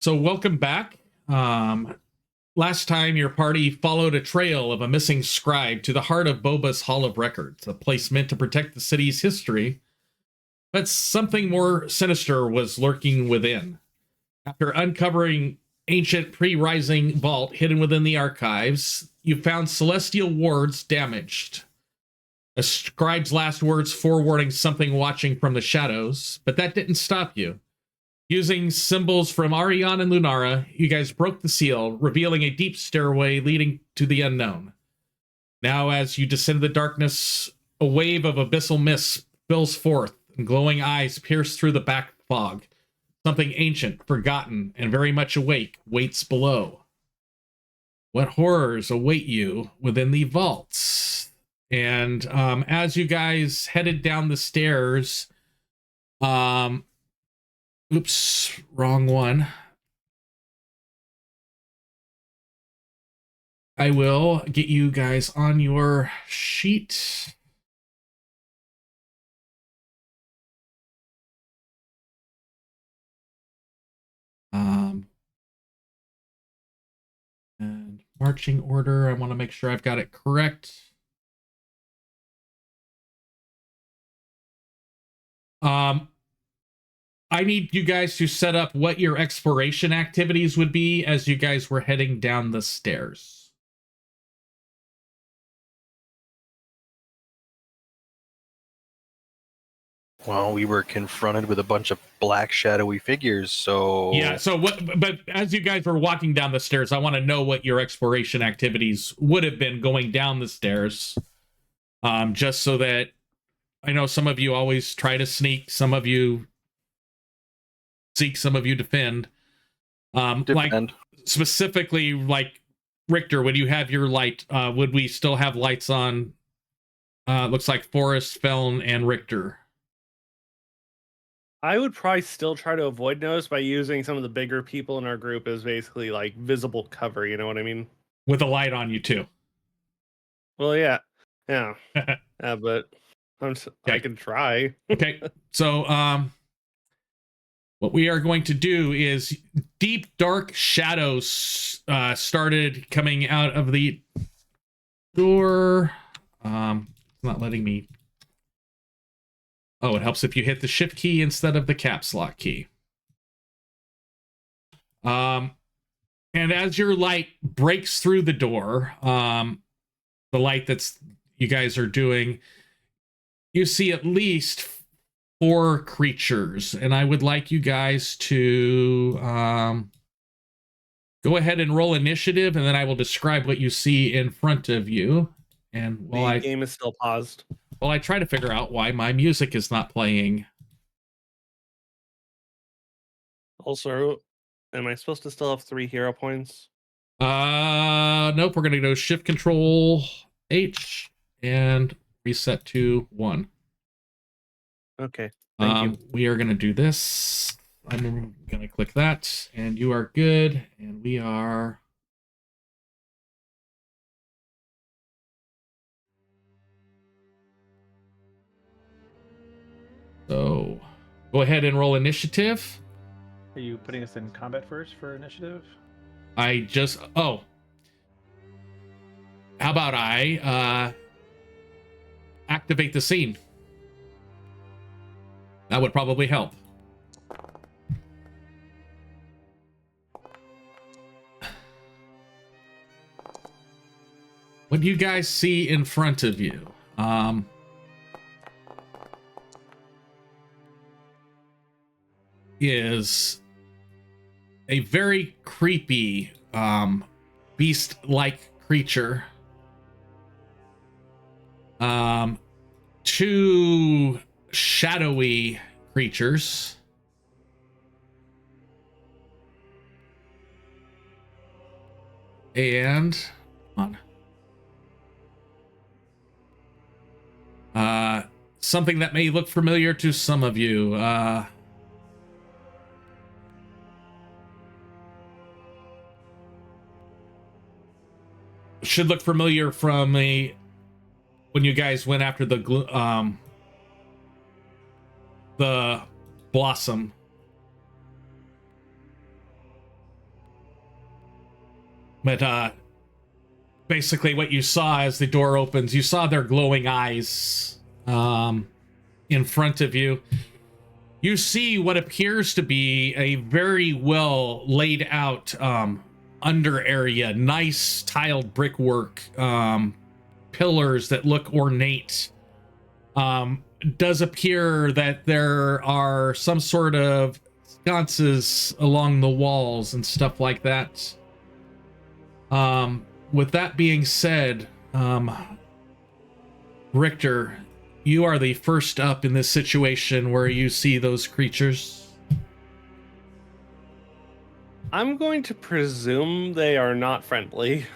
So welcome back. Last time your party followed a trail of a missing scribe to the heart of Boba's Hall of Records, a place meant to protect the city's history, but something more sinister was lurking within. After uncovering ancient pre-rising vault hidden within the archives, you found celestial wards damaged. A scribe's last words forewarning something watching from the shadows, but that didn't stop you. Using symbols from Aurion and Lunara, you guys broke the seal, revealing a deep stairway leading to the unknown. Now, as you descend the darkness, a wave of abyssal mist spills forth, and glowing eyes pierce through the back fog. Something ancient, forgotten, and very much awake waits below. What horrors await you within the vaults? And as you guys headed down the stairs, oops, wrong one. I will get you guys on your sheet. And marching order, I want to make sure I've got it correct. I need you guys to set up what your exploration activities would be as you guys were heading down the stairs. Well, we were confronted with a bunch of black shadowy figures, so... Yeah, so what, but as you guys were walking down the stairs, I want to know what your exploration activities would have been going down the stairs. Just so that, I know some of you always try to sneak, some of you seek, some of you defend. Like, specifically, like, Richter, would you have your light, would we still have lights on, looks like Forrest, Feln, and Richter? I would probably still try to avoid notice by using some of the bigger people in our group as basically like visible cover, you know what I mean? With a light on you too. Well, yeah. But I can try. Okay, so what we are going to do is deep dark shadows started coming out of the door. It's not letting me. Oh, it helps if you hit the shift key instead of the caps lock key. And as your light breaks through the door, the light that's you guys are doing, you see at least 4 creatures, and I would like you guys to go ahead and roll initiative, and then I will describe what you see in front of you. And while the game is still paused. Well, I try to figure out why my music is not playing. Also, am I supposed to still have 3 hero points? Nope. We're gonna go Shift Control H and reset to 1. Okay. Thank you. We are gonna do this. I'm gonna click that, and you are good, and we are. So, go ahead and roll initiative. Are you putting us in combat first for initiative? How about I activate the scene? That would probably help. What do you guys see in front of you? Is a very creepy beast-like creature. 2 shadowy creatures. And something that may look familiar to some of you. Should look familiar from when you guys went after the blossom. But basically what you saw as the door opens, you saw their glowing eyes in front of you. You see what appears to be a very well laid out under area, nice tiled brickwork, pillars that look ornate. Does appear that there are some sort of sconces along the walls and stuff like that. With that being said, Richter, you are the first up in this situation where you see those creatures. I'm going to presume they are not friendly.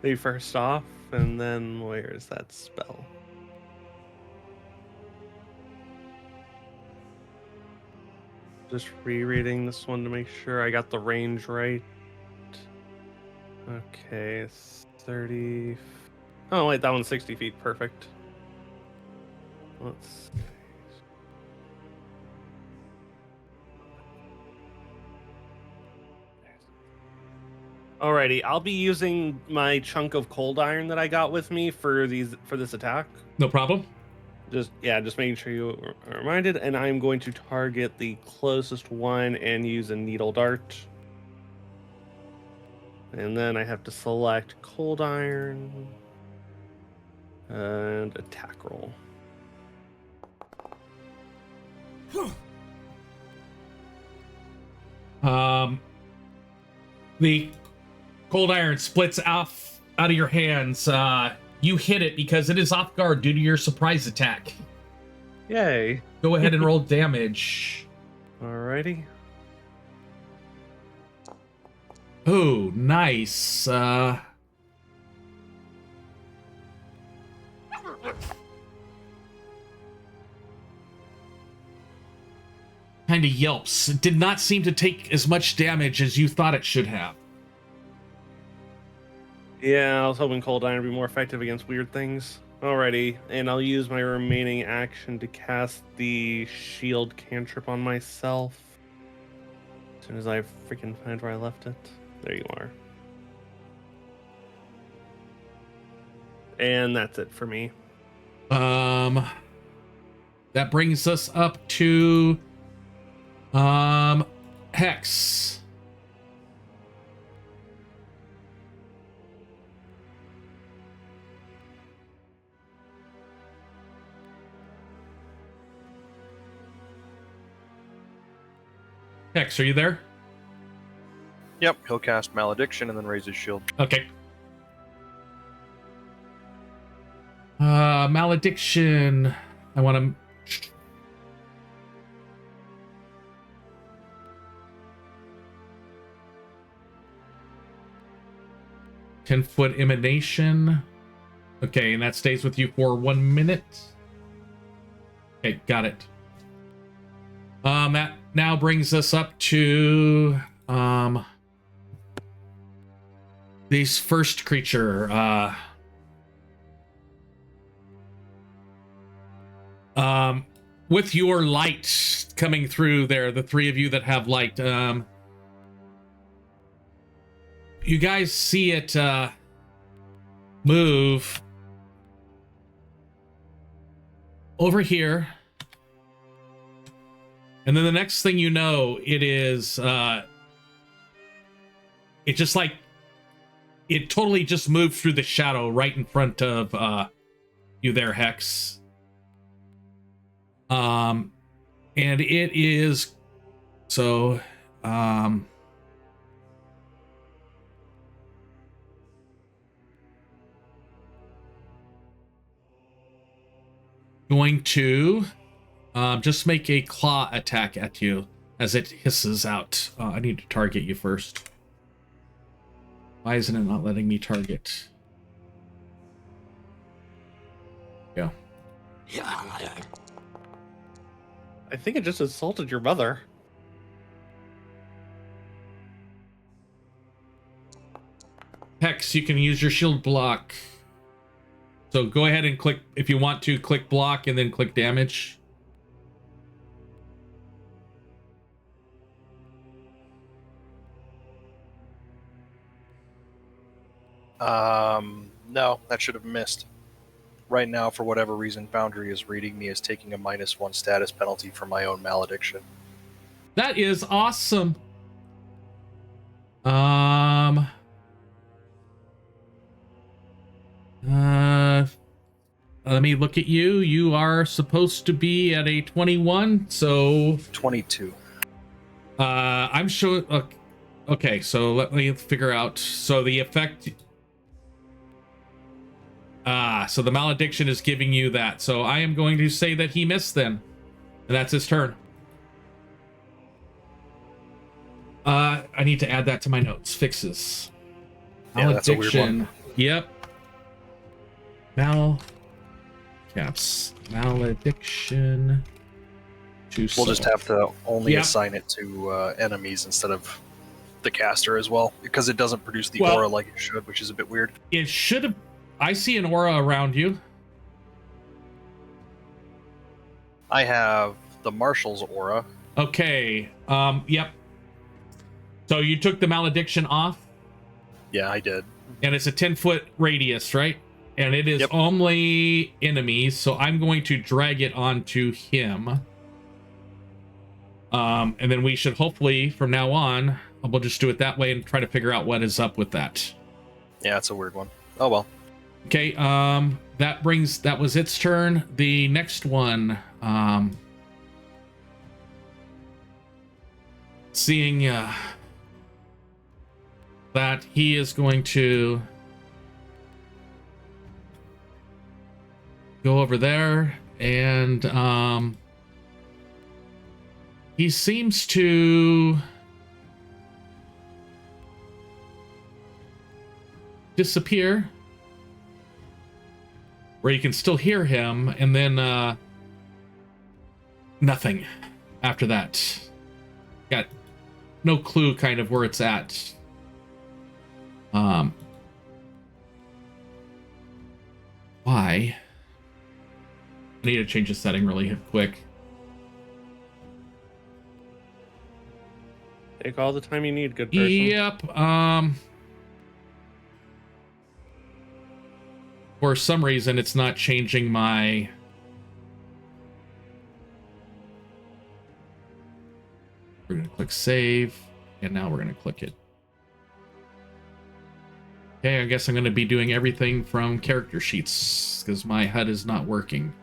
They first off, and then where is that spell? Just rereading this one to make sure I got the range right. Okay, it's 30. Oh, wait, that one's 60 feet. Perfect. Let's. Alrighty, I'll be using my chunk of cold iron that I got with me for this attack. No problem. Just making sure you are reminded, and I'm going to target the closest one and use a needle dart. And then I have to select cold iron and attack roll. The cold iron splits off out of your hands. You hit it because it is off guard due to your surprise attack. Yay. Go ahead and roll damage. Alrighty. Oh, nice. Kind of yelps. It did not seem to take as much damage as you thought it should have. Yeah, I was hoping cold iron would be more effective against weird things. Alrighty, and I'll use my remaining action to cast the shield cantrip on myself. As soon as I freaking find where I left it. There you are. And that's it for me. That brings us up to Hex. Hex, are you there? Yep, he'll cast Malediction and then raise his shield. Okay. Malediction. I want to... 10-foot emanation. Okay, and that stays with you for 1 minute. Okay, got it. That now brings us up to this first creature. With your light coming through there, the three of you that have light, you guys see it move over here. And then the next thing you know, it is, it just like, it totally just moved through the shadow right in front of you there, Hex. And it is, so, going to just make a claw attack at you as it hisses out. I need to target you first. Why isn't it not letting me target? Go. I think it just insulted your mother. Hex, you can use your shield block. So go ahead and click, if you want to, click block and then click damage. No, that should have missed. Right now, for whatever reason, Foundry is reading me as taking a -1 status penalty for my own malediction. That is awesome. Uh, let me look at you. You are supposed to be at a 21, so 22. I'm sure. Okay, so let me figure out. So the effect. So the malediction is giving you that. So I am going to say that he missed then, and that's his turn. I need to add that to my notes. Fixes. Yeah, that's a weird one. Yep. Malediction. We'll just have to only assign it to enemies instead of the caster as well, because it doesn't produce the aura like it should, which is a bit weird. It should have. I see an aura around you. I have the Marshal's aura. Okay. Yep. So you took the malediction off? Yeah, I did. And it's a 10-foot radius, right? And it is only enemies, so I'm going to drag it onto him. And then we should hopefully, from now on, we'll just do it that way and try to figure out what is up with that. Yeah, it's a weird one. Oh well. Okay, that was its turn. The next one, seeing that he is going to go over there, and he seems to disappear, where you can still hear him, and then nothing after that. Got no clue kind of where it's at. Why? I need to change the setting really quick. Take all the time you need, good person. Yep. For some reason, it's not changing my... We're going to click save, and now we're going to click it. Okay, I guess I'm going to be doing everything from character sheets, because my HUD is not working.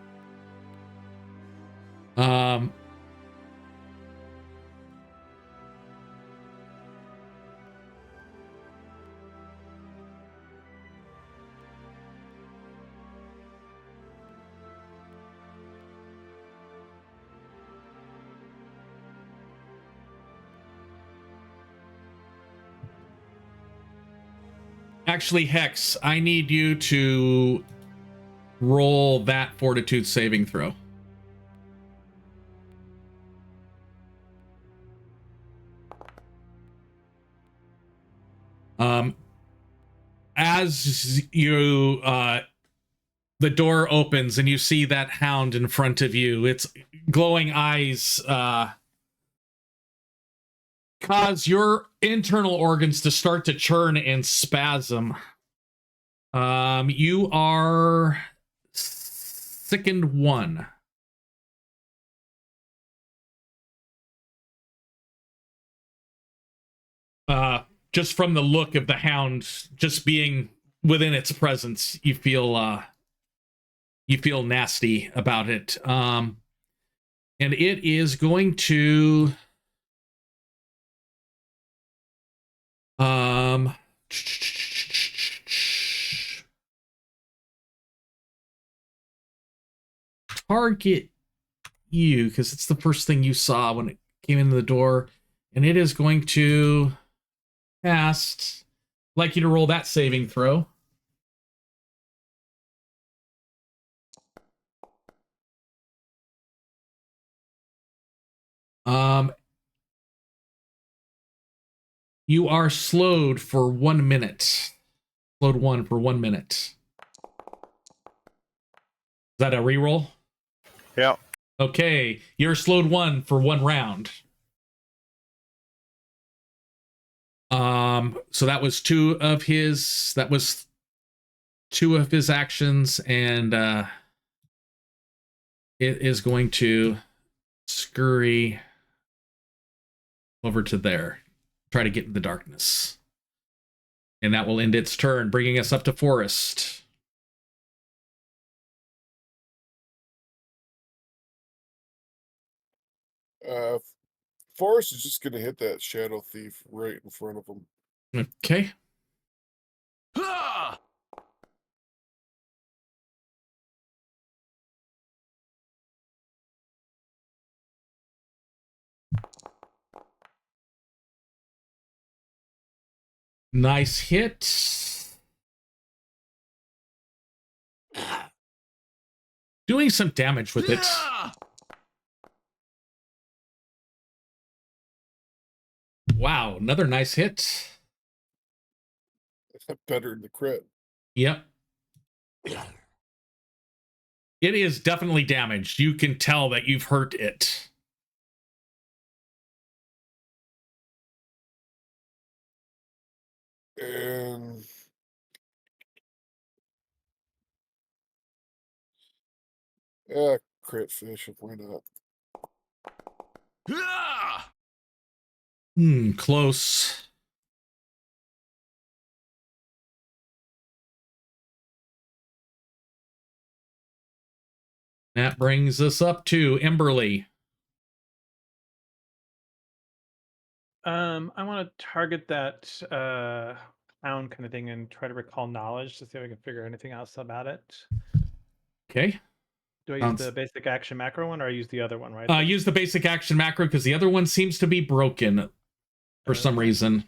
Actually, Hex, I need you to roll that fortitude saving throw. As you, the door opens and you see that hound in front of you, its glowing eyes, cause your internal organs to start to churn and spasm. You are sickened 1. Just from the look of the hound, just being within its presence, you feel nasty about it. And it is going to target you, because it's the first thing you saw when it came into the door, and it is going to cast. I'd like you to roll that saving throw. You are slowed for 1 minute. Slowed 1 for 1 minute. Is that a reroll? Yeah. Okay, you're slowed 1 for 1 round. So that was two of his actions, and it is going to scurry over to there, try to get in the darkness. And that will end its turn, bringing us up to Forest. Forrest is just going to hit that Shadow Thief right in front of him. Okay. Nice hit. Doing some damage with it. Wow, another nice hit. Better than the crit. Yep. It is definitely damaged. You can tell that you've hurt it. And yeah, crit finish it. Why not? Close. That brings us up to Emberly. I want to target that clown kind of thing and try to recall knowledge to see if I can figure anything else about it. Okay. Do I use the basic action macro one, or I use the other one, right? Use the basic action macro, because the other one seems to be broken for some reason.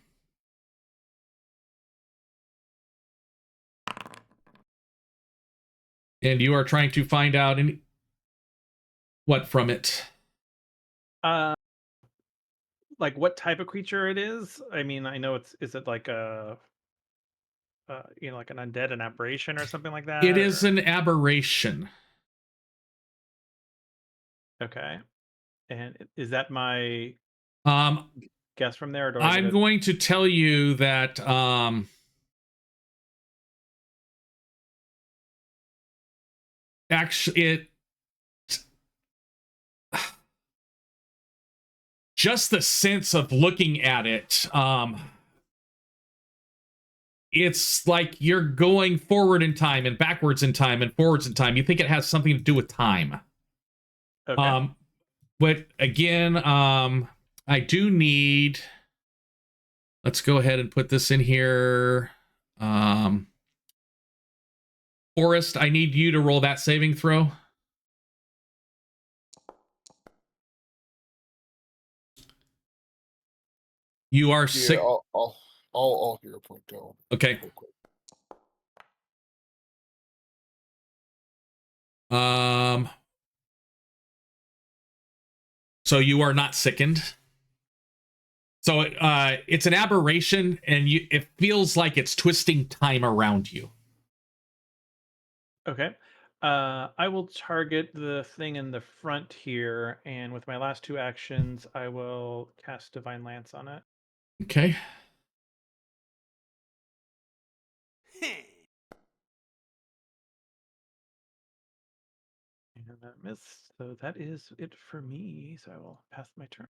And you are trying to find out what from it. Like what type of creature it is? I mean, I know is it like a like an undead, an aberration or something like that? It is an aberration. Okay. And is that my guess from there? Or I'm going to tell you that actually it just the sense of looking at it, it's like you're going forward in time and backwards in time and forwards in time. You think it has something to do with time. Okay. But again, I do need, let's go ahead and put this in here. Forrest, I need you to roll that saving throw. You are sick. I'll hear a point down. Okay. So you are not sickened. So it's an aberration, and it feels like it's twisting time around you. Okay. I will target the thing in the front here, and with my last two actions, I will cast Divine Lance on it. Okay. And that missed, so that is it for me. So I will pass my turn.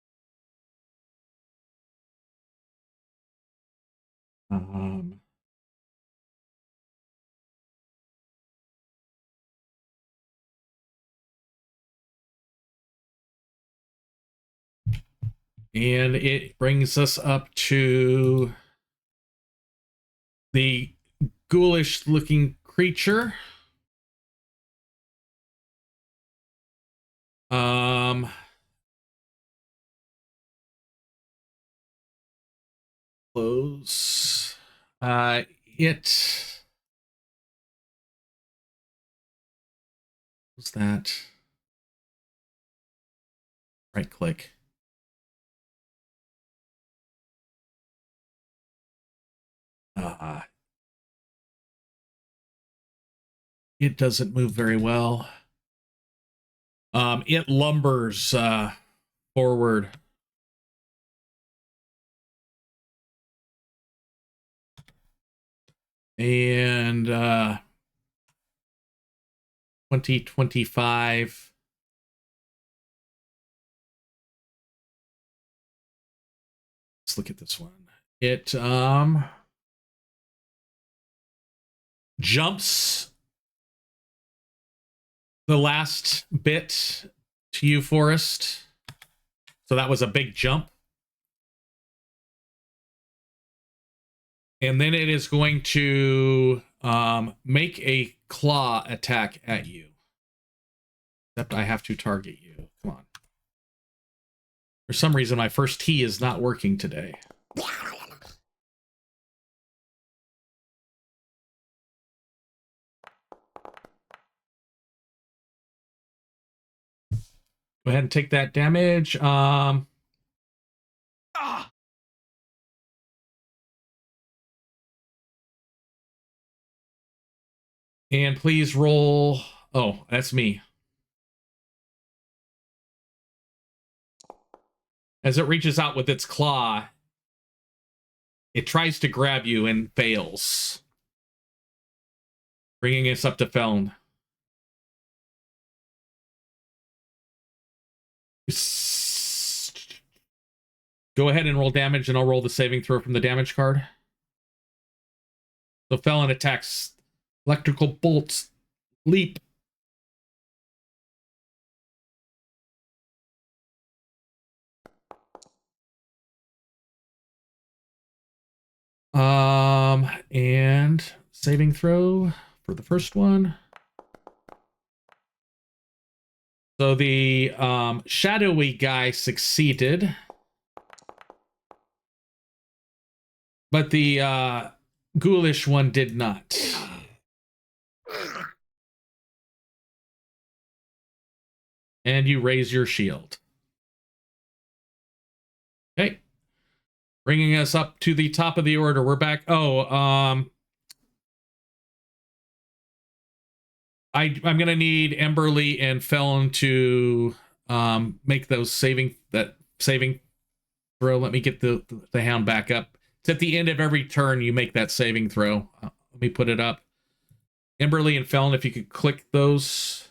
And it brings us up to the ghoulish looking creature. Close. What's that? Right click. It doesn't move very well. It lumbers forward. And 2025. Let's look at this one. It jumps the last bit to you, Forrest. So that was a big jump. And then it is going to make a claw attack at you. Except I have to target you. Come on. For some reason, my first T is not working today. Go ahead and take that damage. And please roll. Oh, that's me. As it reaches out with its claw, it tries to grab you and fails. Bringing us up to Feln. Go ahead and roll damage, and I'll roll the saving throw from the damage card. So Felon attacks. Electrical bolts. Leap. And saving throw for the first one. So the shadowy guy succeeded. But the ghoulish one did not. And you raise your shield. Okay. Bringing us up to the top of the order. We're back. Oh, I'm going to need Emberly and Felon to make those saving throw. Let me get the hound back up. It's at the end of every turn you make that saving throw. Let me put it up. Emberly and Felon, if you could click those.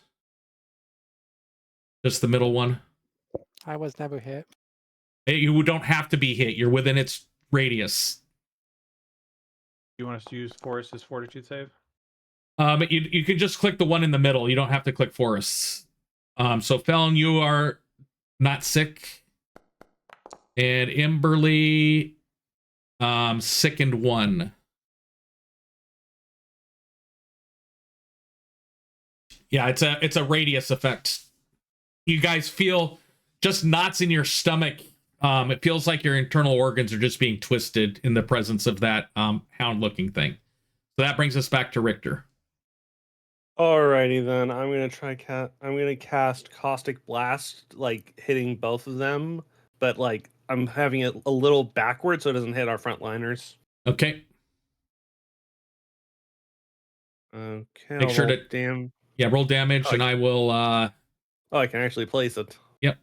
Just the middle one. I was never hit. You don't have to be hit. You're within its radius. You want us to use Forrest's fortitude save? You can just click the one in the middle. You don't have to click Forrest's. So Felon, you are not sick. And Emberly, sickened 1. Yeah, it's a radius effect. You guys feel just knots in your stomach. It feels like your internal organs are just being twisted in the presence of that hound-looking thing. So that brings us back to Richter. Alrighty then, I'm gonna cast Caustic Blast, like hitting both of them, but like I'm having it a little backwards so it doesn't hit our frontliners. Okay. Okay. Make sure to roll damage, and I will. Oh, I can actually place it. Yep.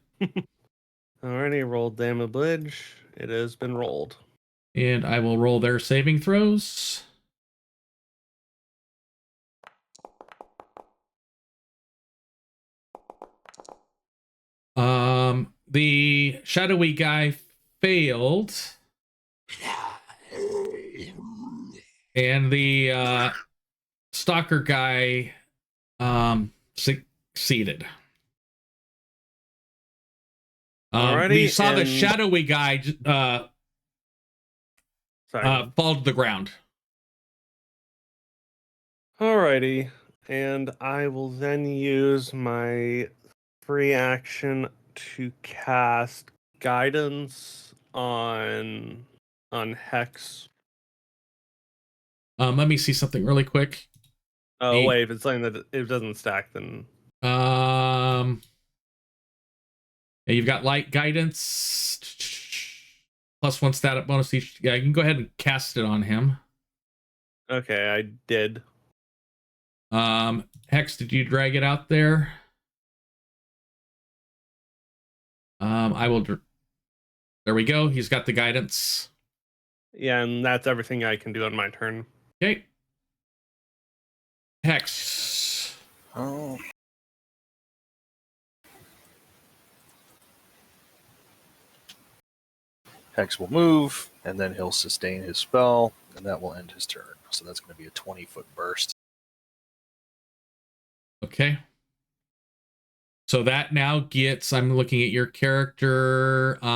Alrighty, roll damage. It has been rolled. And I will roll their saving throws. The shadowy guy failed. And the stalker guy succeeded. We saw the shadowy guy fall to the ground. Alrighty, and I will then use my free action to cast guidance on Hex. Let me see something really quick. Oh wait, if it's saying that it doesn't stack, then yeah, you've got light guidance plus 1 stat bonus each. Yeah, you can go ahead and cast it on him. Okay, I did. Hex, did you drag it out there? I will. There we go. He's got the guidance. Yeah, and that's everything I can do on my turn. Okay. Hex. Oh. Hex will move, and then he'll sustain his spell, and that will end his turn. So that's going to be a 20-foot burst. Okay. So that now gets, I'm looking at your character. So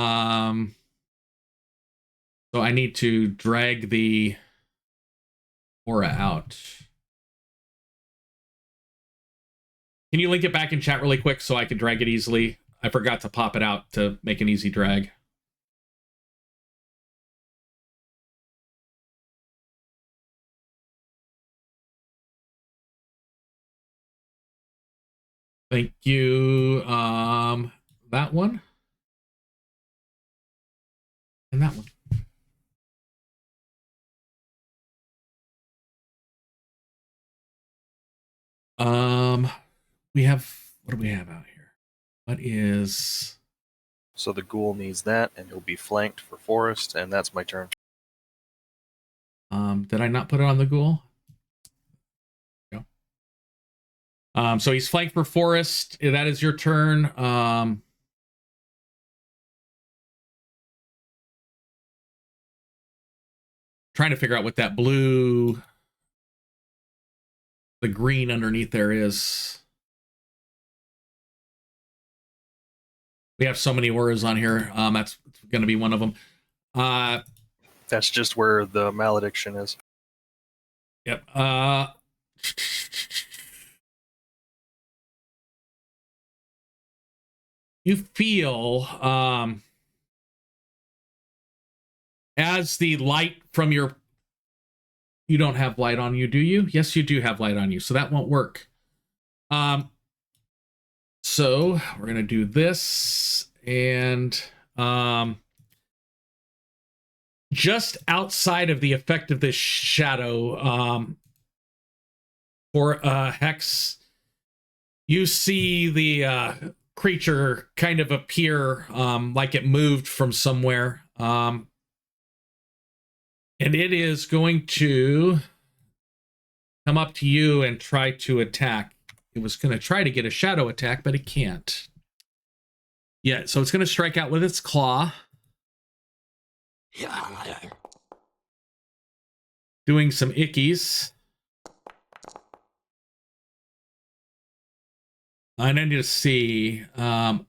I need to drag the aura out. Can you link it back in chat really quick so I can drag it easily? I forgot to pop it out to make an easy drag. Thank you. That one. And that one. We have, what do we have out here? What is... So the ghoul needs that, and he'll be flanked for forest, and that's my turn. Did I not put it on the ghoul? No. So he's flanked for forest. That is your turn. Trying to figure out what that blue, the green underneath there is. We have so many auras on here. That's going to be one of them. That's just where the malediction is. Yep. You feel as the light from your... You don't have light on you, do you? Yes, you do have light on you, so that won't work. So we're going to do this, and just outside of the effect of this shadow, for Hex, you see the creature kind of appear like it moved from somewhere. And it is going to come up to you and try to attack. It was going to try to get a shadow attack, but it can't. Yeah, so it's going to strike out with its claw. Doing some ickies. I need to see.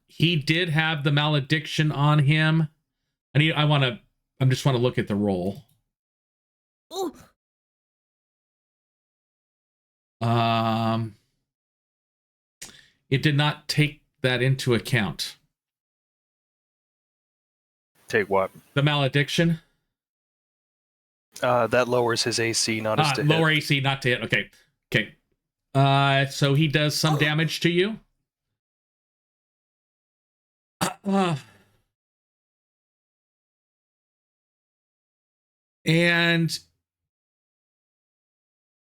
He did have the malediction on him. I just want to look at the roll. It did not take that into account. Take what? The malediction. That lowers his AC, not his to lower hit. AC, not to hit. Okay. Okay. So he does some damage to you. And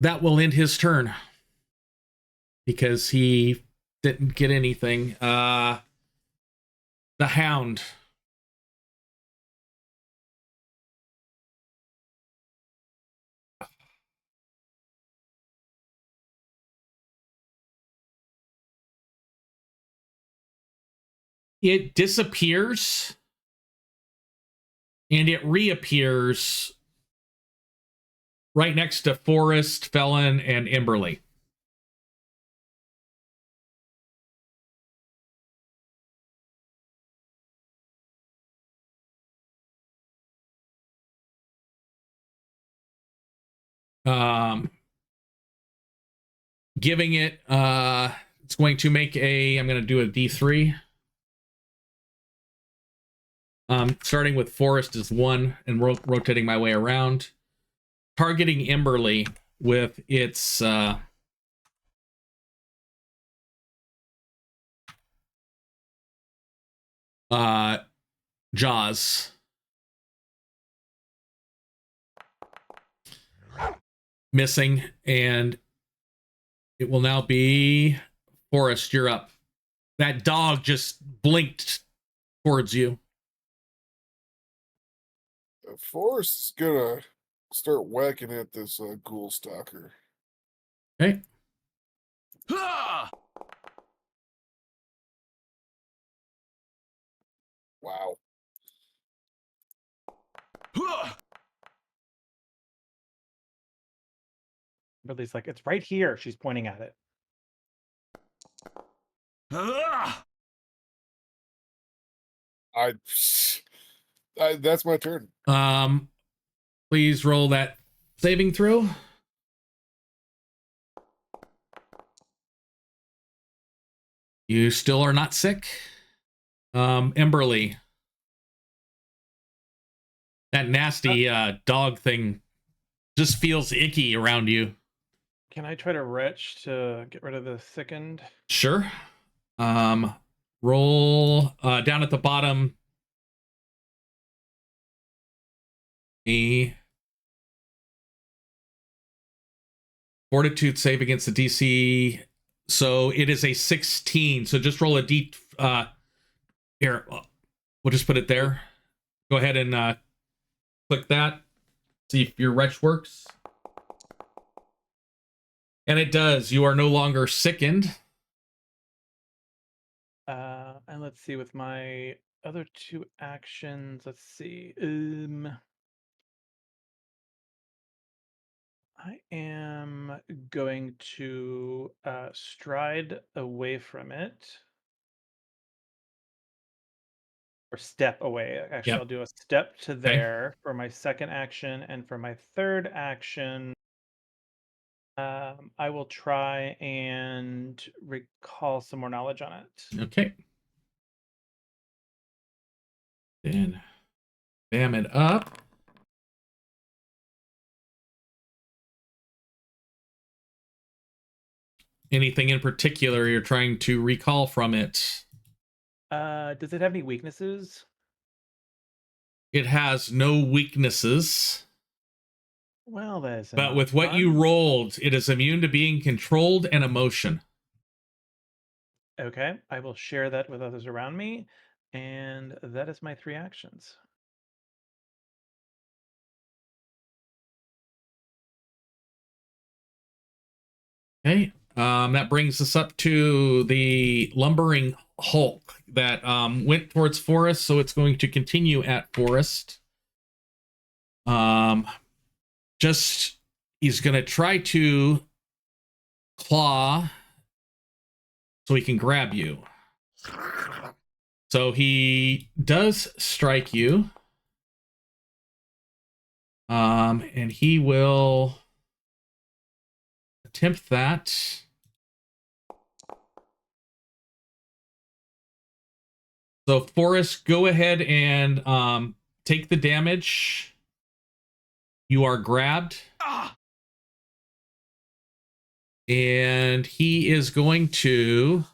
that will end his turn because he didn't get anything. The Hound. It disappears and it reappears right next to Forrest, Felon, and Emberly. Giving it, it's going to make I'm going to do a D3. Starting with Forest is 1 and rotating my way around. Targeting Emberly with its jaws. Missing, and it will now be Forrest, you're up. That dog just blinked towards you. Forrest is gonna start whacking at this ghoul stalker. Okay. Wow. Ridley's like, it's right here. She's pointing at it. That's my turn. Please roll that saving throw. You still are not sick. Emberly. That nasty dog thing just feels icky around you. Can I try to retch to get rid of the sickened? Sure. Roll down at the bottom. A fortitude save against the DC. So it is a 16. So just roll a D. Here, we'll just put it there. Go ahead and click that. See if your retch works. And it does. You are no longer sickened. And let's see, with my other two actions, let's see. I am going to stride away from it. Or step away. Actually, Yep. I'll do a step to there for my second action, and for my third action, I will try and recall some more knowledge on it. Okay. Then bam it up. Anything in particular you're trying to recall from it? Does it have any weaknesses? It has no weaknesses. Well, that's But with what you rolled, it is immune to being controlled and emotion. Okay, I will share that with others around me, and that is my 3 actions. Okay. That brings us up to the lumbering Hulk that went towards Forest, so it's going to continue at Forest. He's going to try to claw so he can grab you. So he does strike you. And he will attempt that. So Forrest, go ahead and take the damage. You are grabbed. And he is going to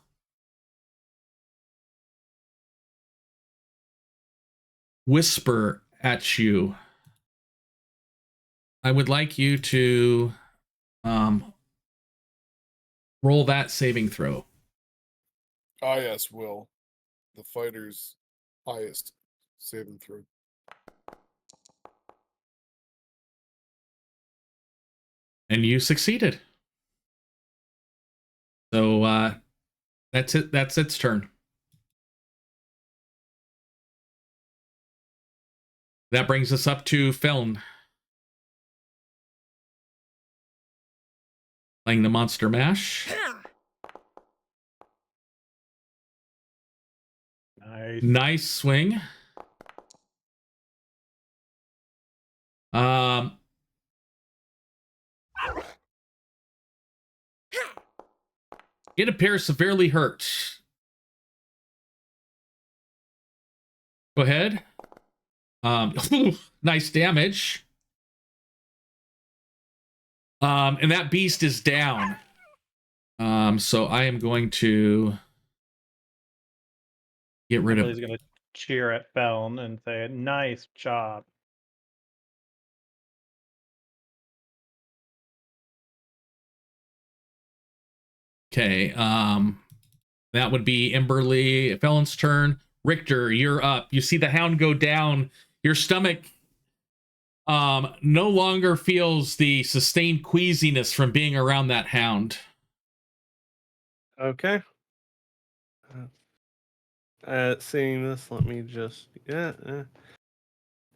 whisper at you. I would like you to roll that saving throw. Ah, yes, Will. The fighter's highest saving throw. And you succeeded. So that's it. That's its turn. That brings us up to Feln. Playing the Monster Mash. Nice swing. It appears severely hurt. Go ahead. Nice damage. And that beast is down. So I am going to get rid of. He's going to cheer at Feln and say, "Nice job." Okay. That would be Emberly. Felon's turn. Richter, you're up. You see the hound go down. Your stomach no longer feels the sustained queasiness from being around that hound. Okay. Seeing this, let me just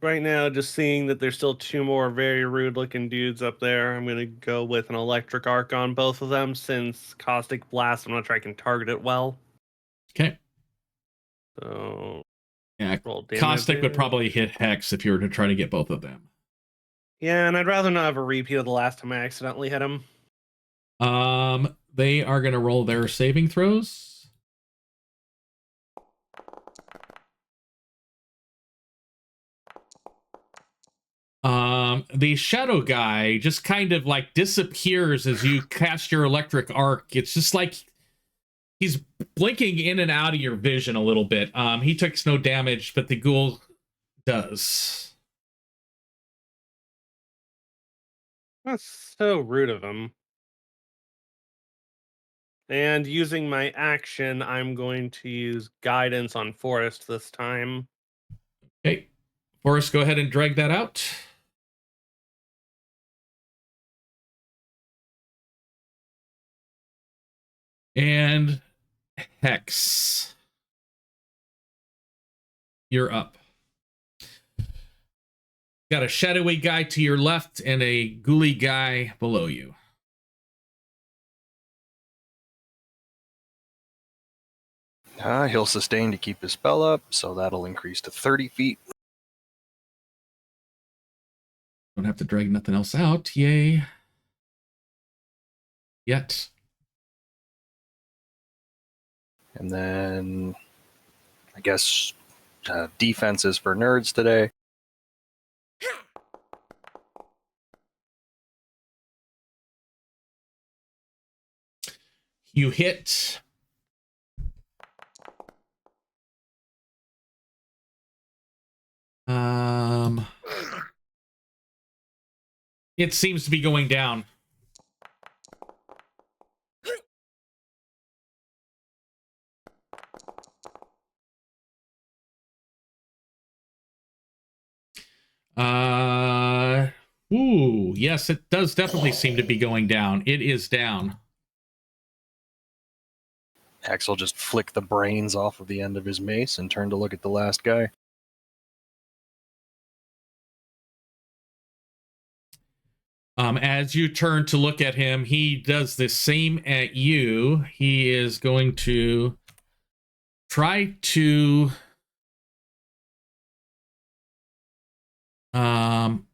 right now, just seeing that there's still two more very rude-looking dudes up there. I'm gonna go with an electric arc on both of them, since caustic blast. I'm not sure I can target it well. Okay. So Yeah, roll damage. caustic would probably hit Hex if you were to try to get both of them. Yeah, and I'd rather not have a repeat of the last time I accidentally hit him. They are gonna roll their saving throws. The shadow guy just kind of like disappears as you cast your electric arc. It's just like he's blinking in and out of your vision a little bit. He takes no damage, but the ghoul does. That's so rude of him. And using my action, I'm going to use guidance on Forest this time. Okay. Forrest, go ahead and drag that out. And Hex, you're up. Got a shadowy guy to your left and a ghouly guy below you. He'll sustain to keep his spell up, so that'll increase to 30 feet. Don't have to drag nothing else out. Yay. Yet. And then, I guess, defenses for nerds today. You hit. It seems to be going down. Yes, it does definitely seem to be going down. It is down. Axel just flicked the brains off of the end of his mace and turned to look at the last guy. As you turn to look at him, he does the same at you. He is going to try to come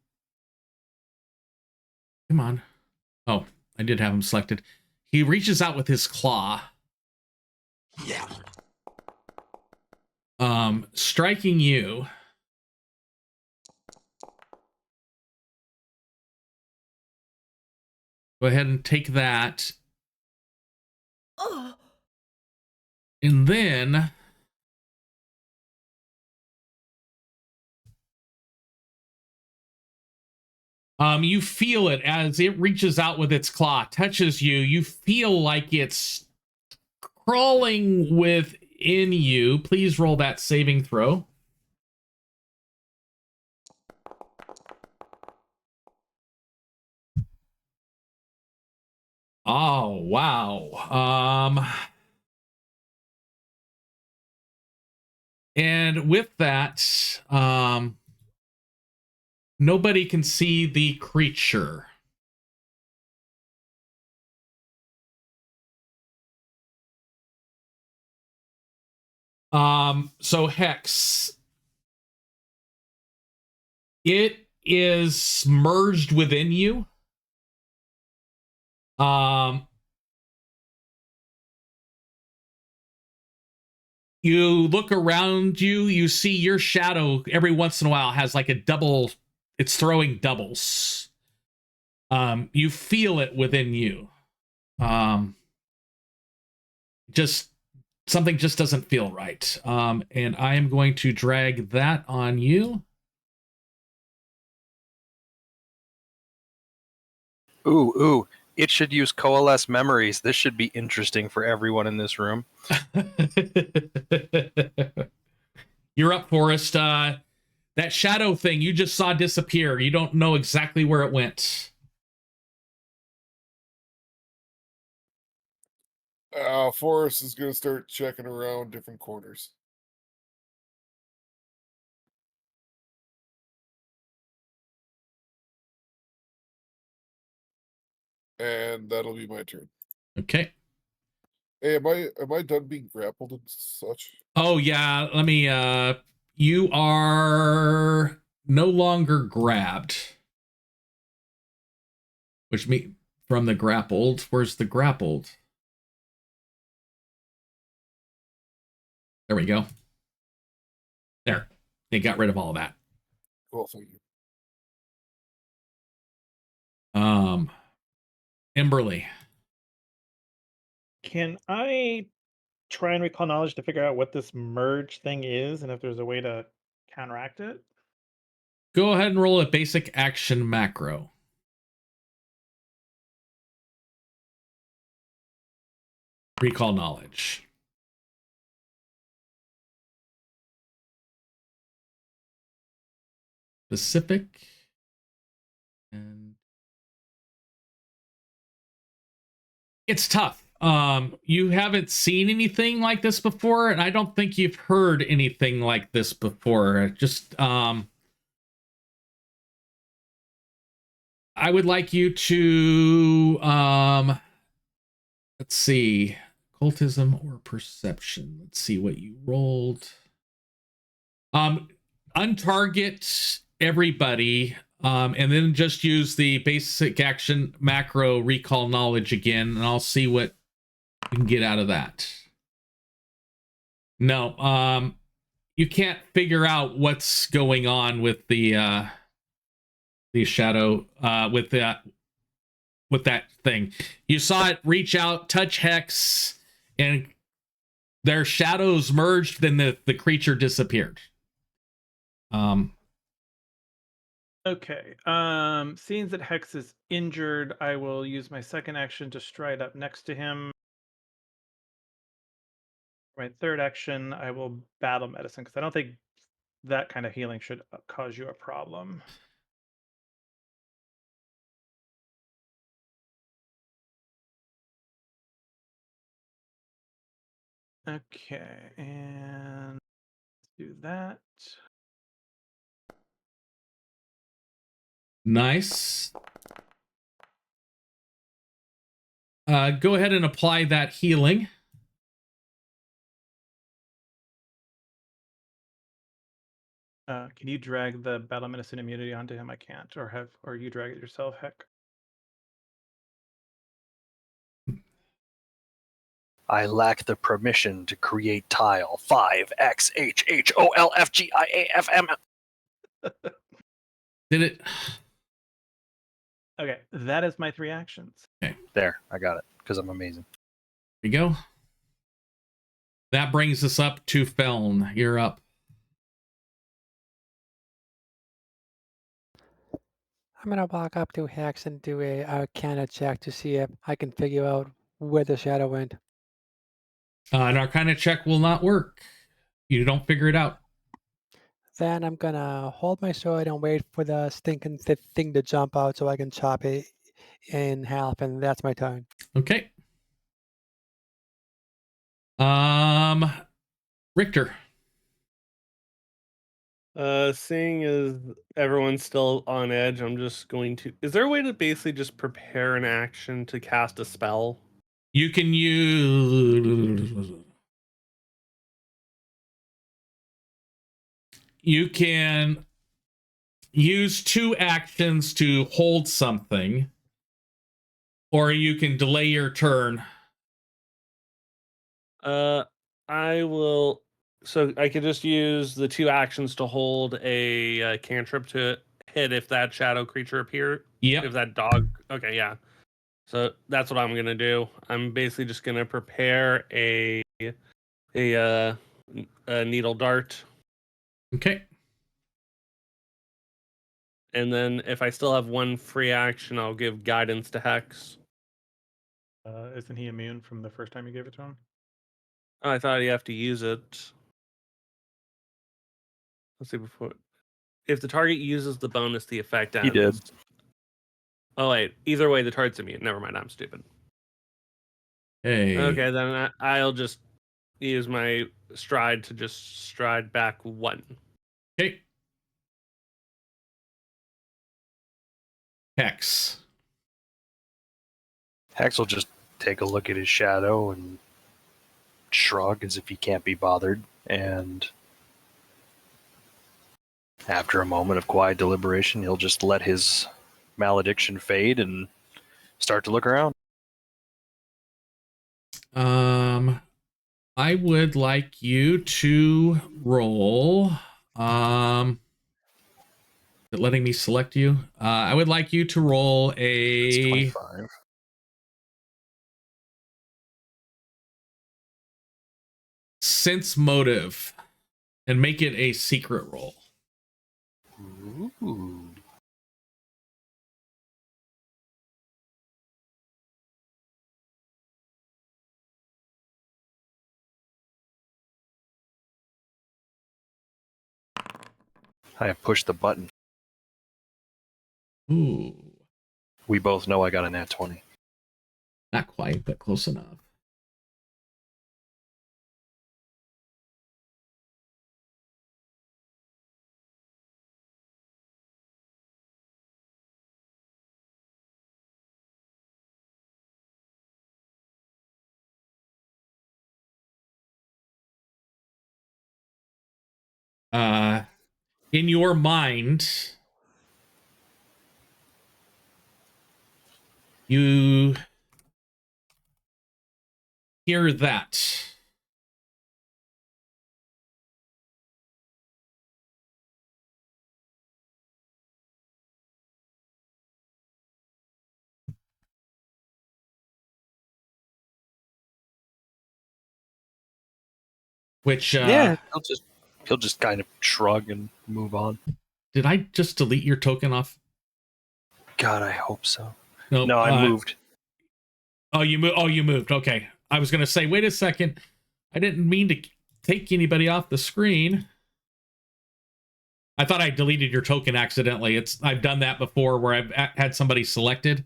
on. Oh, I did have him selected. He reaches out with his claw. Yeah. Striking you. Go ahead and take that. And then you feel it as it reaches out with its claw, touches you. You feel like it's crawling within you. Please roll that saving throw. Oh, wow. And with that, nobody can see the creature. So Hex, it is merged within you. You look around you, you see your shadow every once in a while has like a double, it's throwing doubles. You feel it within you. Just something just doesn't feel right. And I am going to drag that on you. Ooh. It should use coalesce memories. This should be interesting for everyone in this room. You're up, Forrest. That shadow thing you just saw disappear. You don't know exactly where it went. Forrest is going to start checking around different corners. And that'll be my turn. Okay. Hey, am I done being grappled and such? Oh yeah, let me you are no longer grabbed. Which means from the grappled. Where's the grappled? There we go. There. They got rid of all of that. Cool, thank you. Emberly. Can I try and recall knowledge to figure out what this merge thing is and if there's a way to counteract it? Go ahead and roll a basic action macro. Recall knowledge. Specific. And it's tough. You haven't seen anything like this before, and I don't think you've heard anything like this before. Just I would like you to let's see, occultism or perception. Let's see what you rolled. Untarget everybody, and then just use the basic action macro recall knowledge again, and I'll see what you can get out of that. No, you can't figure out what's going on with the shadow, with that thing. You saw it reach out, touch Hex, and their shadows merged, then the creature disappeared. Okay. Seeing that Hex is injured, I will use my second action to stride up next to him. My third action, I will battle medicine because I don't think that kind of healing should cause you a problem. Okay, and let's do that. Nice. Go ahead and apply that healing. Can you drag the battle medicine immunity onto him? I can't, or you drag it yourself, Heck. I lack the permission to create tile 5XHHOLFGIAFM. Did it? Okay, that is my 3 actions. Okay. There, I got it, because I'm amazing. There you go. That brings us up to Feln. You're up. I'm gonna walk up to Hex and do a Arcana check to see if I can figure out where the shadow went. An Arcana check will not work. You don't figure it out. Then I'm gonna hold my sword and wait for the stinking thing to jump out so I can chop it in half, and that's my turn. Okay. Richter. Seeing as everyone's still on edge, I'm just going to... Is there a way to basically just prepare an action to cast a spell? You can use... You can use 2 actions to hold something, or you can delay your turn. I will... So I could just use the 2 actions to hold a cantrip to hit if that shadow creature appears. Yep. If that dog... Okay, yeah. So that's what I'm going to do. I'm basically just going to prepare a needle dart. Okay. And then if I still have 1 free action, I'll give guidance to Hex. Isn't he immune from the first time you gave it to him? Oh, I thought you have to use it. Let's see before. If the target uses the bonus, the effect ends. He did. Oh wait. Either way, the target's immune. Never mind. I'm stupid. Hey. Okay, then I'll just use my stride to just stride back 1. Okay. Hex. Hex will just take a look at his shadow and shrug as if he can't be bothered, and after a moment of quiet deliberation, he'll just let his malediction fade and start to look around. I would like you to roll. Is it letting me select you? I would like you to roll It's a 25. sense motive and make it a secret roll. Ooh. I have pushed the button. Ooh, We both know I got a nat 20. not quite, but close enough. In your mind, you hear that. Which Yeah, he'll just kind of shrug and move on. did I just delete your token off? God, I hope so. No, No, I moved. Oh, you moved. Oh, you moved. Okay, I was gonna say, wait a second. I didn't mean to take anybody off the screen. I thought I deleted your token accidentally. I've done that before where I've had somebody selected.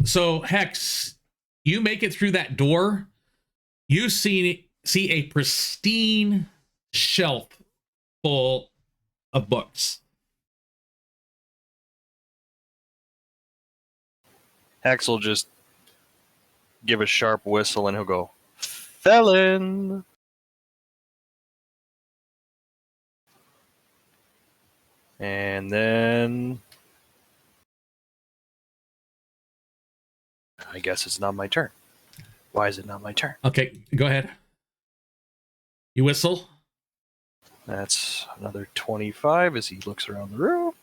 So Hex, you make it through that door. You see a pristine shelf full of books. Hex will just give a sharp whistle and he'll go, "Felon!" And then I guess it's not my turn. Why is it not my turn? Okay, go ahead. You whistle. That's another 25 as he looks around the room.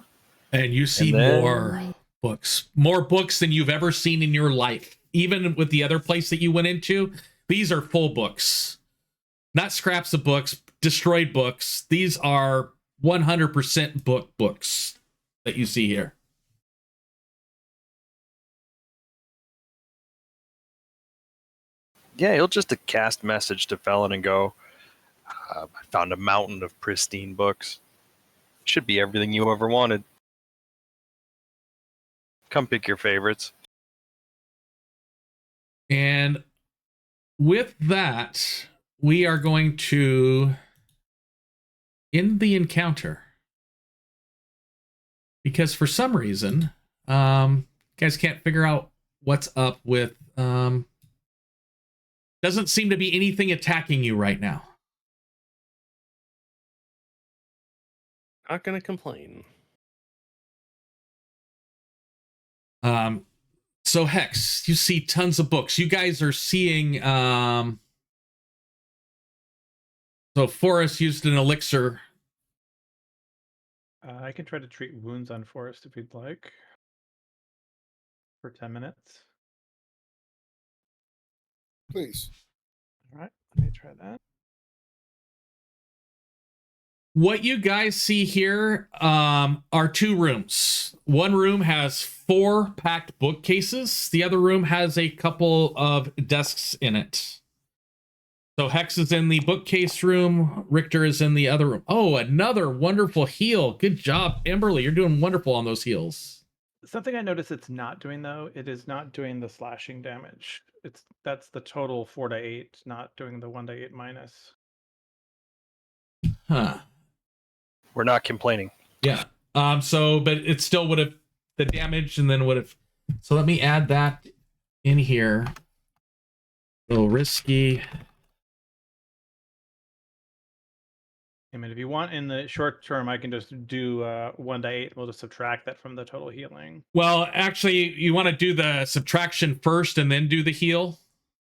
And you see more books. More books than you've ever seen in your life. Even with the other place that you went into, these are full books. Not scraps of books, destroyed books. These are 100% books that you see here. Yeah, he'll just cast message to Felon and go, I found a mountain of pristine books. Should be everything you ever wanted. Come pick your favorites. And with that, we are going to end the encounter. Because for some reason, you guys can't figure out what's up with... doesn't seem to be anything attacking you right now. Not gonna complain. So Hex, you see tons of books. You guys are seeing so Forrest used an elixir. I can try to treat wounds on Forrest if you'd like. For 10 minutes. Please. All right, let me try that. What you guys see here are 2 rooms. One room has 4 packed bookcases. The other room has a couple of desks in it. So Hex is in the bookcase room. Richter is in the other room. Oh, another wonderful heal. Good job, Emberly. You're doing wonderful on those heals. Something I noticed it's not doing though, it is not doing the slashing damage. That's the total 4 to 8, not doing the 1 to 8 minus. Huh. We're not complaining. Yeah. So, but it still would have the damage, and then would have. So let me add that in here. So risky. I mean, if you want in the short term, I can just do 1 to 8. We'll just subtract that from the total healing. Well, actually, you want to do the subtraction first and then do the heal.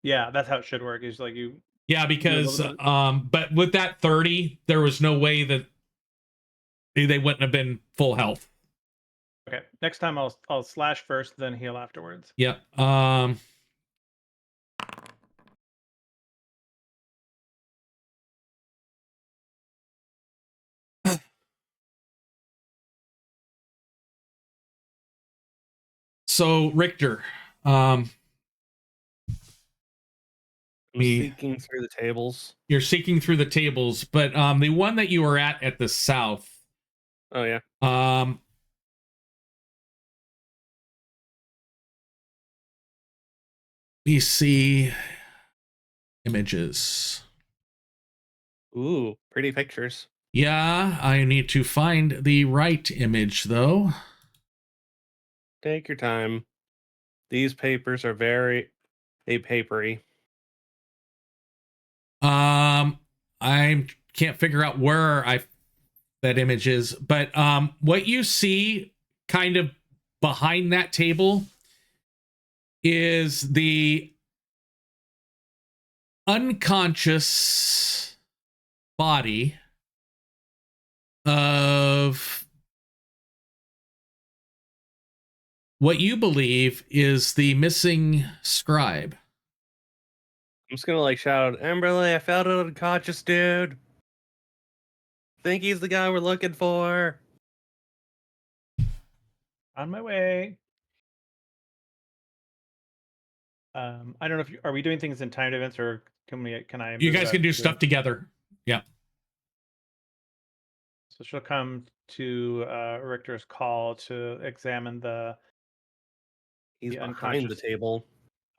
Yeah, that's how it should work. Is like you. Yeah, because but with that 30, there was no way that they wouldn't have been full health. Okay, next time I'll slash first, then heal afterwards. Yep. So Richter, seeking through the tables. You're seeking through the tables, but the one that you were at the south. Oh yeah. We see images. Ooh, pretty pictures. Yeah, I need to find the right image though. Take your time. These papers are very papery. I can't figure out where that image is, but what you see kind of behind that table is the unconscious body of what you believe is the missing scribe. I'm just gonna like shout out, Emberly, I found an unconscious dude. Think he's the guy we're looking for. On my way. I don't know if are we doing things in timed events, or can I? You guys can do stuff together. Yeah. So she'll come to Richter's call to examine He's the behind unconscious. the table.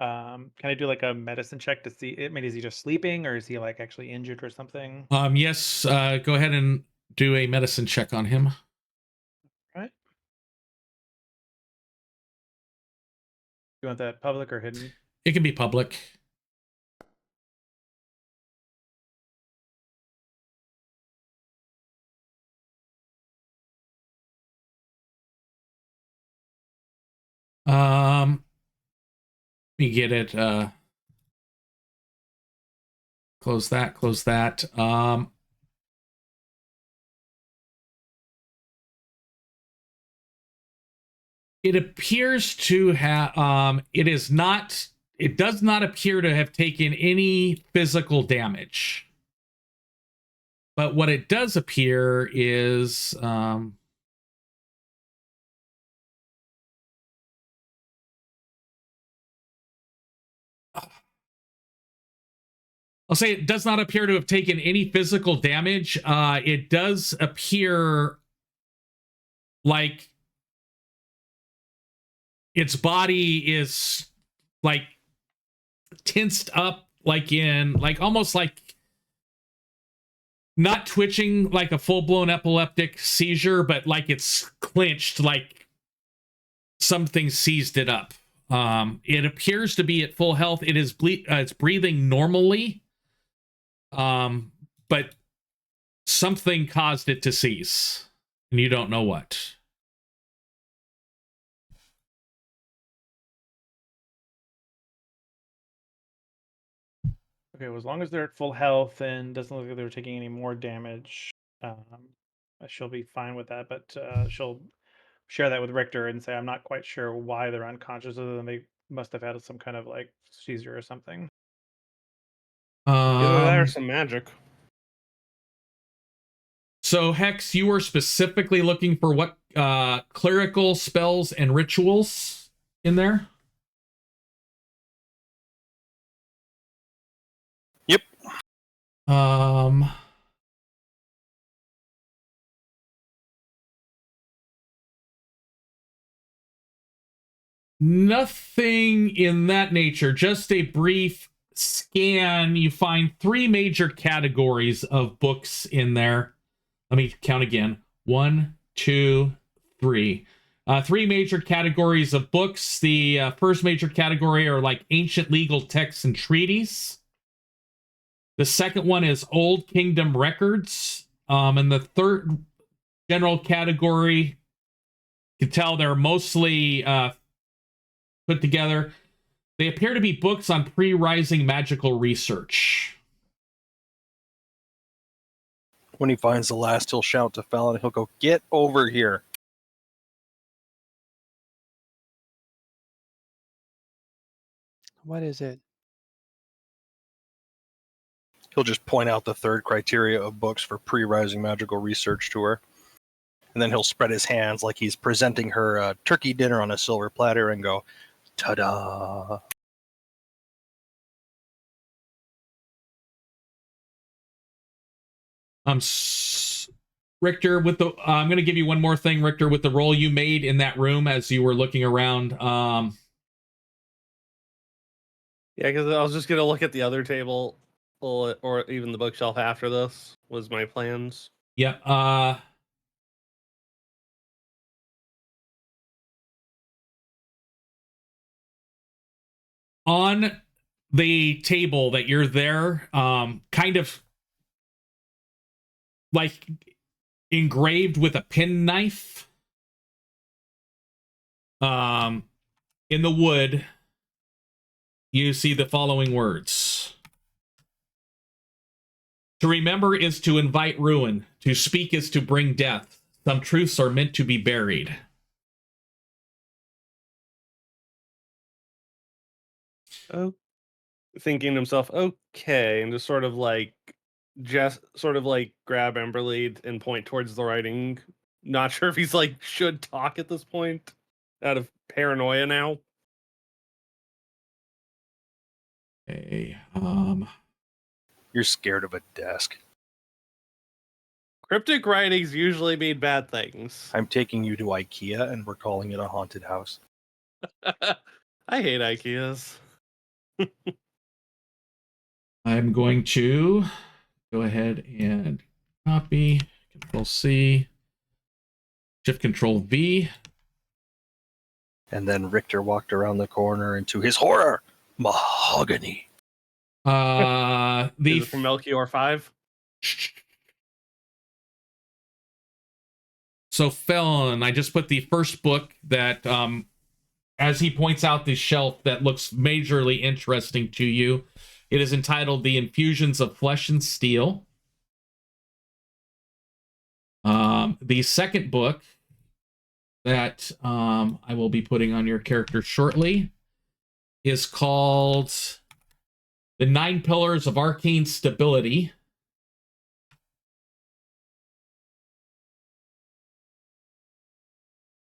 Can I do like a medicine check to see? I mean, is he just sleeping, or is he like actually injured or something? Yes. Go ahead and do a medicine check on him. Right. You want that public or hidden? It can be public. Let me get it. Close that. It appears to have, it does not appear to have taken any physical damage. But what it does appear is, I'll say it does not appear to have taken any physical damage. It does appear like its body is like tensed up, like almost like not twitching like a full-blown epileptic seizure, but like it's clenched, like something seized it up. It appears to be at full health. It is it's breathing normally. But something caused it to cease, and you don't know what. Okay, well, as long as they're at full health and doesn't look like they're taking any more damage, she'll be fine with that. But she'll share that with Richter and say, I'm not quite sure why they're unconscious, other than they must have had some kind of like seizure or something. Either that or some magic. So, Hex, you were specifically looking for what clerical spells and rituals in there? Yep. Nothing in that nature, just a brief scan. You find 3 major categories of books in there. Let me count again. 1, 2, 3. 3 major categories of books. The first major category are like ancient legal texts and treaties. The second one is Old Kingdom records. And the third general category, you can tell they're mostly put together. They appear to be books on pre-rising magical research. When he finds the last, he'll shout to Fallon. He'll go, "Get over here!" What is it? He'll just point out the third criteria of books for pre-rising magical research to her. And then he'll spread his hands like he's presenting her a turkey dinner on a silver platter and go, "Ta-da!" Richter, with the I'm going to give you one more thing, Richter, with the roll you made in that room as you were looking around. Yeah, because I was just going to look at the other table or even the bookshelf after this was my plans. Yeah. On the table that you're there, kind of like engraved with a penknife, in the wood, you see the following words. To remember is to invite ruin. To speak is to bring death. Some truths are meant to be buried. Oh, thinking to himself, okay, and just sort of like grab Emberly and point towards the writing. Not sure if he's like should talk at this point out of paranoia now. Okay. You're scared of a desk. Cryptic writings usually mean bad things. I'm taking you to IKEA and we're calling it a haunted house. I hate IKEAs. I'm going to go ahead and copy, Control C, Shift Control V. And then Richter walked around the corner and to his horror, mahogany. The Is it from Melchior 5? So Felon, I just put the first book that, as he points out the shelf that looks majorly interesting to you. It is entitled The Infusions of Flesh and Steel. The second book that I will be putting on your character shortly is called The 9 Pillars of Arcane Stability.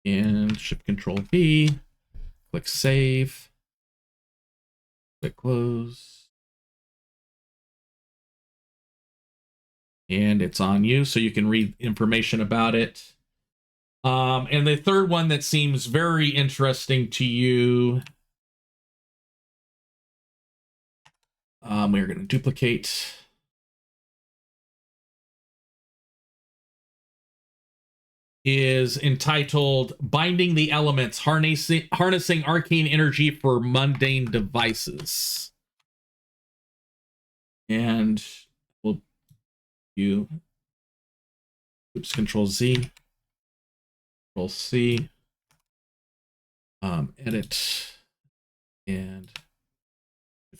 And Shift Control V, click Save, click Close. And it's on you, so you can read information about it. And the third one that seems very interesting to you, we're going to duplicate. Is entitled Binding the Elements, Harnessing Arcane Energy for Mundane Devices. And we'll Control Z, Control C, edit, and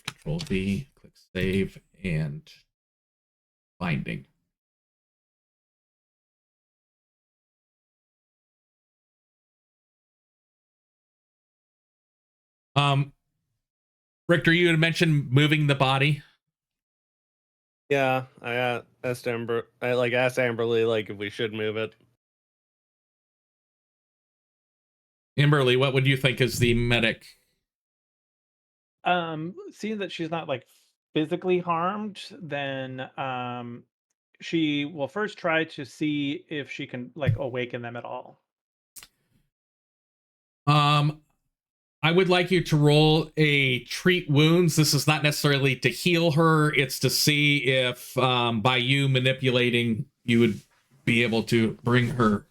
Control V, click Save, and Binding. Richter, you had mentioned moving the body. Yeah, I asked Amberly like if we should move it. Amberly, what would you think is the medic? Seeing that she's not like physically harmed, then she will first try to see if she can like awaken them at all. I I would like you to roll a treat wounds. This is not necessarily to heal her. It's to see if by you manipulating, you would be able to bring her.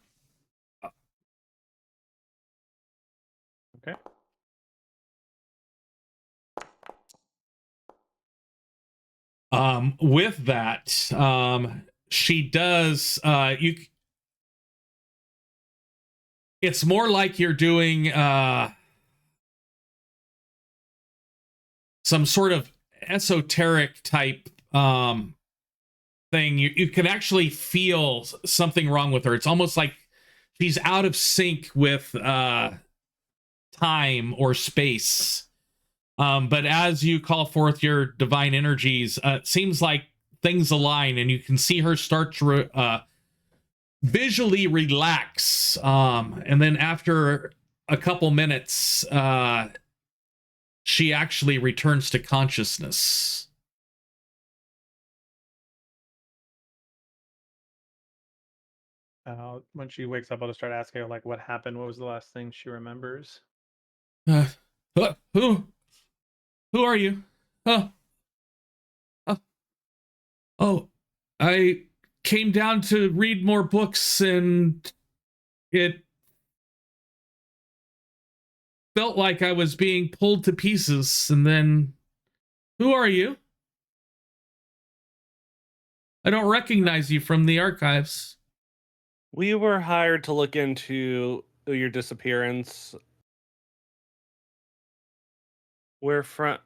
Okay. With that, she does, it's more like you're doing, some sort of esoteric type, thing. You can actually feel something wrong with her. It's almost like she's out of sync with, time or space. But as you call forth your divine energies, it seems like things align, and you can see her start to visually relax. And then after a couple minutes, she actually returns to consciousness. When she wakes up, I'll just start asking her, like, what happened? What was the last thing she remembers? Who are you? Oh, I came down to read more books, and it felt like I was being pulled to pieces. And then, who are you? I don't recognize you from the archives. We were hired to look into your disappearance. We're from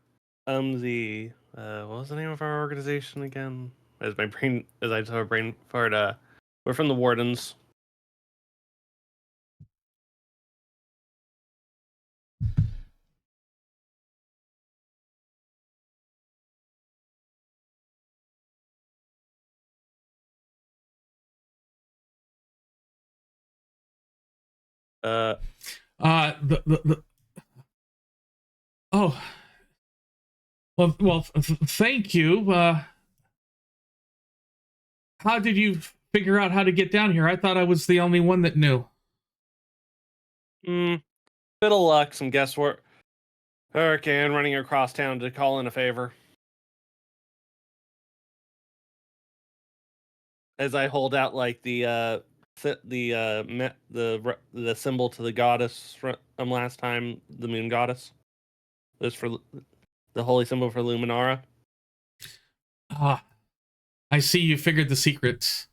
what was the name of our organization again? As I just have a brain fart. We're from the Wardens. The oh, well, thank you. How did you figure out how to get down here? I thought I was the only one that knew. Bit of luck, some guesswork. Hurricane running across town to call in a favor. As I hold out like the symbol to the goddess from last time, the moon goddess. This for the holy symbol for Lunara. Ah, I see you figured the secret.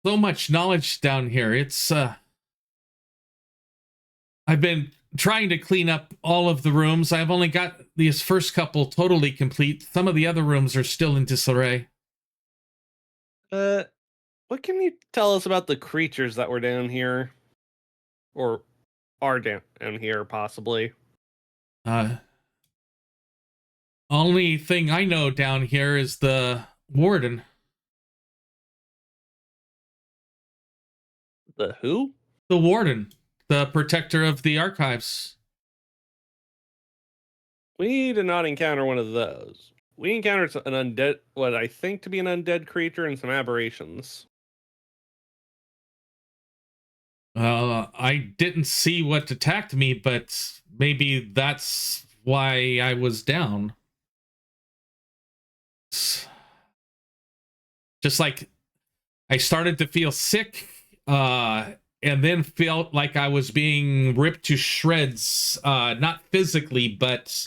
So much knowledge down here. It's I've been trying to clean up all of the rooms. I've only got these first couple totally complete. Some of the other rooms are still in disarray. What can you tell us about the creatures that were down here? Or are down here, possibly? Only thing I know down here is the warden. The who? The warden. The protector of the archives. We did not encounter one of those. We encountered an undead, what I think to be an undead creature, and some aberrations. I didn't see what attacked me, but maybe that's why I was down. Just like I started to feel sick, and then felt like I was being ripped to shreds, not physically, but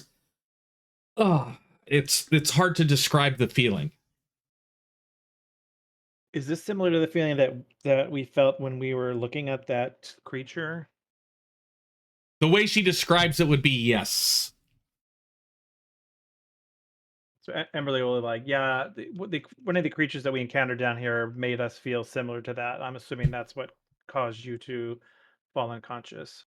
it's hard to describe the feeling. Is this similar to the feeling that we felt when we were looking at that creature? The way she describes it would be yes. So Emberly will like, yeah, one of the creatures that we encountered down here made us feel similar to that. I'm assuming that's what caused you to fall unconscious.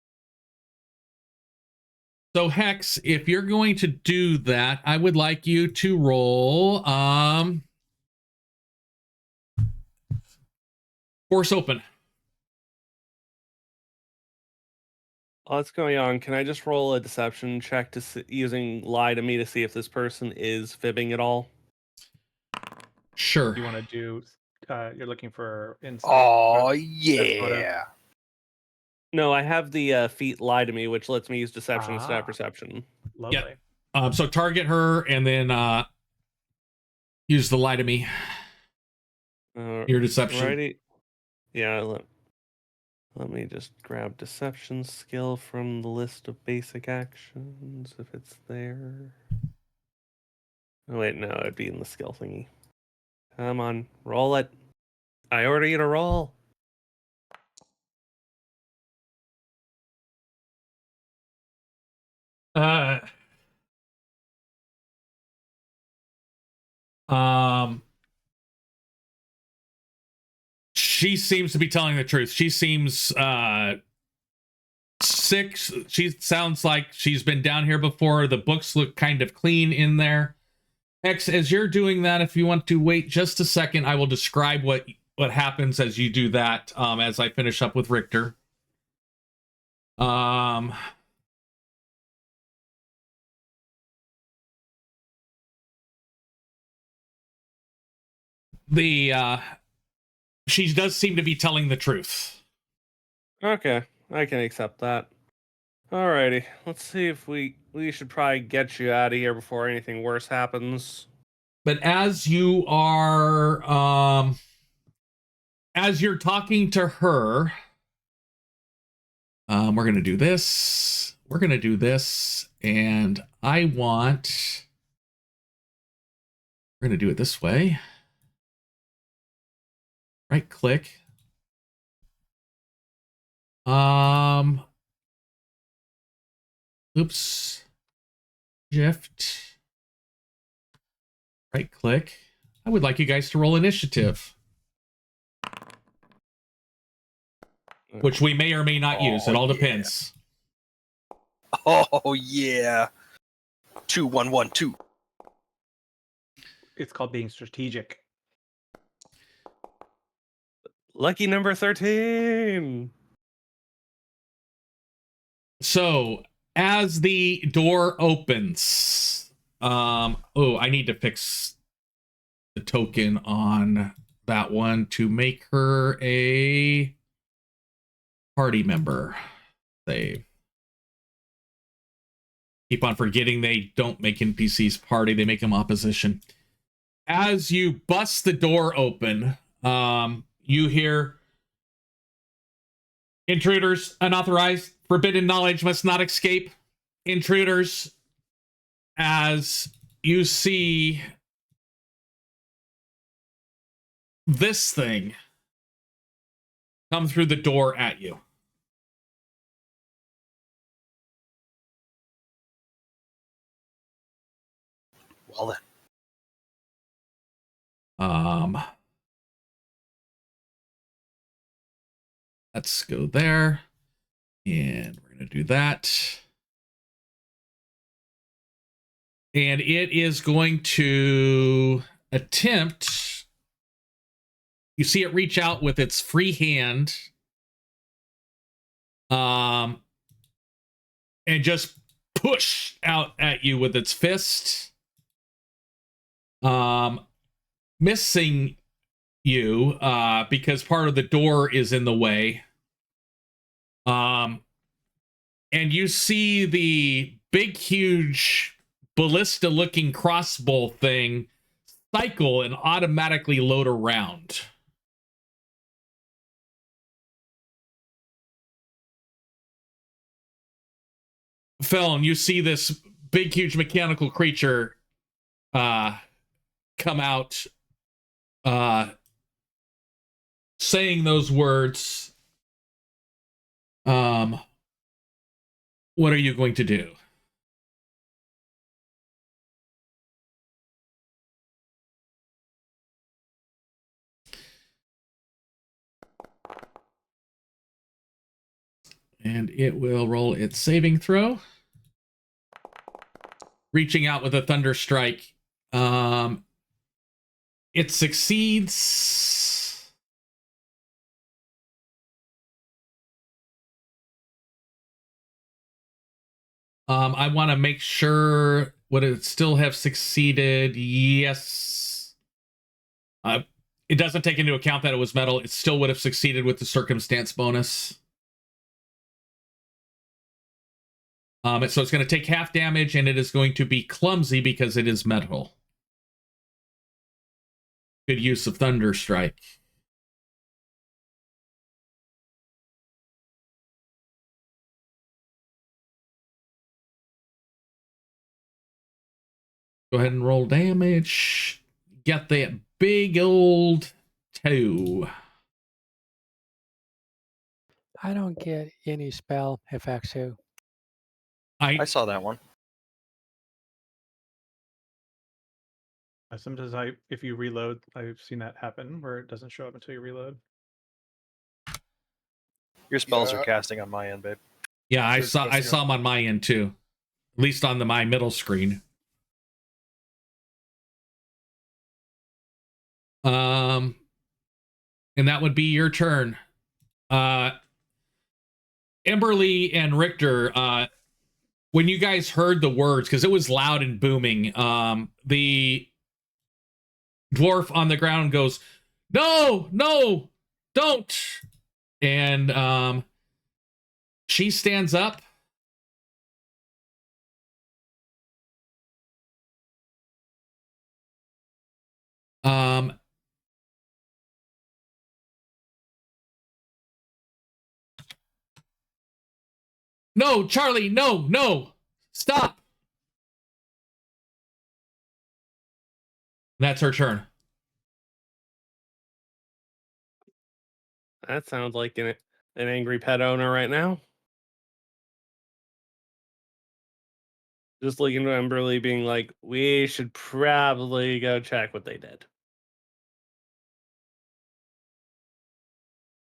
So Hex, if you're going to do that, I would like you to roll Force open. While it's going on, can I just roll a deception check using lie to me to see if this person is fibbing at all? Sure. You want to do? You're looking for insight. Oh That's yeah. No, I have the feat lie to me, which lets me use deception instead of Ah. perception. Lovely. So target her and then use the lie to me. Your deception. Righty. Yeah, let me just grab deception skill from the list of basic actions if it's there. Oh wait, no, it'd be in the skill thingy. Come on, roll it. I already get a roll. She seems to be telling the truth. She seems sick. She sounds like she's been down here before. The books look kind of clean in there. X, as you're doing that, if you want to wait just a second, I will describe what happens as you do that, as I finish up with Richter. She does seem to be telling the truth. Okay, I can accept that. Alrighty, let's see if we should probably get you out of here before anything worse happens. But as you are, as you're talking to her, we're going to do this. We're going to do this. And we're going to do it this way. Right click. Oops. Shift. Right click. I would like you guys to roll initiative, which we may or may not use. It all depends. Oh yeah. 2-1-1-2. It's called being strategic. Lucky number 13. So as the door opens, I need to fix the token on that one to make her a party member. Save. Keep on forgetting they don't make NPCs party, they make them opposition. As you bust the door open, you hear intruders, unauthorized, forbidden knowledge must not escape. Intruders, as you see this thing come through the door at you. Well then. Let's go there. And we're going to do that. And it is going to attempt. You see it reach out with its free hand. And just push out at you with its fist. Missing you because part of the door is in the way. And you see the big, huge ballista looking crossbow thing cycle and automatically load around. Felon, you see this big, huge mechanical creature come out saying those words. What are you going to do? And it will roll its saving throw. Reaching out with a thunder strike. It succeeds. I want to make sure, would it still have succeeded? Yes. It doesn't take into account that it was metal. It still would have succeeded with the circumstance bonus. So it's going to take half damage, and it is going to be clumsy because it is metal. Good use of Thunder Strike. Go ahead and roll damage. Get that big old toe. I don't get any spell effects too. I saw that one. Sometimes if you reload, I've seen that happen where it doesn't show up until you reload. Your spells Yeah. are casting on my end, babe. Yeah, I Sure, saw them on my end too. At least on my middle screen. And that would be your turn. Emberly and Richter, when you guys heard the words, because it was loud and booming, the dwarf on the ground goes, "No, no, don't!" And she stands up. No, Charlie, no, no, stop. That's her turn. That sounds like an angry pet owner right now. Just looking to Emberly being like, we should probably go check what they did.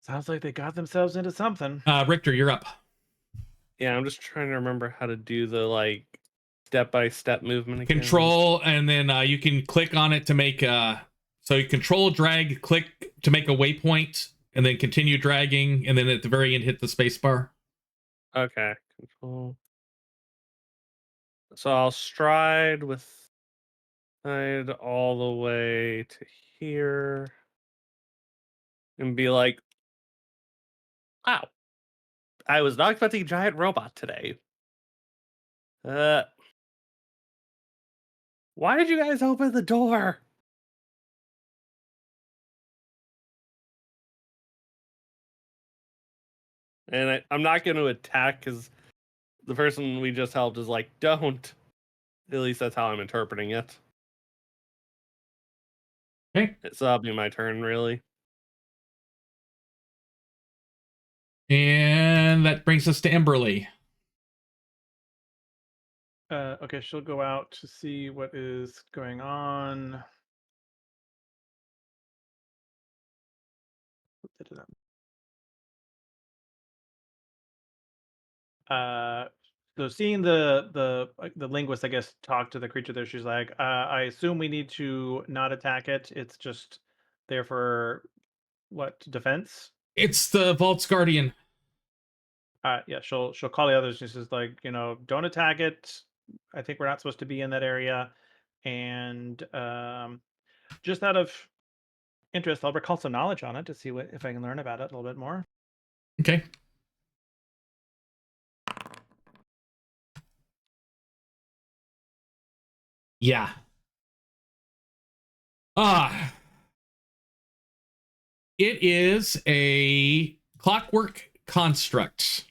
Sounds like they got themselves into something. Richter, you're up. Yeah, I'm just trying to remember how to do the like step-by-step movement again. Control, and then you can click on it to make so you control, drag, click to make a waypoint, and then continue dragging, and then at the very end hit the space bar. Okay, control. So I'll stride with side all the way to here and be like, wow, I was not expecting a giant robot today. Why did you guys open the door? And I'm not going to attack because the person we just helped is like, don't. At least that's how I'm interpreting it. Okay. So that'll be my turn, really. And that brings us to Emberly. Okay, she'll go out to see what is going on. So seeing the linguist, I guess, talk to the creature there, she's like, I assume we need to not attack it. It's just there for what, defense? It's the Vault's Guardian. Yeah, she'll call the others. She's just like, don't attack it. I think we're not supposed to be in that area. And just out of interest, I'll recall some knowledge on it to see if I can learn about it a little bit more. Okay. Yeah. It is a clockwork construct.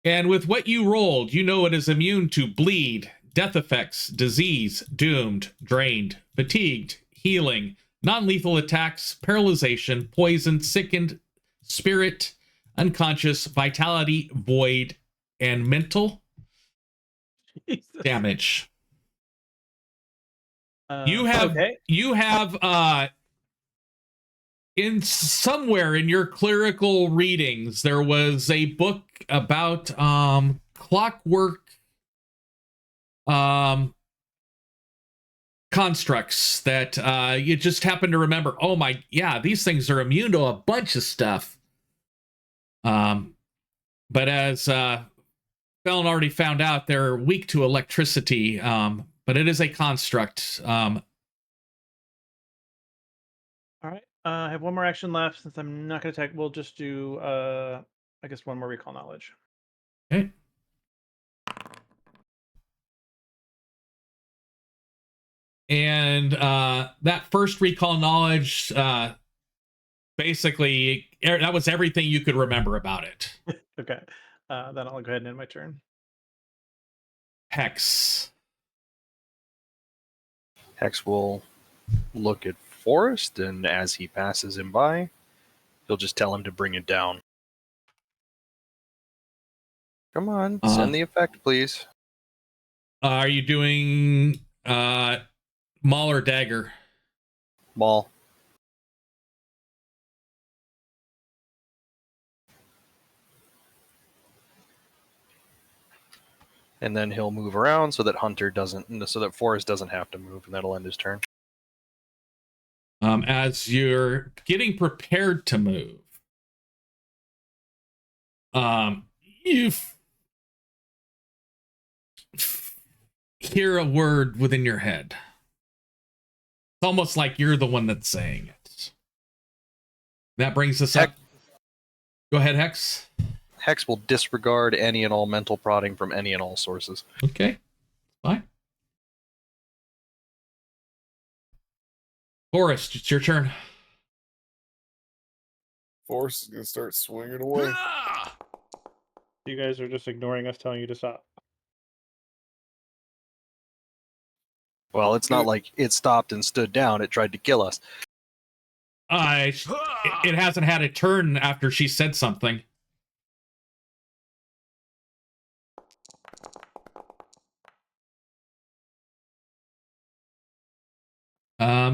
And with what you rolled, you know it is immune to bleed, death effects, disease, doomed, drained, fatigued, healing, non-lethal attacks, paralyzation, poison, sickened, spirit, unconscious, vitality, void, and mental Jesus. damage. You have in somewhere in your clerical readings, there was a book about clockwork constructs that you just happen to remember. Oh my, yeah, these things are immune to a bunch of stuff. But as Felon already found out, they're weak to electricity. But it is a construct. All right. I have one more action left. Since I'm not going to attack, we'll just do, I guess, one more recall knowledge. Okay. And that first recall knowledge, basically, that was everything you could remember about it. Okay. Then I'll go ahead and end my turn. Hex. Hex will look at Forrest, and as he passes him by, he'll just tell him to bring it down. Come on, send the effect, please. Are you doing maul or dagger? Maul. And then he'll move around so that Forrest doesn't have to move, and that'll end his turn. As you're getting prepared to move, you hear a word within your head. It's almost like you're the one that's saying it. That brings us up. Go ahead, Hex. Hex will disregard any and all mental prodding from any and all sources. Okay, fine. Forrest, it's your turn. Force is gonna start swinging away. You guys are just ignoring us telling you to stop. Well, it's not like it stopped and stood down. It tried to kill us. It hasn't had a turn after she said something.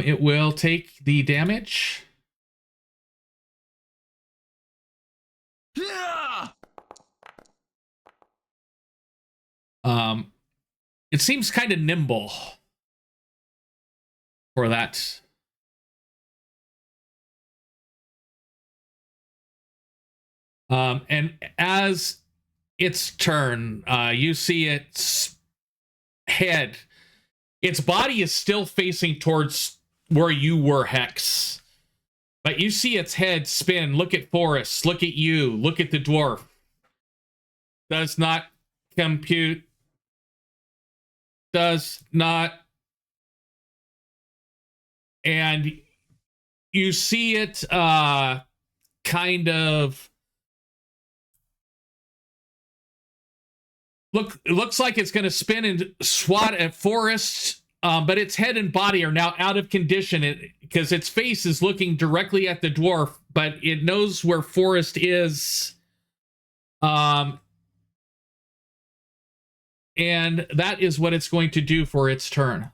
It will take the damage. It seems kind of nimble for that. And as its turn, you see its head. Its body is still facing towards where you were, Hex. But you see its head spin. Look at Forrest. Look at you. Look at the dwarf. Does not compute. Does not. And you see it kind of it looks like it's going to spin and swat at Forrest, but its head and body are now out of condition because its face is looking directly at the dwarf, but it knows where Forrest is. And that is what it's going to do for its turn.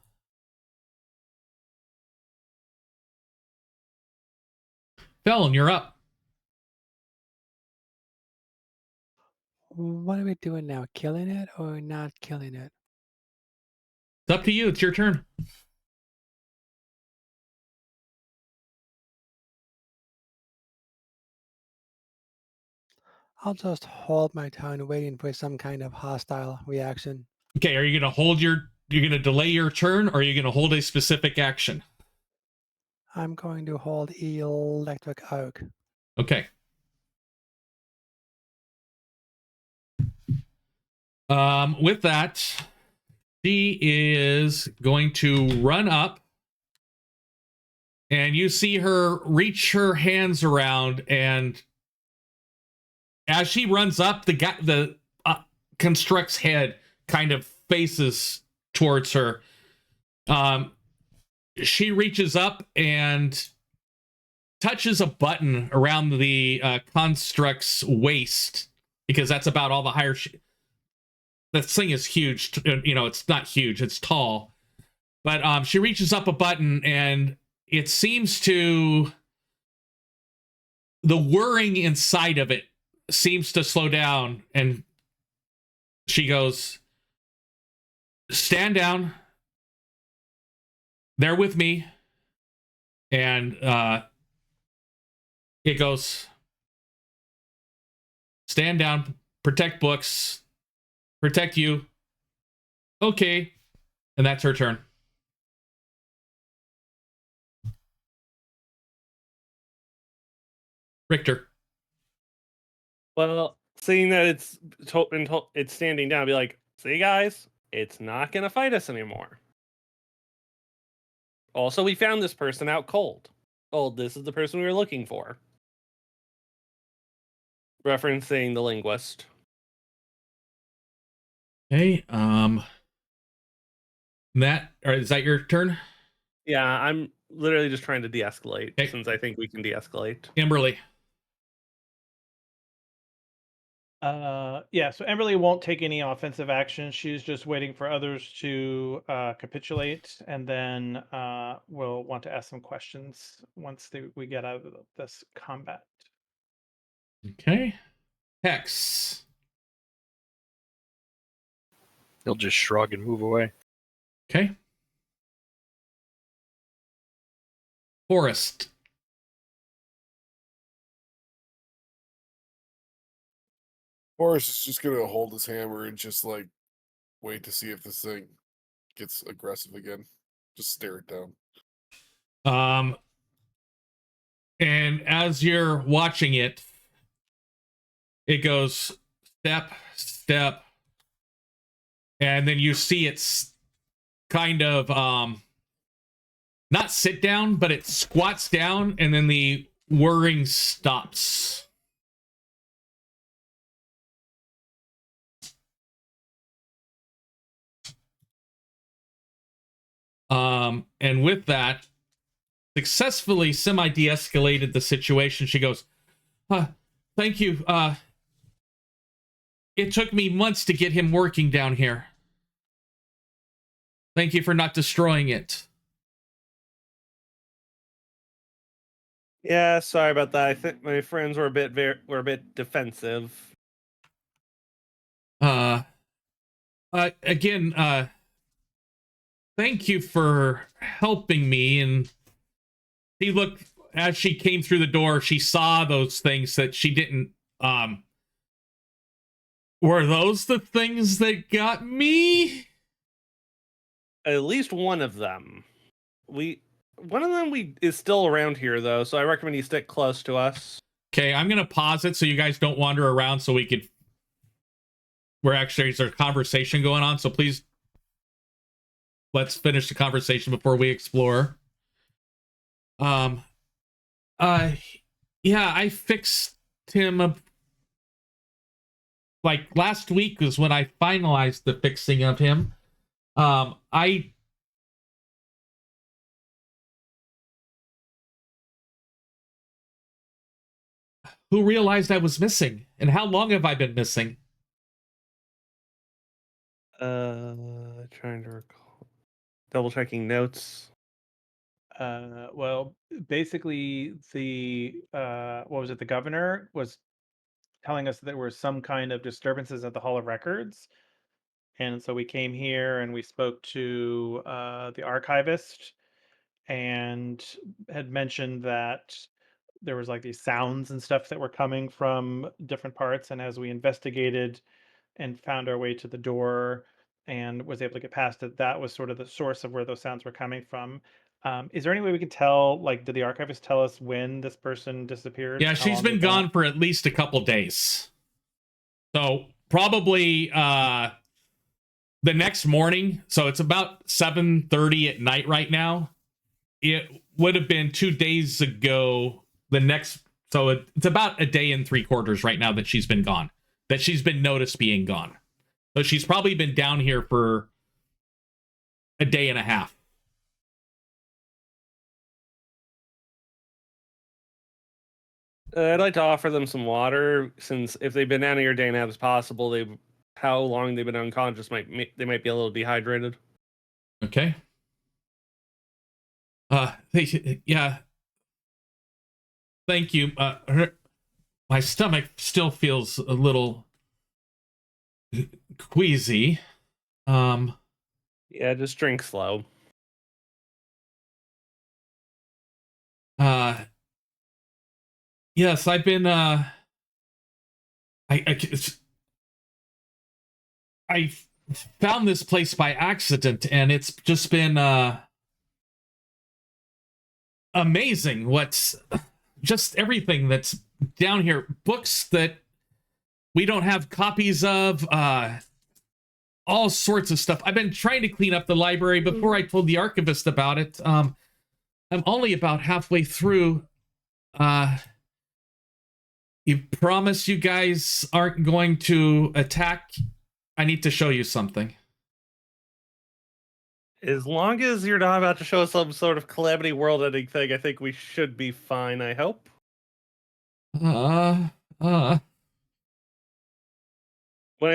Felon, you're up. What are we doing now? Killing it or not killing it? It's up to you. It's your turn. I'll just hold my tongue waiting for some kind of hostile reaction. Okay, are you going to you're going to delay your turn, or are you going to hold a specific action? I'm going to hold electric arc. Okay. With that, she is going to run up, and you see her reach her hands around, and as she runs up, the construct's head kind of faces towards her. She reaches up and touches a button around the construct's waist, because that's about all the higher. This thing is huge. It's not huge. It's tall. But she reaches up a button, and it seems to... the whirring inside of it seems to slow down, and she goes, "Stand down. They're with me." And it goes, "Stand down. Protect books. Protect you." Okay. And that's her turn. Richter. Well, seeing that it's standing down, I'll be like, "See, guys, it's not gonna fight us anymore." Also, we found this person out cold. Oh, this is the person we were looking for. Referencing the linguist. Okay. Is that your turn? Yeah, I'm literally just trying to de-escalate Okay. since I think we can de-escalate. Kimberly. Yeah, so Emberly won't take any offensive action. She's just waiting for others to capitulate, and then we'll want to ask some questions once we get out of this combat. Okay. Hex. He'll just shrug and move away. Okay. Forest. Forrest is just gonna hold his hammer and just like wait to see if this thing gets aggressive again. Just stare it down. And as you're watching it, it goes step, step, and then you see it's kind of not sit down, but it squats down, and then the whirring stops. And with that, successfully semi-de-escalated the situation. She goes, thank you. It took me months to get him working down here. Thank you for not destroying it. Yeah, sorry about that. I think my friends were a bit defensive. Again, thank you for helping me. And she looked, as she came through the door, she saw those things that she didn't, were those the things that got me? At least one of them. One of them is still around here though, so I recommend you stick close to us. Okay, I'm gonna pause it so you guys don't wander around, so we could. There's a conversation going on, so please let's finish the conversation before we explore. Yeah, I fixed him like last week was when I finalized the fixing of him. Who realized I was missing, and how long have I been missing? Trying to recall. Double checking notes. Well, basically, the what was it? The governor was telling us that there were some kind of disturbances at the Hall of Records, and so we came here and we spoke to the archivist, and had mentioned that there was like these sounds and stuff that were coming from different parts, and as we investigated and found our way to the door and was able to get past it, that was sort of the source of where those sounds were coming from. Is there any way we can tell, like, did the archivist tell us when this person disappeared? Yeah, How she's long been they've gone for at least a couple days. So probably the next morning. So it's about 7:30 at night right now. It would have been 2 days ago. So it's about a day and 3/4 right now that she's been gone. That she's been noticed being gone. So she's probably been down here for a day and a half. I'd like to offer them some water, since if they've been down here a day and a half as possible, how long they've been unconscious they might be a little dehydrated. Okay. Yeah. Thank you. My stomach still feels a little queasy. Yeah, just drink slow. Yes, I've been I found this place by accident, and it's just been amazing what's just everything that's down here. Books that we don't have copies of, all sorts of stuff. I've been trying to clean up the library before I told the archivist about it. I'm only about halfway through. You promise you guys aren't going to attack? I need to show you something. As long as you're not about to show some sort of calamity world-ending thing, I think we should be fine, I hope. When I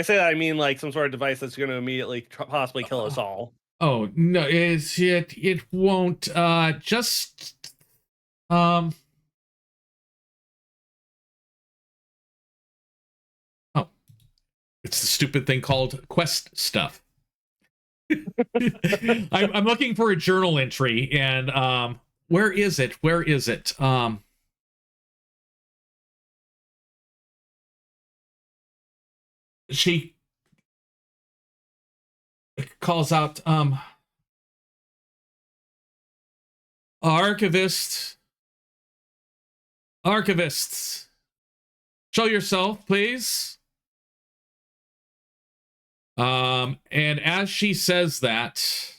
say that, I mean like some sort of device that's going to immediately possibly kill us all. Oh, no, it won't, just, oh, it's the stupid thing called quest stuff. I'm looking for a journal entry, and, where is it? Where is it? She calls out, archivists, show yourself, please. And as she says that,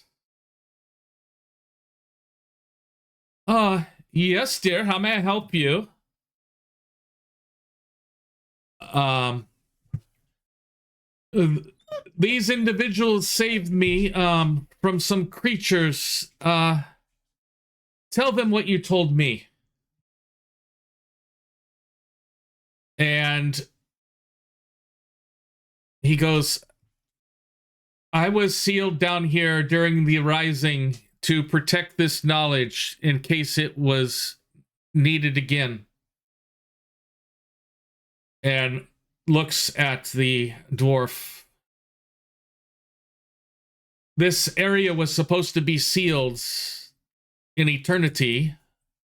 yes, dear, how may I help you? These individuals saved me, from some creatures. Tell them what you told me. And he goes, I was sealed down here during the Rising to protect this knowledge in case it was needed again. And looks at the dwarf. This area was supposed to be sealed in eternity.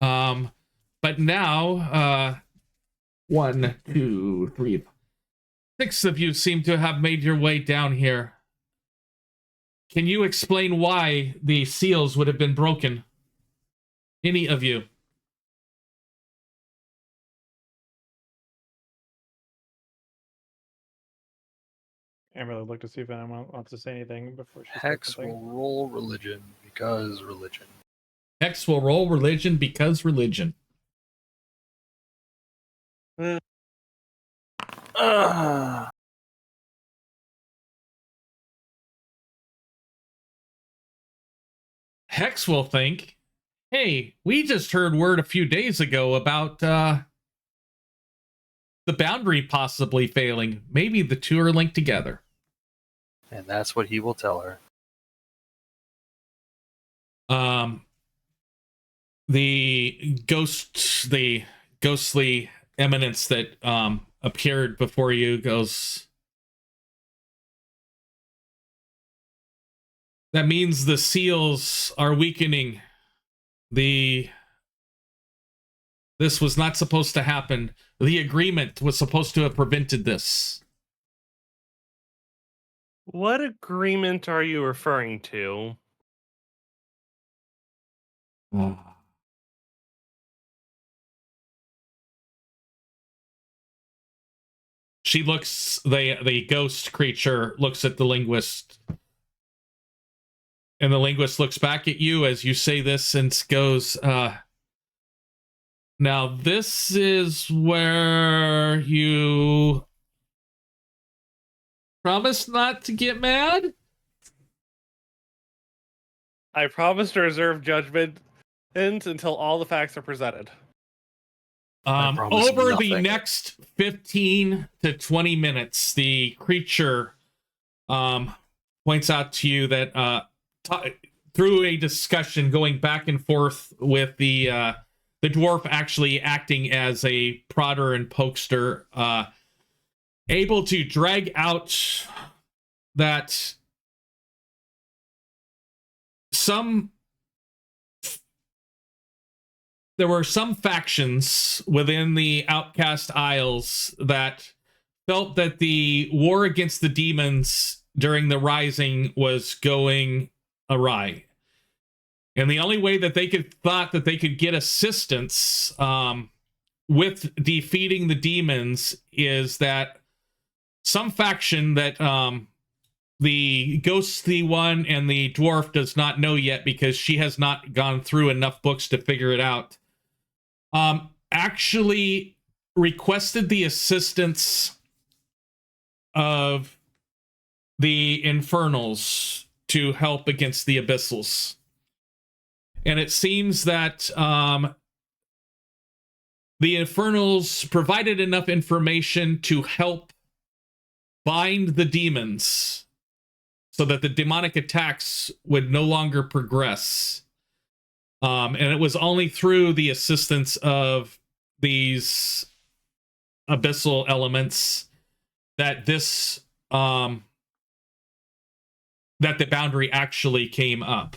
But now, 1, 2, 3, 6 of you seem to have made your way down here. Can you explain why the seals would have been broken? Any of you? Amber, look to see if anyone wants to say anything before she says Hex something. will roll religion because religion. Hex will roll religion because religion. Hex will think, hey, we just heard word a few days ago about the boundary possibly failing. Maybe the two are linked together. And that's what he will tell her. The ghostly eminence that appeared before you goes, that means the seals are weakening. This was not supposed to happen. The agreement was supposed to have prevented this. What agreement are you referring to? She looks, the ghost creature looks at the linguist. And the linguist looks back at you as you say this and goes, now this is where you promise not to get mad? I promise to reserve judgment until all the facts are presented. Over the next 15 to 20 minutes, the creature points out to you that through a discussion going back and forth with the dwarf actually acting as a prodder and pokester, able to drag out that there were some factions within the Outcast Isles that felt that the war against the demons during the Rising was going awry. And the only way that they thought that they could get assistance with defeating the demons is that some faction that the ghostly one and the dwarf does not know yet because she has not gone through enough books to figure it out, actually requested the assistance of the Infernals to help against the Abyssals. And it seems that the Infernals provided enough information to help bind the demons so that the demonic attacks would no longer progress. And it was only through the assistance of these abyssal elements that this that the boundary actually came up.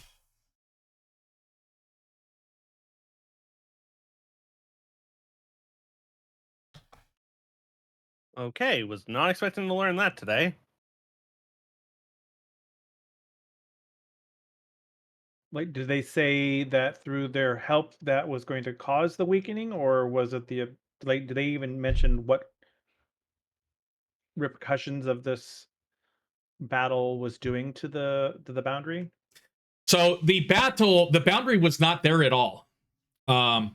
Okay, was not expecting to learn that today. Like, did they say that through their help that was going to cause the weakening, or was it the like? Did they even mention what repercussions of this battle was doing to the boundary? So the boundary was not there at all. What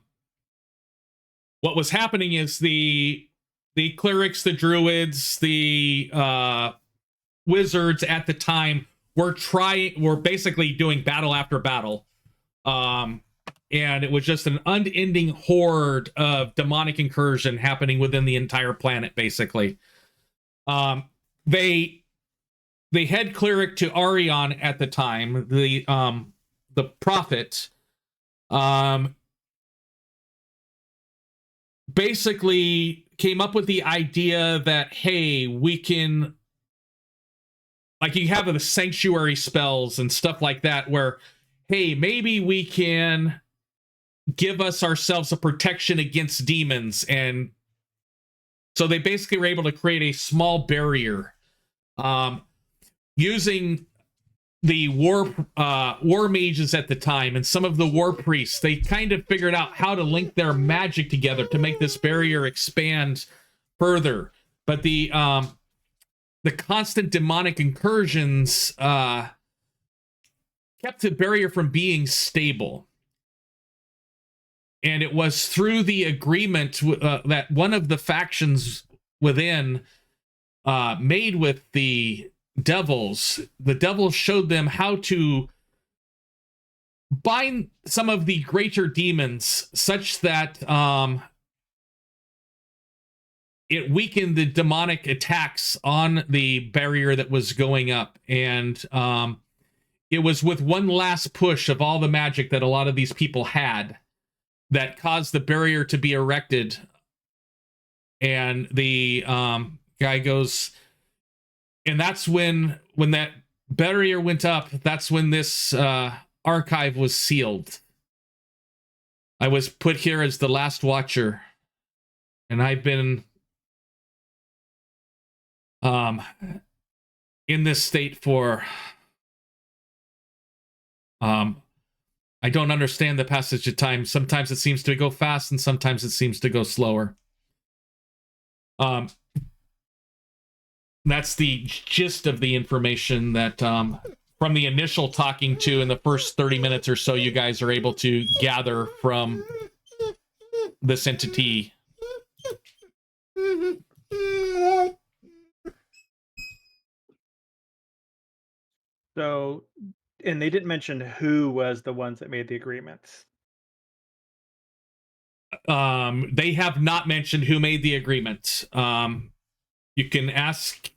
was happening is the clerics, the druids, the wizards at the time were basically doing battle after battle. And it was just an unending horde of demonic incursion happening within the entire planet, basically. The head cleric to Aurion at the time, the prophet, basically came up with the idea that, hey, we can, like, you have the sanctuary spells and stuff like that, where, hey, maybe we can give us ourselves a protection against demons. And so they basically were able to create a small barrier, using the war mages at the time and some of the war priests. They kind of figured out how to link their magic together to make this barrier expand further. But the constant demonic incursions kept the barrier from being stable. And it was through the agreement that one of the factions within made with the devils showed them how to bind some of the greater demons such that it weakened the demonic attacks on the barrier that was going up. And it was with one last push of all the magic that a lot of these people had that caused the barrier to be erected. And the guy goes, and that's when that barrier went up, that's when this archive was sealed. I was put here as the last watcher, and I've been in this state for I don't understand the passage of time. Sometimes it seems to go fast and sometimes it seems to go slower. That's the gist of the information that from the initial talking to in the first 30 minutes or so you guys are able to gather from this entity. So, and they didn't mention who was the ones that made the agreements. They have not mentioned who made the agreement. You can ask.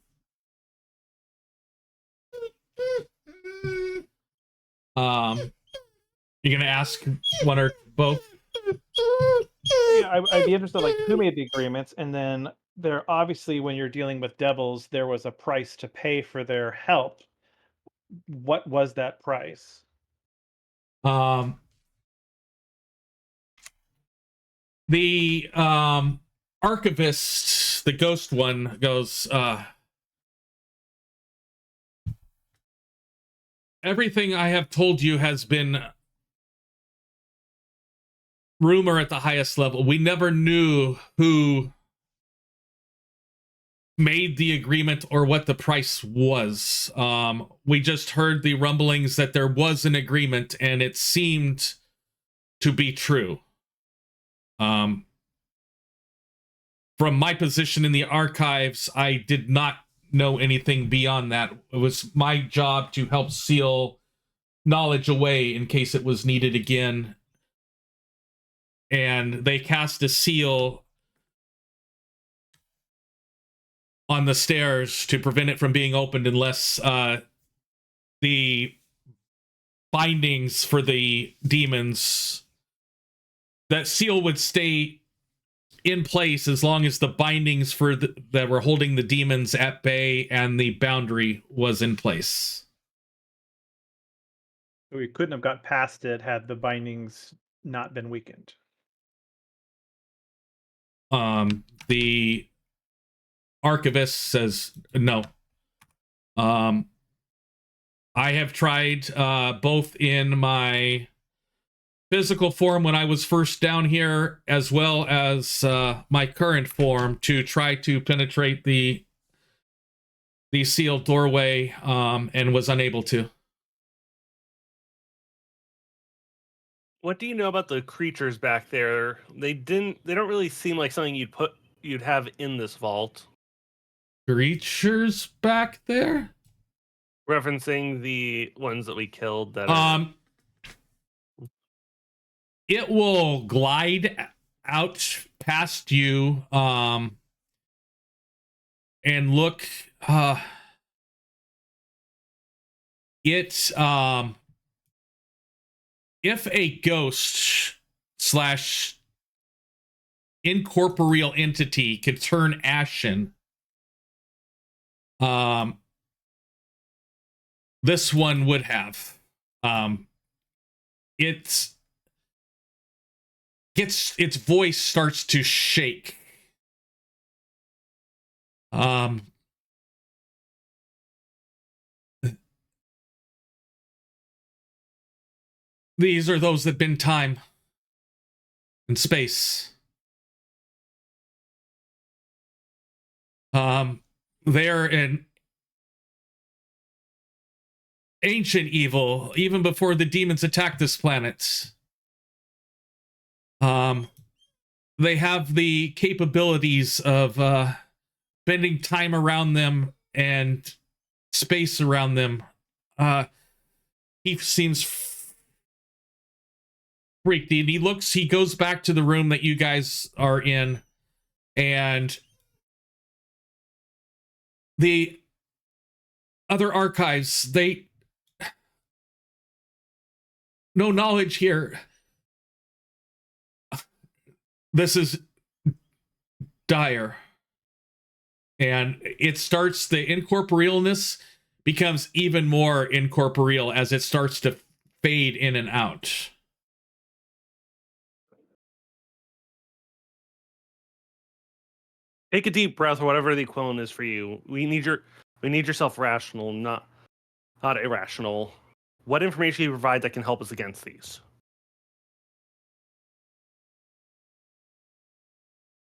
You're gonna ask one or both. Yeah, I'd be interested, like, who made the agreements, and then there obviously, when you're dealing with devils, there was a price to pay for their help. What was that price? The archivist, the ghost one, goes, everything I have told you has been rumor at the highest level. We never knew who made the agreement or what the price was. We just heard the rumblings that there was an agreement, and it seemed to be true. From my position in the archives, I did not know anything beyond that. It was my job to help seal knowledge away in case it was needed again. And they cast a seal on the stairs to prevent it from being opened unless the bindings for the demons, that seal would stay in place as long as the bindings for that were holding the demons at bay and the boundary was in place. We couldn't have got past it had the bindings not been weakened. The archivist says no. I have tried both in my physical form when I was first down here, as well as my current form, to try to penetrate the sealed doorway, and was unable to. What do you know about the creatures back there? They don't really seem like something you'd have in this vault. Creatures back there? Referencing the ones that we killed that it will glide out past you and look if a ghost / incorporeal entity could turn ashen, this one would have. Its voice starts to shake. These are those that bend time and space. They're an ancient evil, even before the demons attacked this planet. They have the capabilities of bending time around them and space around them. He seems freaked. He goes back to the room that you guys are in, and the other archives, no knowledge here. This is dire. And it starts, the incorporealness becomes even more incorporeal as it starts to fade in and out. Take a deep breath, or whatever the equivalent is for you. We need yourself rational, not irrational. What information do you provide that can help us against these?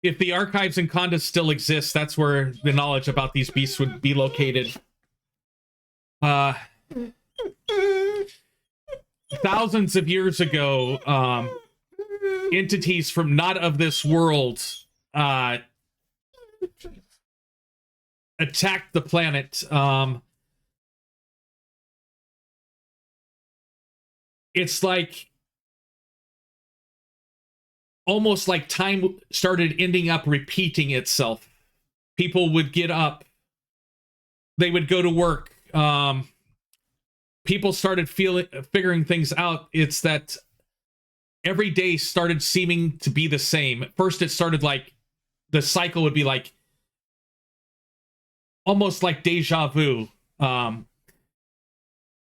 If the archives in Conda still exist, that's where the knowledge about these beasts would be located. Thousands of years ago, entities from not of this world attacked the planet. It's like almost like time started ending up repeating itself. People would get up, they would go to work. People started figuring things out. It's that every day started seeming to be the same. At first, it started like the cycle would be like almost like deja vu.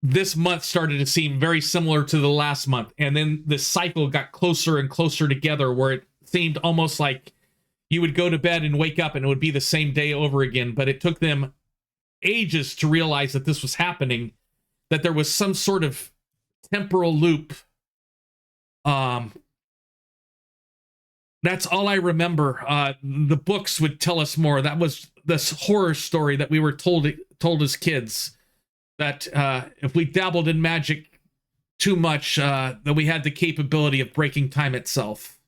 This month started to seem very similar to the last month, and then the cycle got closer and closer together, where it seemed almost like you would go to bed and wake up and it would be the same day over again. But it took them ages to realize that this was happening, that there was some sort of temporal loop. That's all I remember. The books would tell us more. That this horror story that we were told as kids, that if we dabbled in magic too much, that we had the capability of breaking time itself.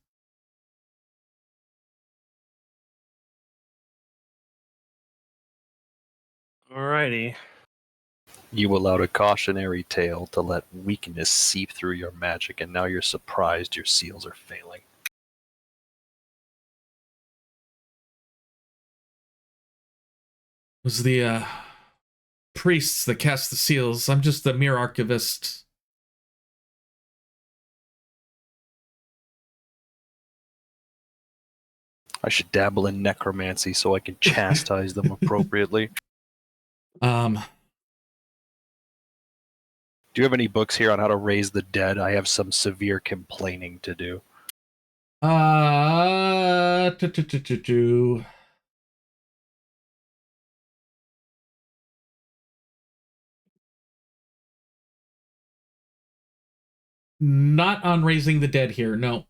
Alrighty. You allowed a cautionary tale to let weakness seep through your magic, and now you're surprised your seals are failing. It was the priests that cast the seals. I'm just the mere archivist. I should dabble in necromancy so I can chastise them appropriately. Do you have any books here on how to raise the dead? I have some severe complaining to do. Not on raising the dead here, no.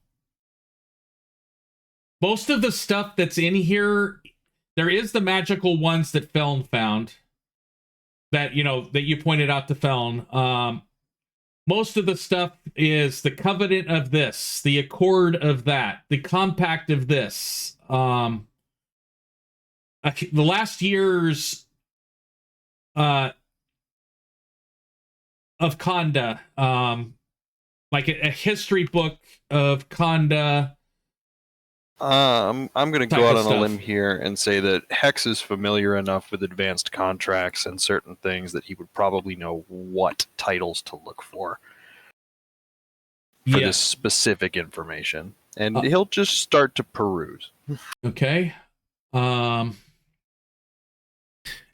Most of the stuff that's in here, there is the magical ones that Feln found. That, you know, that you pointed out to Feln. Most of the stuff is the covenant of this, the accord of that, the compact of this. The last year's of Khanda, like a history book of Khanda. I'm going to Type go out of on a stuff. limb here and say that Hex is familiar enough with advanced contracts and certain things that he would probably know what titles to look for this Yes. specific information. And he'll just start to peruse. Okay.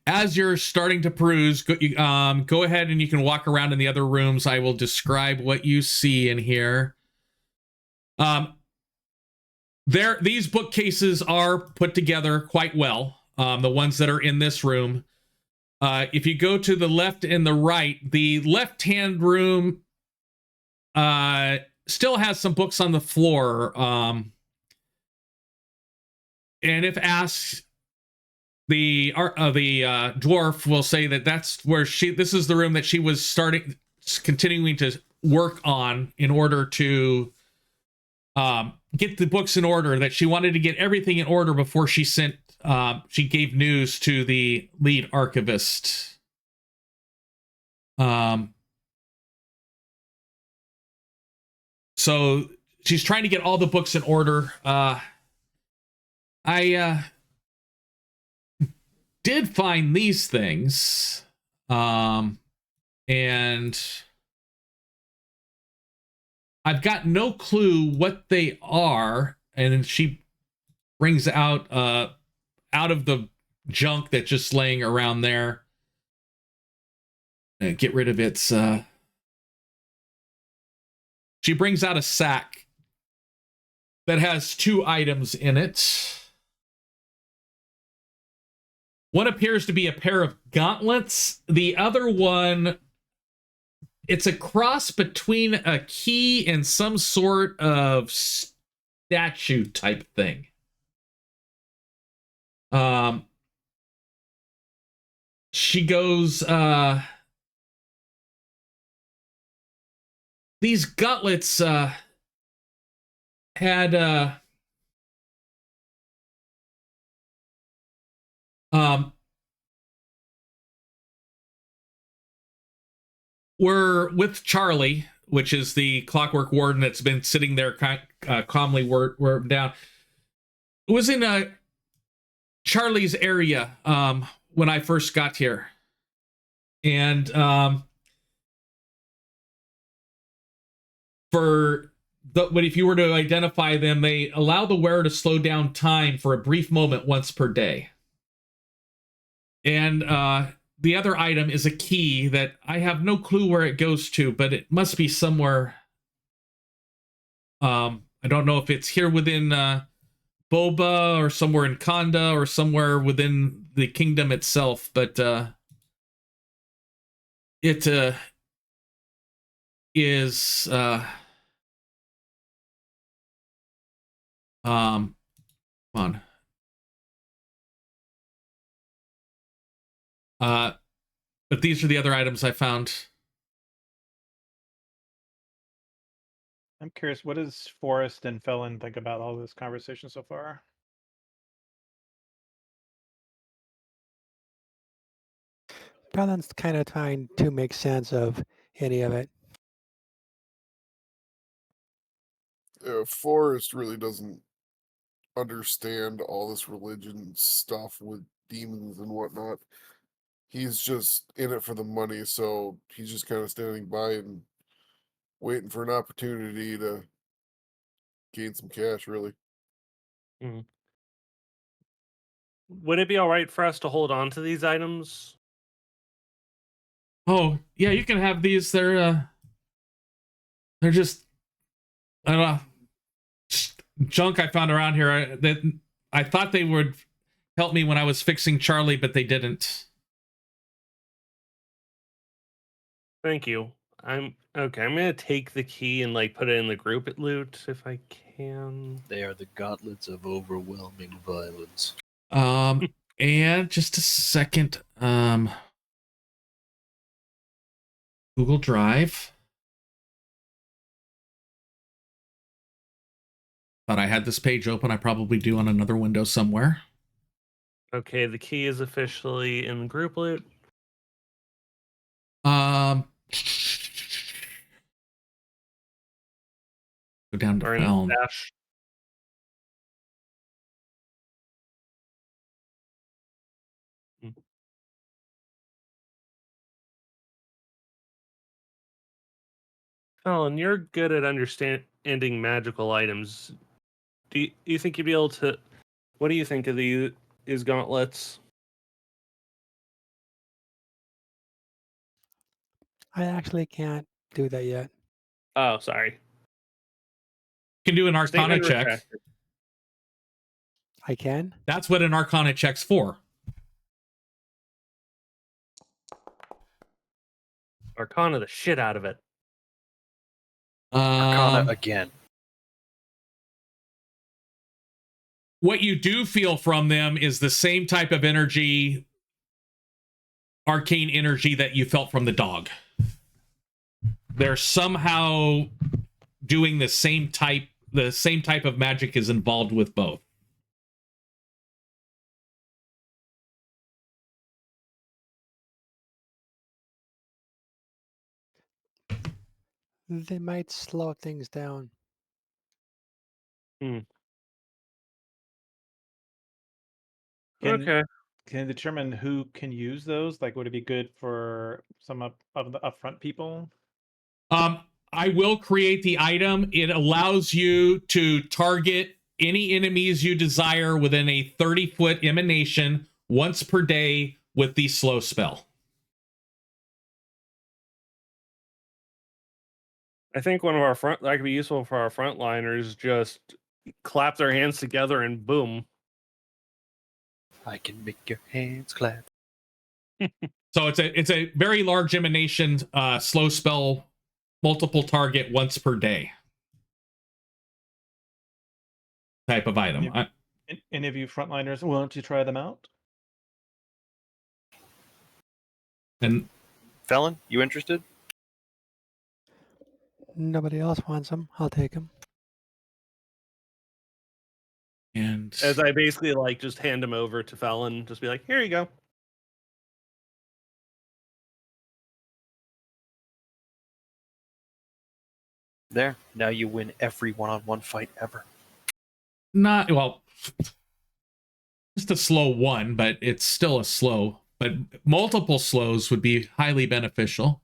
As you're starting to peruse, go ahead and you can walk around in the other rooms. I will describe what you see in here. These bookcases are put together quite well. The ones that are in this room. If you go to the left and the right, the left-hand room still has some books on the floor. And if asked, the dwarf will say that that's where this is the room that she was continuing to work on in order to get the books in order, that she wanted to get everything in order before she gave news to the lead archivist. So she's trying to get all the books in order. I did find these things, and I've got no clue what they are. And then she brings out of the junk that's just laying around there. Get rid of its. She brings out a sack that has 2 items in it. One appears to be a pair of gauntlets. The other one, it's a cross between a key and some sort of statue type thing. She goes, these gauntlets had were with Charlie, which is the clockwork warden that's been sitting there calmly down. It was in Charlie's area when I first got here. And but if you were to identify them, they allow the wearer to slow down time for a brief moment once per day. And the other item is a key that I have no clue where it goes to, but it must be somewhere. I don't know if it's here within Boba or somewhere in Khanda or somewhere within the kingdom itself, but it is come on. But these are the other items I found. I'm curious, what does Forrest and Felon think about all this conversation so far? Felon's kind of trying to make sense of any of it. Forrest really doesn't understand all this religion stuff with demons and whatnot. He's just in it for the money, so he's just kind of standing by and waiting for an opportunity to gain some cash, really. Would it be all right for us to hold on to these items? Oh, yeah, you can have these. They're just, I don't know, just junk I found around here that I thought they would help me when I was fixing Charlie, but they didn't. Thank you. I'm okay. I'm gonna take the key and like put it in the group at loot if I can. They are the gauntlets of overwhelming violence. And just a second, Google Drive. Thought I had this page open. I probably do on another window somewhere. Okay, the key is officially in the group loot. Go down to Or in the Feln. stash. Alan, you're good at understanding magical items. Do you think you'd be able to? What do you think of these gauntlets? I actually can't do that yet. Oh, sorry. You can do an Arcana Statement check. retracted. I can? That's what an Arcana check's for. Arcana the shit out of it. Arcana again. What you do feel from them is the same type of energy, arcane energy that you felt from the dog. They're somehow doing the same type of magic is involved with both. They might slow things down. Okay. Can it determine who can use those? Like, would it be good for some of the upfront people? I will create the item. It allows you to target any enemies you desire within a 30-foot emanation once per day with the slow spell. I think that could be useful for our frontliners. Just clap their hands together and boom. I can make your hands clap. So it's a very large emanation, slow spell, multiple target once per day type of item. Any of you frontliners willing to try them out? And Felon, you interested? Nobody else wants them. I'll take them. And As I basically like just hand them over to Felon, just be like, here you go. There. Now you win every one-on-one fight ever. not, well, just a slow one, but it's still a slow. But multiple slows would be highly beneficial.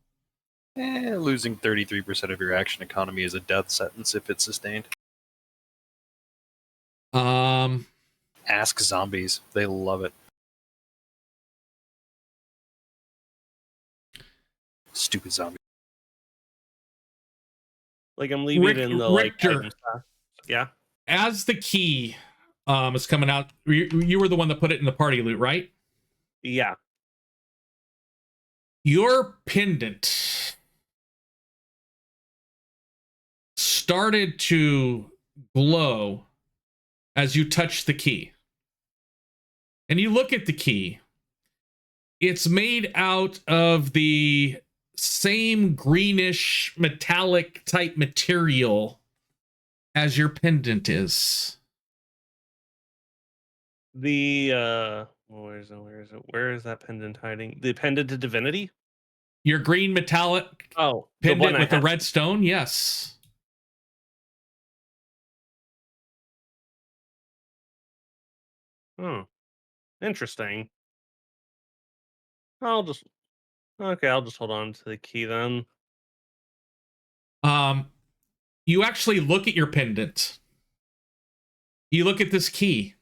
Losing 33% of your action economy is a death sentence if it's sustained. Ask zombies. They love it. Stupid zombie. Like I'm leaving it in the like Richter, item stash. Yeah. as the key is coming out, you were the one that put it in the party loot, right? Yeah. Your pendant started to glow as you touched the key. And you look at the key, It's made out of the same greenish metallic type material as your pendant is. The where is it? Where is that pendant hiding? The pendant to divinity? Your green metallic Oh, the one pendant I with the have. red stone, yes. Oh, interesting. I'll just hold on to the key then. You actually look at your pendant. You look at this key.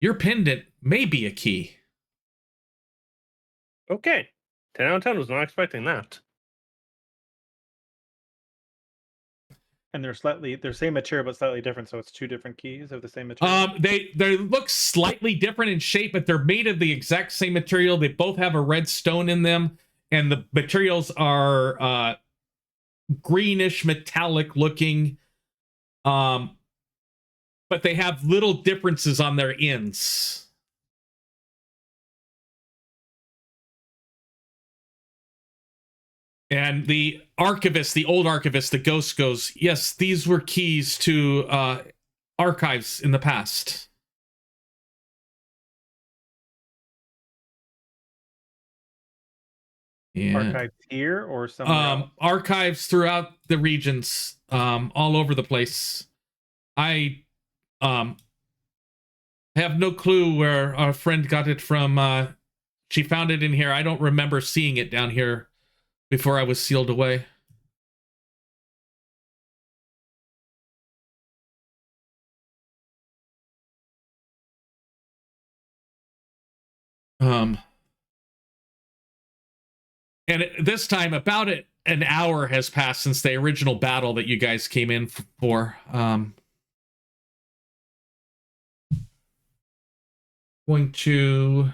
Your pendant may be a key. Okay. 10 out of 10 was not expecting that. And they're same material but slightly different, so it's two different keys of the same material. They look slightly different in shape, but they're made of the exact same material. They both have a red stone in them, and the materials are greenish metallic looking. But they have little differences on their ends. And the archivist, the old archivist, the ghost goes, yes, these were keys to archives in the past. Yeah. Archived here or somewhere else? Archives throughout the regions, all over the place. I have no clue where our friend got it from. She found it in here. I don't remember seeing it down here before I was sealed away. And this time, about an hour has passed since the original battle that you guys came in for. Going to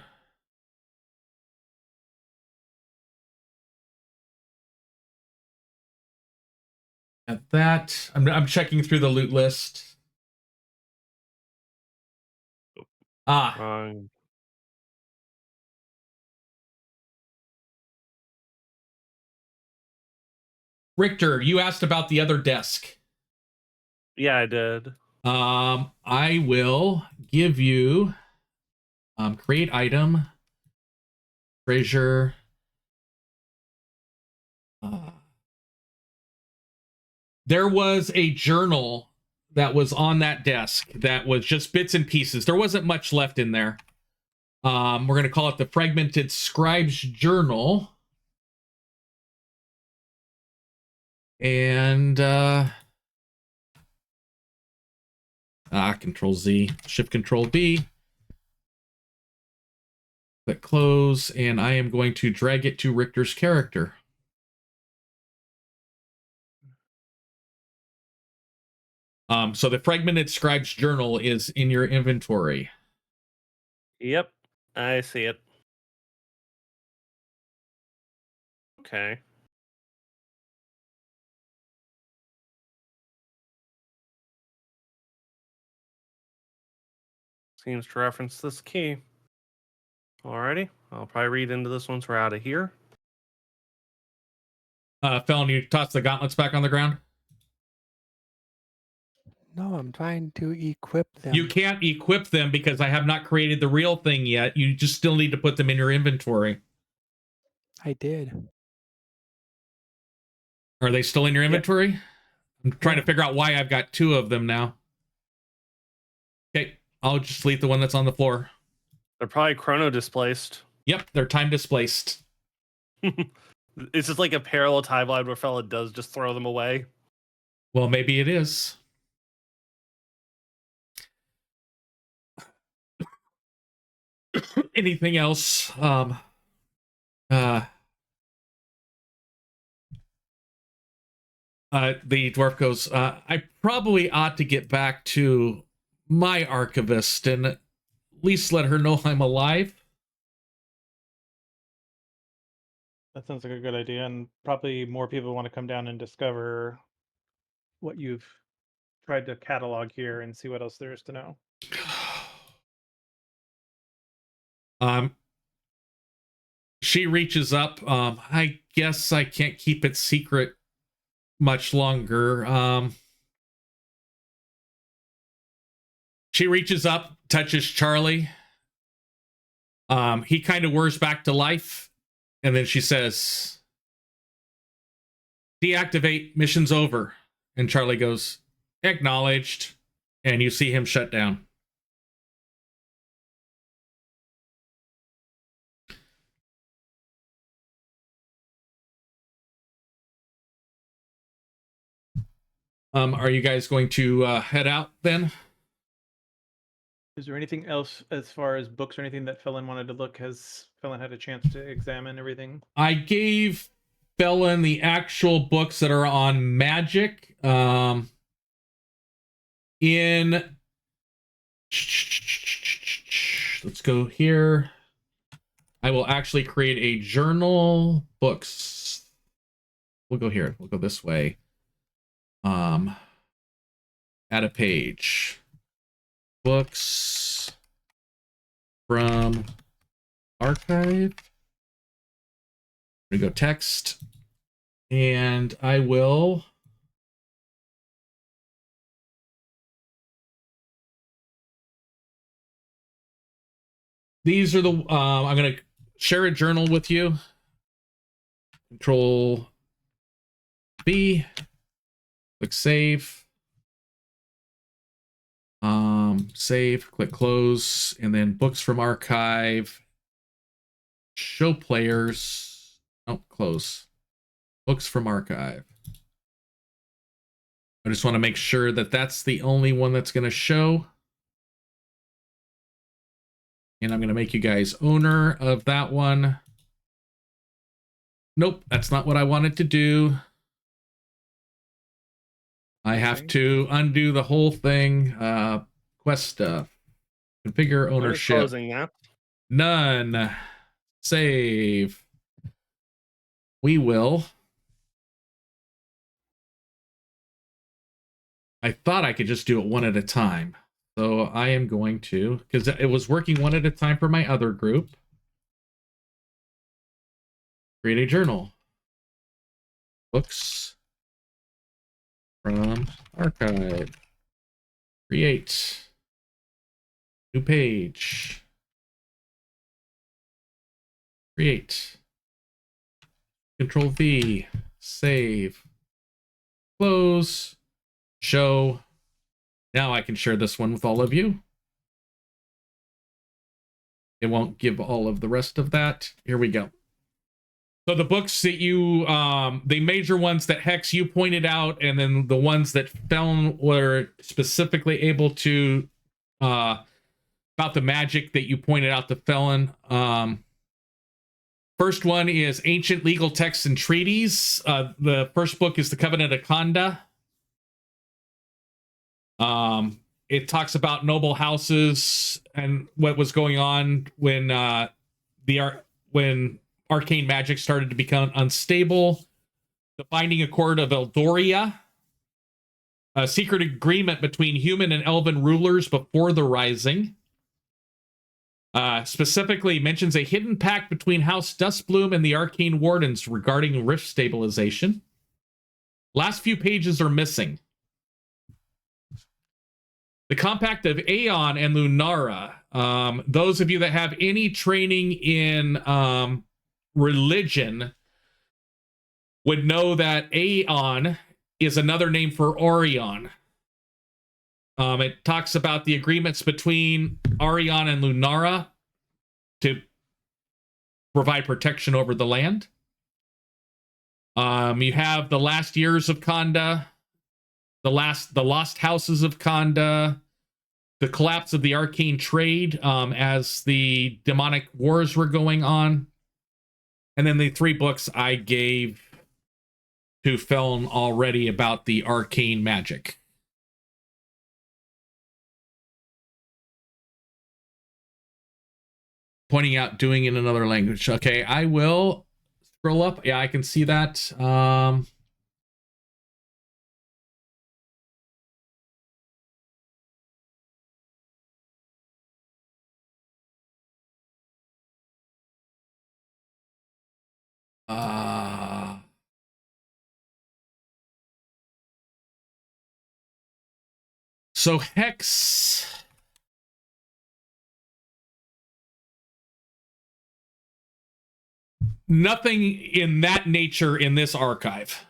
at that. I'm checking through the loot list. Richter, you asked about the other desk. Yeah, I did. I will give you create item, treasure. There was a journal that was on that desk that was just bits and pieces. There wasn't much left in there. We're going to call it the Fragmented Scribe's Journal. And Control Z, Shift Control B. Click close, and I am going to drag it to Richter's character. So the Fragmented Scribe's Journal is in your inventory. Yep, I see it. Okay. Seems to reference this key. Alrighty, I'll probably read into this once we're out of here. Felon, you toss the gauntlets back on the ground? No, I'm trying to equip them. You can't equip them because I have not created the real thing yet. You just still need to put them in your inventory. I did. Are they still in your inventory? Yep. I'm trying to figure out why I've got two of them now. Okay, I'll just delete the one that's on the floor. They're probably chrono displaced. Yep, they're time displaced. It's just like a parallel timeline where fella does just throw them away. Well, maybe it is. Anything else? The dwarf goes, I probably ought to get back to my archivist and at least let her know I'm alive. That sounds like a good idea, and probably more people want to come down and discover what you've tried to catalog here and see what else there is to know. she reaches up. I guess I can't keep it secret much longer. She reaches up, touches Charlie. He kind of whirs back to life, and then she says, "Deactivate, mission's over." And Charlie goes, "Acknowledged." And you see him shut down. Are you guys going to head out then? Is there anything else as far as books or anything that Felon wanted to look? Has Felon had a chance to examine everything? I gave Felon the actual books that are on magic. Let's go here. I will actually create a journal. Books. We'll go here. We'll go this way. Add a page. Books from archive. We go text, and I will. These are the. I'm going to share a journal with you. Control B. Click save. Save. Click close, and then books from archive. Show players. Oh, close. Books from archive. I just want to make sure that that's the only one that's going to show. And I'm going to make you guys owner of that one. Nope, that's not what I wanted to do. I have to undo the whole thing. Quest stuff. Configure ownership. Closing that. None. Save. We will. I thought I could just do it one at a time. So I am going to, because it was working one at a time for my other group. Create a journal. Books from archive. Create. New page. Create. Control V. Save. Close. Show. Now I can share this one with all of you. It won't give all of the rest of that. Here we go. So the books that you, the major ones that Hex you pointed out, and then the ones that Felon were specifically able to, about the magic that you pointed out to Felon. First one is Ancient Legal Texts and Treaties. The first book is the Covenant of Conda. It talks about noble houses and what was going on when when arcane magic started to become unstable. The Binding Accord of Eldoria. A secret agreement between human and elven rulers before the Rising. Specifically mentions a hidden pact between House Dustbloom and the Arcane Wardens regarding rift stabilization. Last few pages are missing. The Compact of Aurion and Lunara. Those of you that have any training in religion would know that Aurion is another name for Aurion. It talks about the agreements between Aurion and Lunara to provide protection over the land. You have the last years of Conda, the lost houses of Conda, the collapse of the arcane trade as the demonic wars were going on, and then the 3 books I gave to Felon already about the arcane magic. Pointing out doing in another language. Okay, I will scroll up. Yeah, I can see that. So Hex. Nothing in that nature in this archive.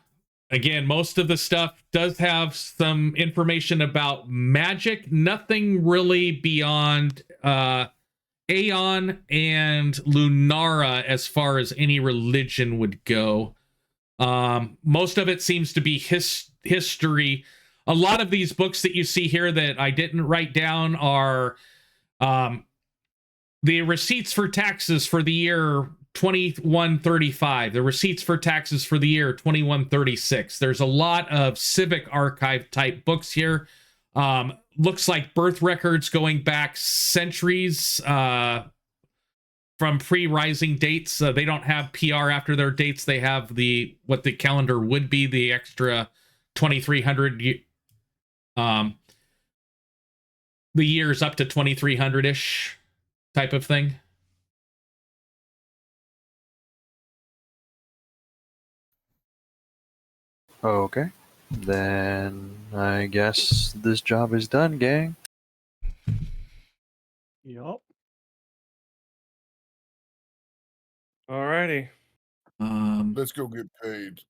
Again, most of the stuff does have some information about magic. Nothing really beyond Aeon and Lunara as far as any religion would go. Most of it seems to be history. A lot of these books that you see here that I didn't write down are the receipts for taxes for the year 2135, the receipts for taxes for the year 2136. There's a lot of civic archive type books here. Looks like birth records going back centuries from pre-rising dates. They don't have PR after their dates. They have what the calendar would be, the extra 2300 the years up to 2300-ish type of thing. Okay. Then I guess this job is done, gang. Yup. Alrighty. Let's go get paid.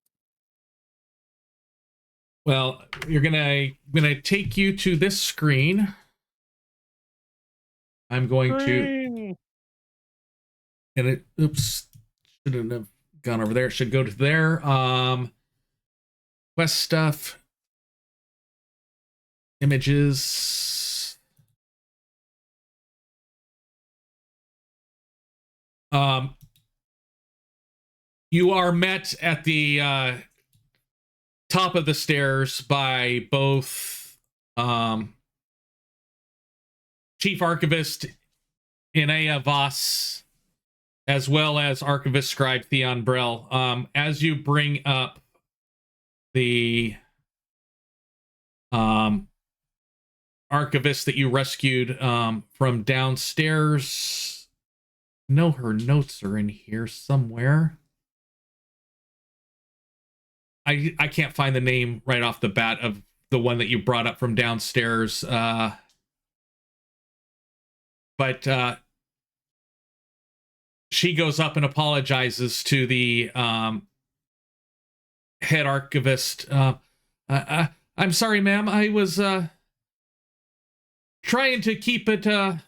Well, you're gonna take you to this screen. I'm going to, Green. and it, oops, shouldn't have gone over there. It should go to there. Quest stuff, images. You are met at the top of the stairs by both Chief Archivist Inea Voss as well as Archivist Scribe Theon Brell. As you bring up the archivist that you rescued from downstairs, know her notes are in here somewhere. I can't find the name right off the bat of the one that you brought up from downstairs. But she goes up and apologizes to the head archivist. I'm sorry, ma'am. I was trying to keep it a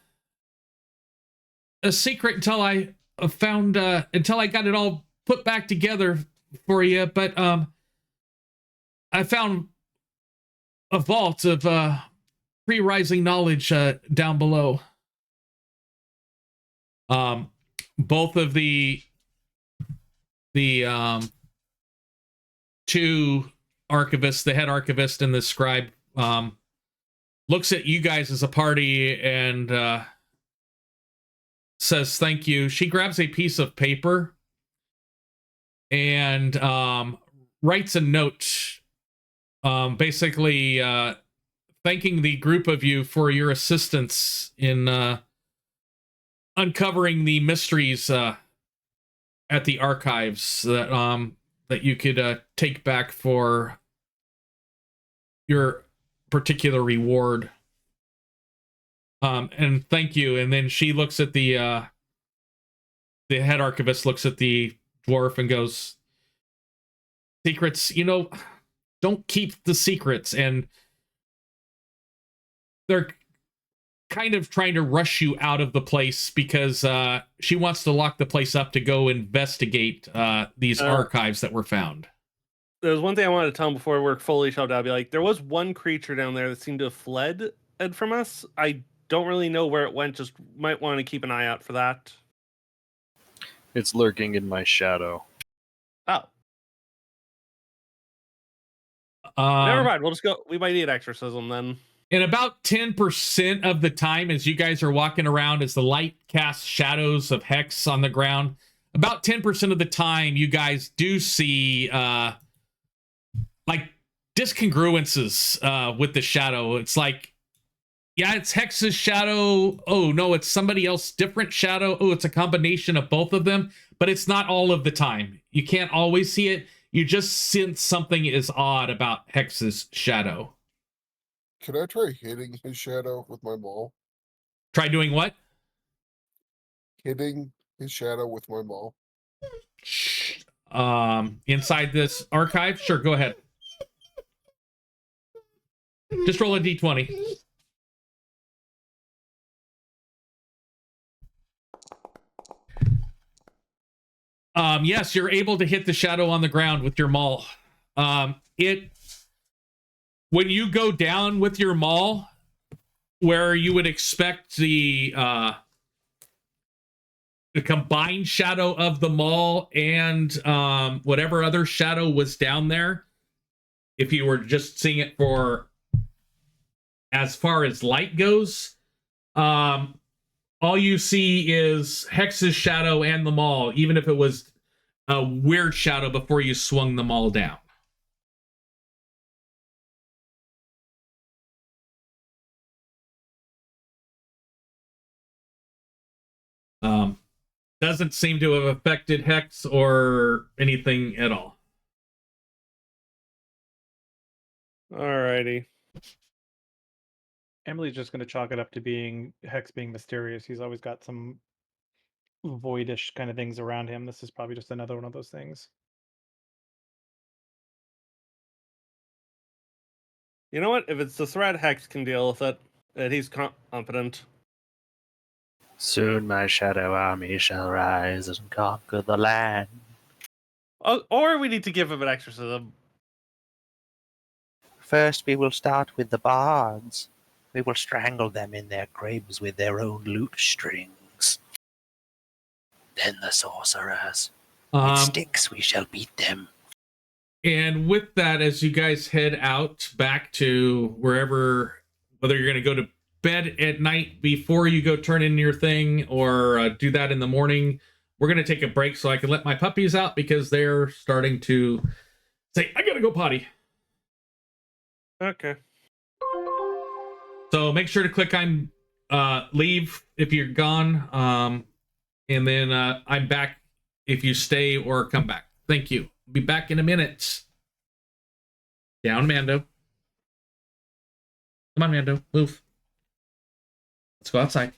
secret until I until I got it all put back together for you. But I found a vault of pre-rising knowledge down below. Both of the two archivists, the head archivist and the scribe, looks at you guys as a party and says thank you. She grabs a piece of paper and writes a note, basically thanking the group of you for your assistance in uncovering the mysteries at the archives that you could take back for your particular reward. And thank you. And then she looks at the head archivist looks at the dwarf and goes, secrets, don't keep the secrets. And they're kind of trying to rush you out of the place because she wants to lock the place up to go investigate these archives that were found. There's one thing I wanted to tell him before we're fully shoved out. I'd be like, there was one creature down there that seemed to have fled from us. I don't really know where it went. Just might want to keep an eye out for that. It's lurking in my shadow. Oh. Never mind. We'll just go. We might need exorcism then. And about 10% of the time, as you guys are walking around, as the light casts shadows of Hex on the ground, about 10% of the time, you guys do see like discongruences with the shadow. It's like, yeah, it's Hex's shadow. Oh, no, it's somebody else, different shadow. Oh, it's a combination of both of them, but it's not all of the time. You can't always see it. You just sense something is odd about Hex's shadow. Can I try hitting his shadow with my maul? Try doing what? Hitting his shadow with my maul. Inside this archive? Sure, go ahead. Just roll a d20. Yes, you're able to hit the shadow on the ground with your maul. When you go down with your maul, where you would expect the combined shadow of the maul and whatever other shadow was down there, if you were just seeing it for as far as light goes, all you see is Hex's shadow and the maul, even if it was a weird shadow before you swung the maul down. Doesn't seem to have affected Hex or anything at all. Alrighty. Emily's just going to chalk it up to being Hex being mysterious. He's always got some voidish kind of things around him. This is probably just another one of those things. You know what? If it's the threat, Hex can deal with it. And he's confident. Soon my shadow army shall rise and conquer the land. Oh, or we need to give him an exorcism. First we will start with the bards. We will strangle them in their cribs with their own lute strings. Then the sorcerers. It stinks, we shall beat them. And with that, as you guys head out back to wherever, whether you're going to go to bed at night before you go turn in your thing or do that in the morning, we're going to take a break so I can let my puppies out because they're starting to say, I got to go potty. Okay. So make sure to click on leave if you're gone. And then I'm back if you stay or come back. Thank you. Be back in a minute. Down, Mando. Come on, Mando. Move. Let's go outside.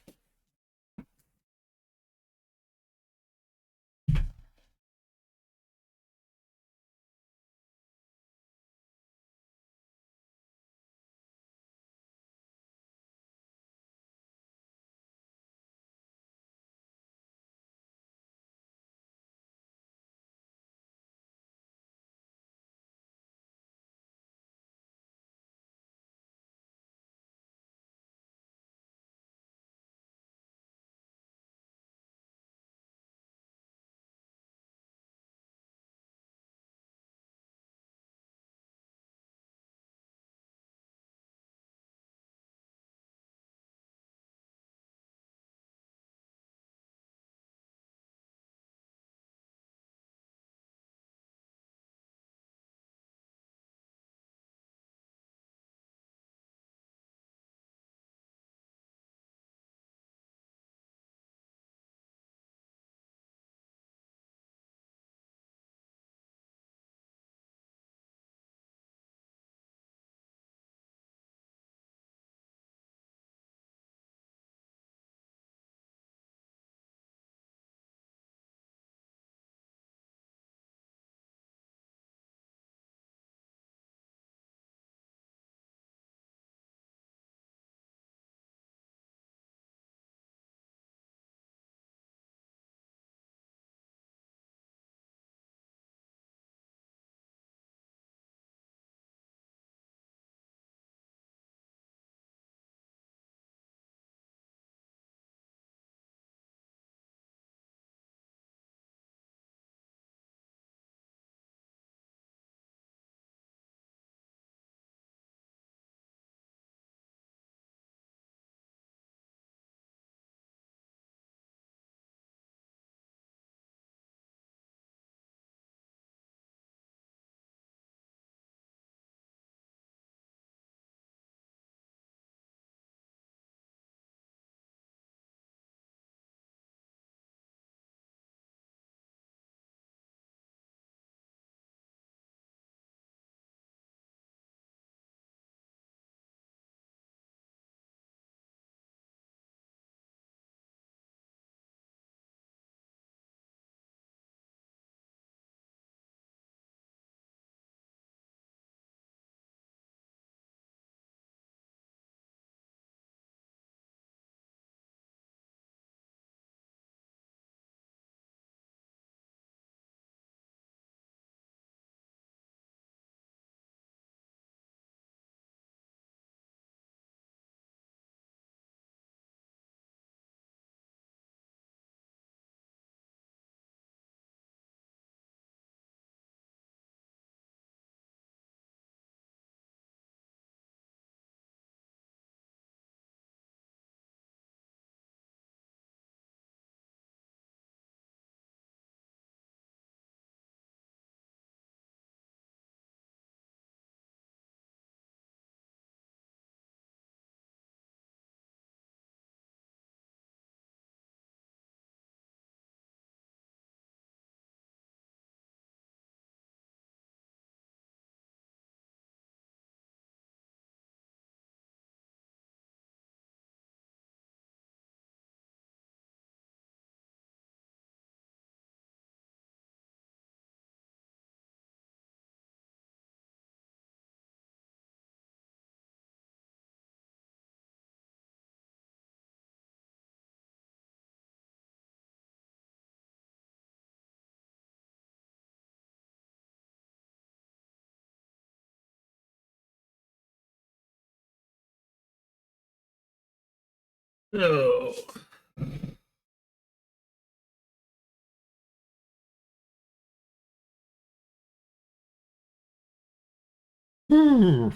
Oh. Hmm.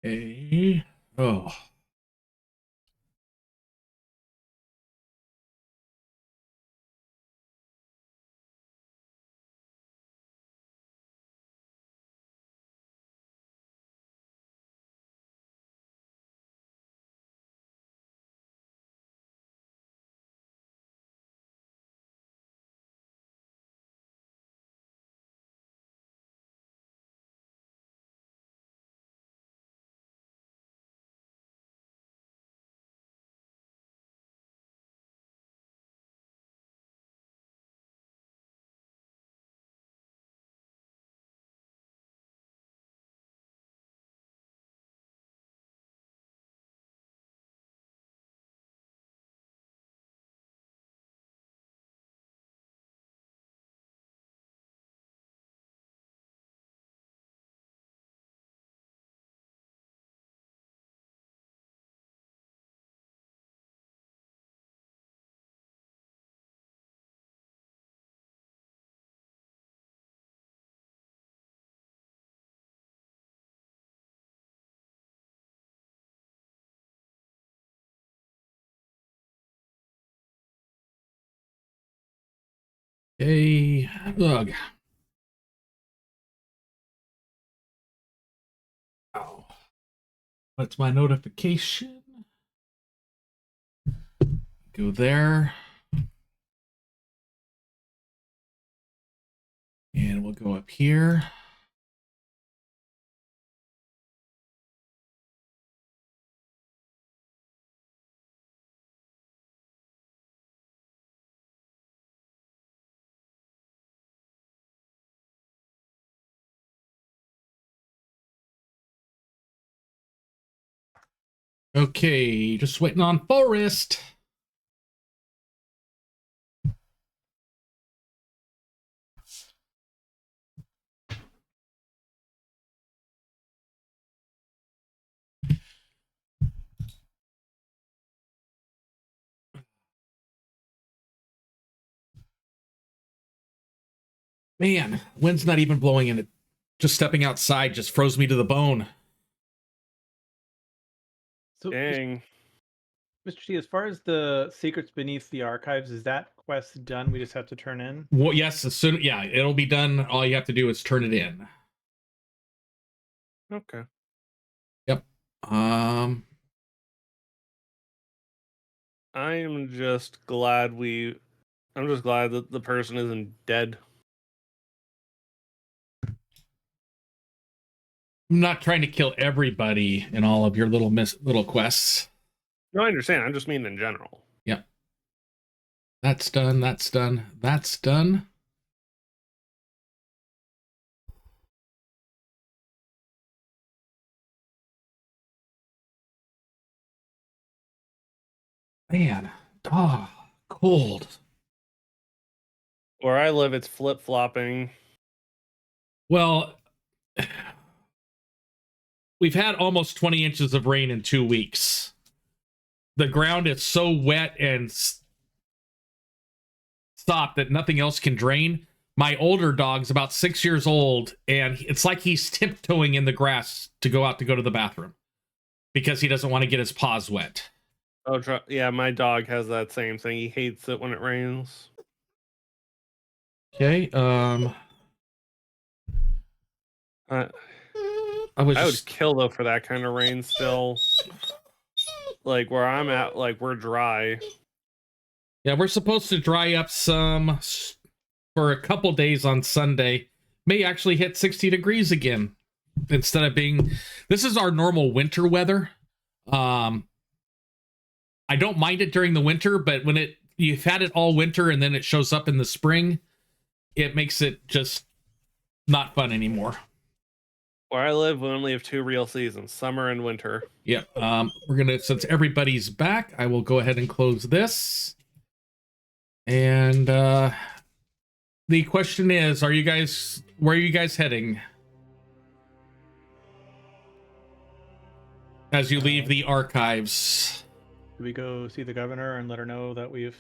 Okay. Oh. Okay. Ugh. Oh. What's my notification? Go there. And we'll go up here. Okay, just waiting on Forest. Man, wind's not even blowing and it just stepping outside just froze me to the bone. So, Dang. Mr. T, as far as the secrets beneath the archives, is that quest done? We just have to turn in. Well, yes, as soon yeah, it'll be done. All you have to do is turn it in. Okay. Yep. I am just glad I'm just glad that the person isn't dead. I'm not trying to kill everybody in all of your little quests. No, I understand. I just mean in general. Yep. That's done. That's done. That's done. Man, cold. Where I live, it's flip-flopping. Well, we've had almost 20 inches of rain in 2 weeks. The ground is so wet and stopped that nothing else can drain. My older dog's about 6 years old, and it's like he's tiptoeing in the grass to go to the bathroom because he doesn't want to get his paws wet. Oh, yeah, my dog has that same thing. He hates it when it rains. Okay, I I was would just kill though for that kind of rain still. like where I'm at, like we're dry. Yeah, we're supposed to dry up some for a couple days on Sunday. May actually hit 60 degrees again instead of being. This is our normal winter weather. I don't mind it during the winter, but when you've had it all winter and then it shows up in the spring, it makes it just not fun anymore. Where I live, we only have 2 real seasons: summer and winter. Yep. We're gonna, since everybody's back, I will go ahead and close this. And the question is, where are you guys heading as you leave the archives? Do we go see the governor and let her know that we've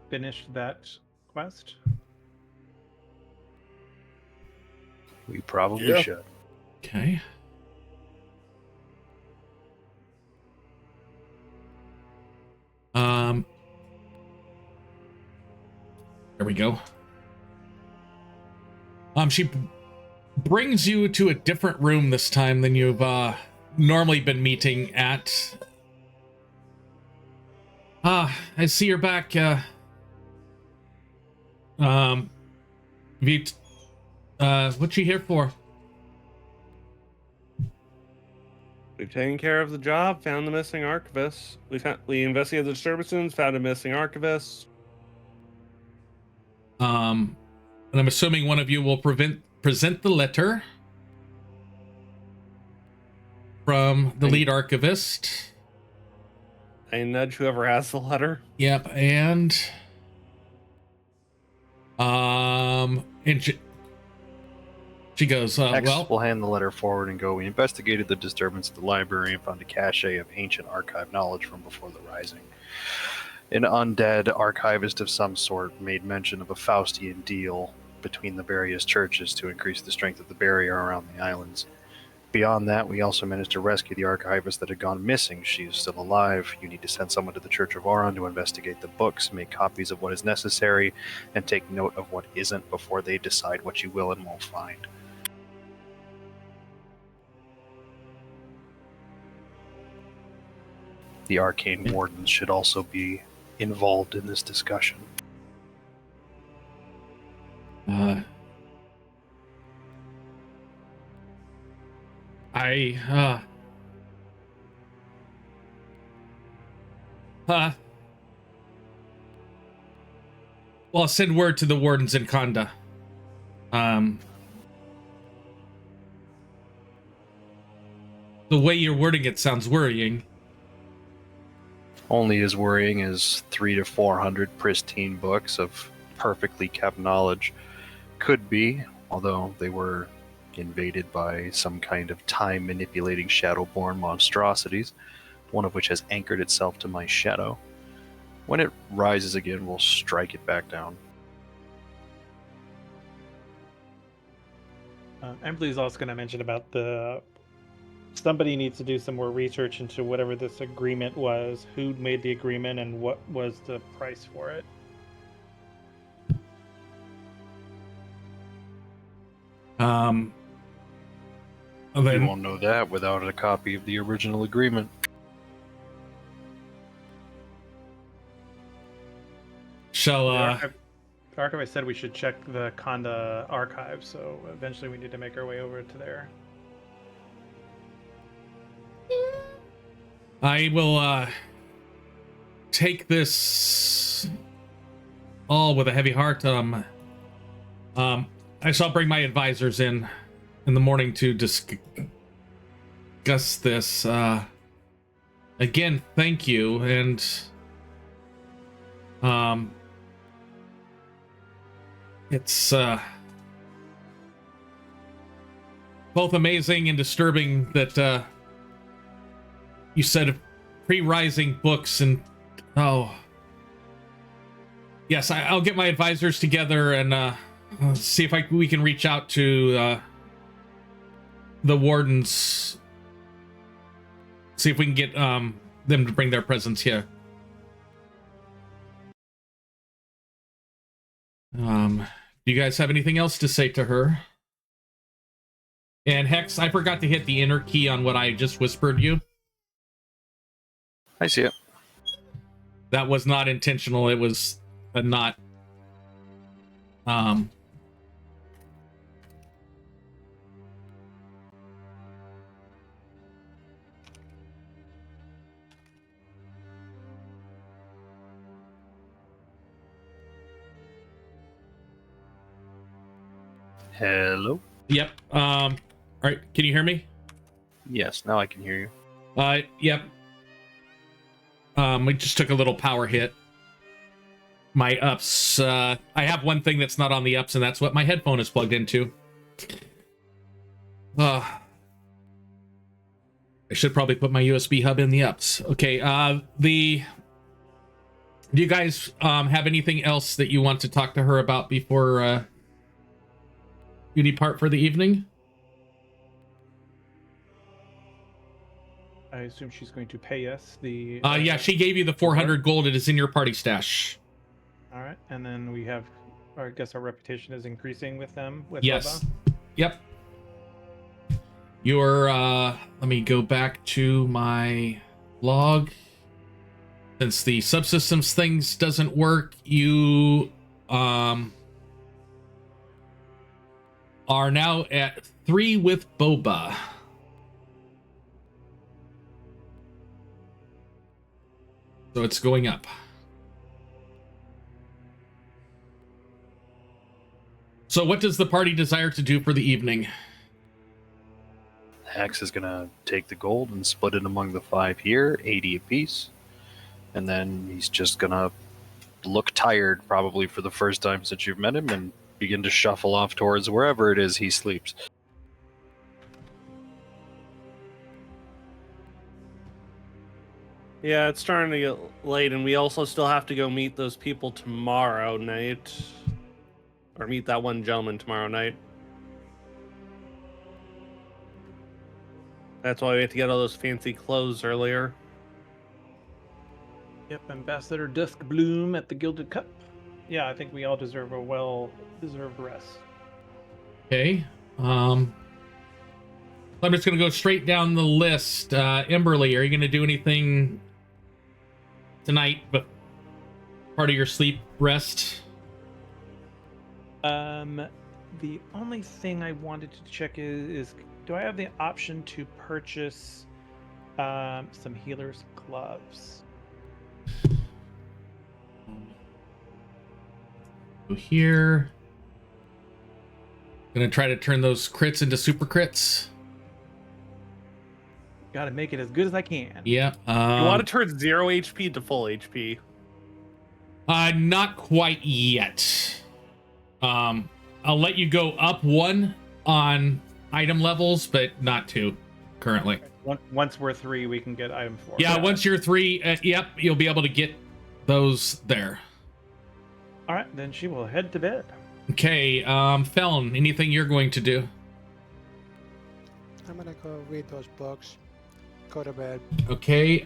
finished that quest? We probably Yeah. should. Okay. There we go. She brings you to a different room this time than you've normally been meeting at. I see you're back. What you here for? We've taken care of the job, found the missing archivist. We investigated the disturbances, found a missing archivist. And I'm assuming one of you will present the letter from the lead archivist. I nudge whoever has the letter. Yep, and she goes, X well, will hand the letter forward and go, we investigated the disturbance at the library and found a cache of ancient archive knowledge from before the Rising. An undead archivist of some sort made mention of a Faustian deal between the various churches to increase the strength of the barrier around the islands. Beyond that, we also managed to rescue the archivist that had gone missing. She is still alive. You need to send someone to the Church of Aurion to investigate the books, make copies of what is necessary, and take note of what isn't before they decide what you will and won't find. The Arcane Wardens should also be involved in this discussion. Well, I'll send word to the wardens in Kanda. The way you're wording it sounds worrying. Only as worrying as 300 to 400 pristine books of perfectly kept knowledge could be, although they were invaded by some kind of time-manipulating shadowborn monstrosities, one of which has anchored itself to my shadow. When it rises again, we'll strike it back down. Emily's also going to mention about somebody needs to do some more research into whatever this agreement was, who made the agreement, and what was the price for it. You won't know that without a copy of the original agreement. The archivist said we should check the Kanda archive, so eventually we need to make our way over to there. I will take this all with a heavy heart. I shall bring my advisors in the morning to discuss this. Again, thank you, and it's both amazing and disturbing that you said pre-rising books, and yes, I'll get my advisors together and see if we can reach out to the wardens, see if we can get them to bring their presence here. Do you guys have anything else to say to her? And Hex, I forgot to hit the enter key on what I just whispered you. I see it. That was not intentional. It was a not. Hello? Yep. All right. Can you hear me? Yes, now I can hear you. Yep. We just took a little power hit. My ups. I have one thing that's not on the ups, and that's what my headphone is plugged into. I should probably put my USB hub in the ups. Okay. Do you guys have anything else that you want to talk to her about before you depart for the evening? I assume she's going to pay us the. Yeah, she gave you the 400 gold. It is in your party stash. All right, and then we have, or I guess our reputation is increasing with them. With Yes. Bubba. Yep. Your let me go back to my log. Since the subsystems things doesn't work, you are now at 3 with Boba. So it's going up. So what does the party desire to do for the evening? Hex is gonna take the gold and split it among the 5 here, 80 apiece. And then he's just gonna look tired, probably for the first time since you've met him, and begin to shuffle off towards wherever it is he sleeps. Yeah, it's starting to get late, and we also still have to go meet those people tomorrow night. Or meet that one gentleman tomorrow night. That's why we have to get all those fancy clothes earlier. Yep, Ambassador Dusk Bloom at the Gilded Cup. Yeah, I think we all deserve a well-deserved rest. Okay. I'm just going to go straight down the list. Emberly, are you going to do anything tonight, but part of your sleep rest? The only thing I wanted to check is do I have the option to purchase some healer's gloves? Go here. Gonna try to turn those crits into super crits. Gotta make it as good as I can. Yeah. You want to turn 0 HP to full HP. Not quite yet. I'll let you go up 1 on item levels, but not 2 currently. Once we're 3, we can get item 4. Yeah, once you're 3, yep, you'll be able to get those there. All right, then she will head to bed. Okay, Felon, anything you're going to do? I'm gonna go read those books. Go to bed. Okay,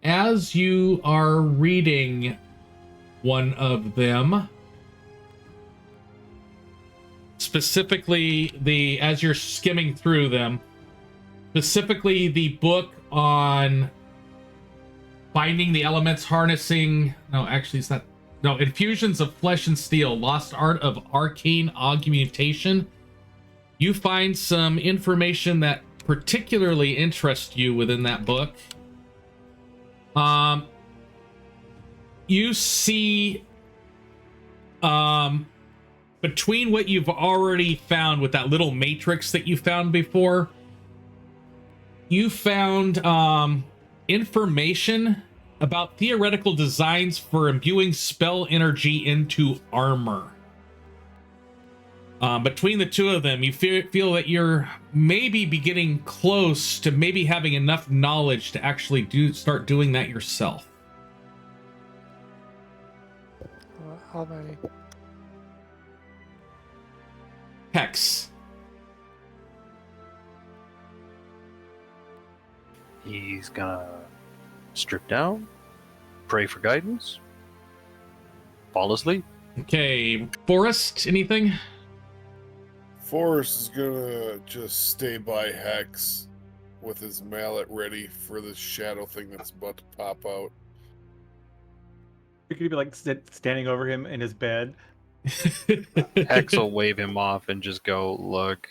as you are reading one of them, specifically as you're skimming through them, specifically the book on binding the elements, harnessing, infusions of flesh and steel, lost art of arcane augmentation, you find some information that particularly interests you within that book. You see between what you've already found with that little matrix that you found before, you found information about theoretical designs for imbuing spell energy into armor. Between the two of them, you feel that you're maybe getting close to maybe having enough knowledge to actually start doing that yourself. All right. Hex. He's gonna strip down, pray for guidance, fall asleep. Okay, Forrest, anything? Forrest is gonna just stay by Hex with his mallet ready for this shadow thing that's about to pop out. You could be like standing over him in his bed. Hex will wave him off and just go, look,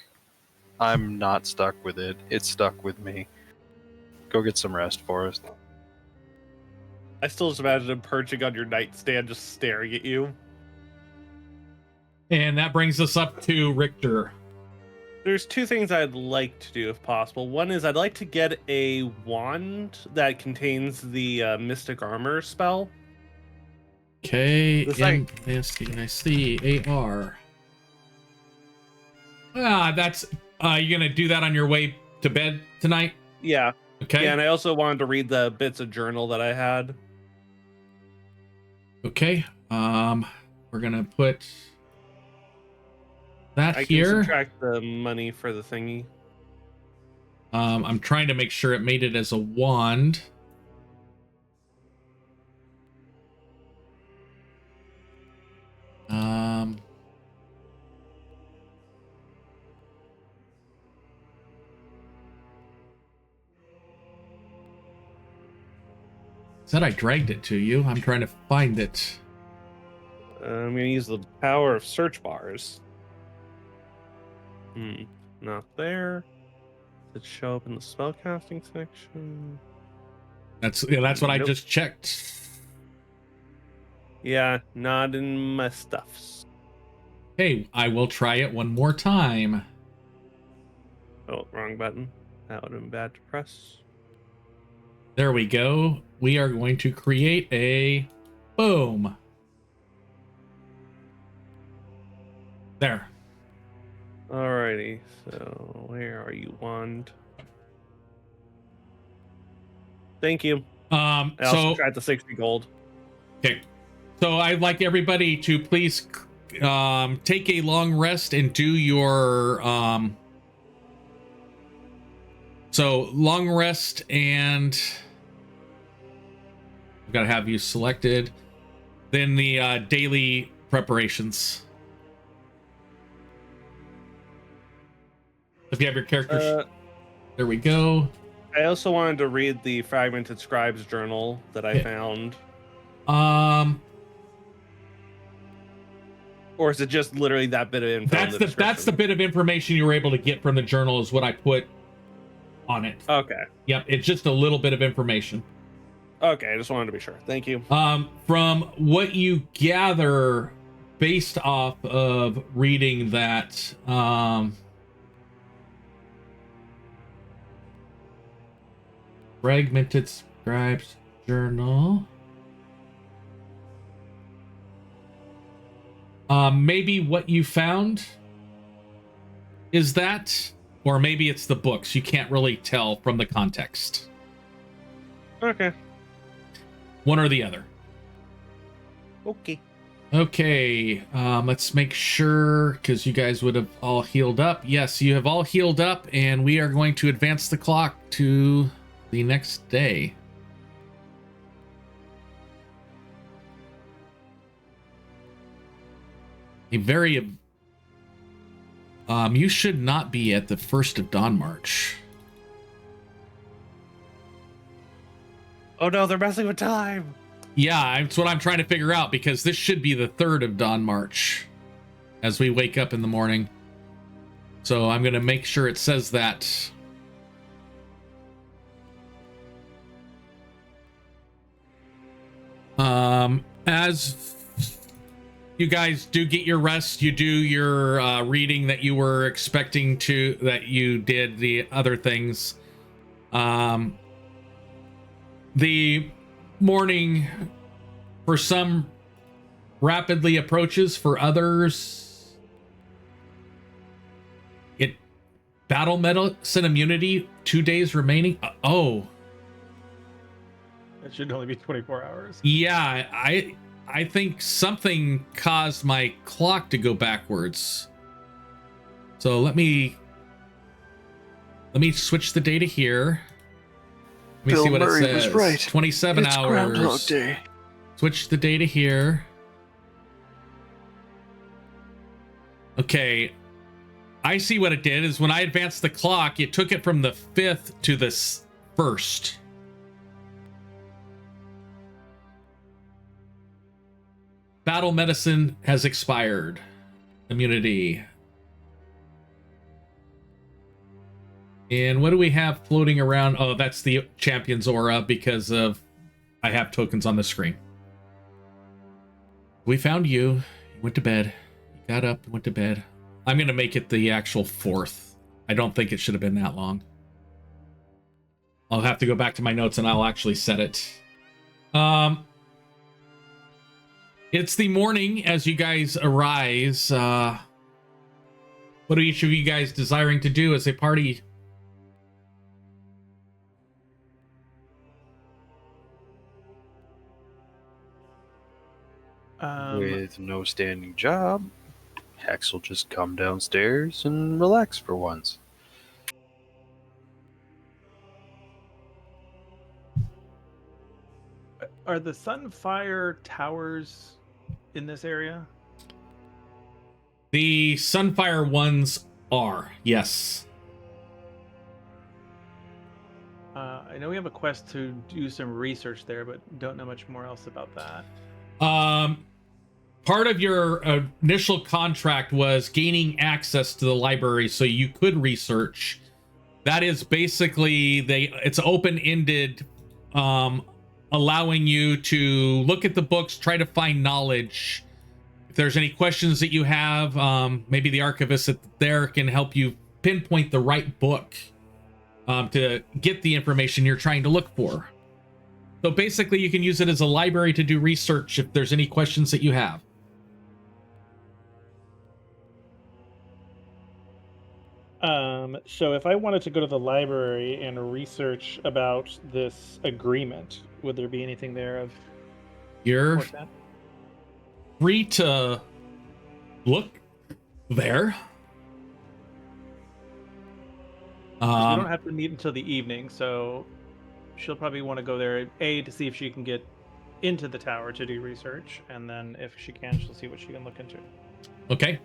I'm not stuck with it. It's stuck with me. Go get some rest, Forrest. I still just imagine him perching on your nightstand, just staring at you. And that brings us up to Richter. There's two things I'd like to do if possible. One is I'd like to get a wand that contains the Mystic Armor spell. Okay, The thing- MSTIC that's you gonna do that on your way to bed tonight? Yeah. Okay. Yeah, and I also wanted to read the bits of journal that I had. Okay. We're gonna put that I can here. subtract the money for the thingy. I'm trying to make sure it made it as a wand. Said I dragged it to you. I'm trying to find it. I'm going to use the power of search bars. Not there. Did it show up in the spellcasting section? That's what I Nope. just checked. Yeah, not in my stuffs. Hey, I will try it one more time. Oh, wrong button. That would have been bad to press. There we go. We are going to create a boom. There. Alrighty, so where are you, wand? Thank you. I'll So subtract the 60 gold. okay. So I'd like everybody to please take a long rest and do your so long rest, and I've got to have you selected. Then the daily preparations. If you have your characters, there we go. I also wanted to read the Fragmented Scribe's journal that I found. Or is it just literally that bit of info? That's the bit of information you were able to get from the journal is what I put on it. Okay. Yep, it's just a little bit of information. Okay, I just wanted to be sure. Thank you. From what you gather based off of reading that, Fragmented Scribe's journal. Maybe what you found is that, or maybe it's the books. You can't really tell from the context. Okay. One or the other. Okay. Okay, let's make sure, because you guys would have all healed up. Yes, you have all healed up, and we are going to advance the clock to the next day. A very you should not be at the 1st of Dawn March. Oh no, they're messing with time. Yeah, that's what I'm trying to figure out, because this should be the 3rd of Dawn March as we wake up in the morning. So I'm going to make sure it says that. As you guys do get your rest, you do your reading that you were expecting to, that you did the other things. The morning for some rapidly approaches, for others it battle medicine immunity, 2 days remaining. Oh, It should only be 24 hours. yeah, I think something caused my clock to go backwards. So let me switch the data here. Let me Bill see what Murray it says. was right. 27 It's hours. Groundhog Day. Switch the data here. Okay. I see what it did is when I advanced the clock, it took it from the 5th to the 1st. Battle medicine has expired. Immunity. And what do we have floating around? Oh, that's the champion's aura because of I have tokens on the screen. We found you. You went to bed. You got up, went to bed. I'm going to make it the actual 4th. I don't think it should have been that long. I'll have to go back to my notes and I'll actually set it. It's the morning as you guys arise. What are each of you guys desiring to do as a party? With no standing job, Hex will just come downstairs and relax for once. Are the Sunfire towers in this area? The Sunfire ones are, yes. I know we have a quest to do some research there, but don't know much more else about that. Part of your initial contract was gaining access to the library so you could research. That is basically it's open-ended, allowing you to look at the books, try to find knowledge. If there's any questions that you have, maybe the archivist there can help you pinpoint the right book to get the information you're trying to look for. So basically, you can use it as a library to do research if there's any questions that you have. So if I wanted to go to the library and research about this agreement, would there be anything there of You're importance? free to look there. We don't have to meet until the evening, so she'll probably want to go there, A, to see if she can get into the tower to do research, and then if she can, she'll see what she can look into. Okay.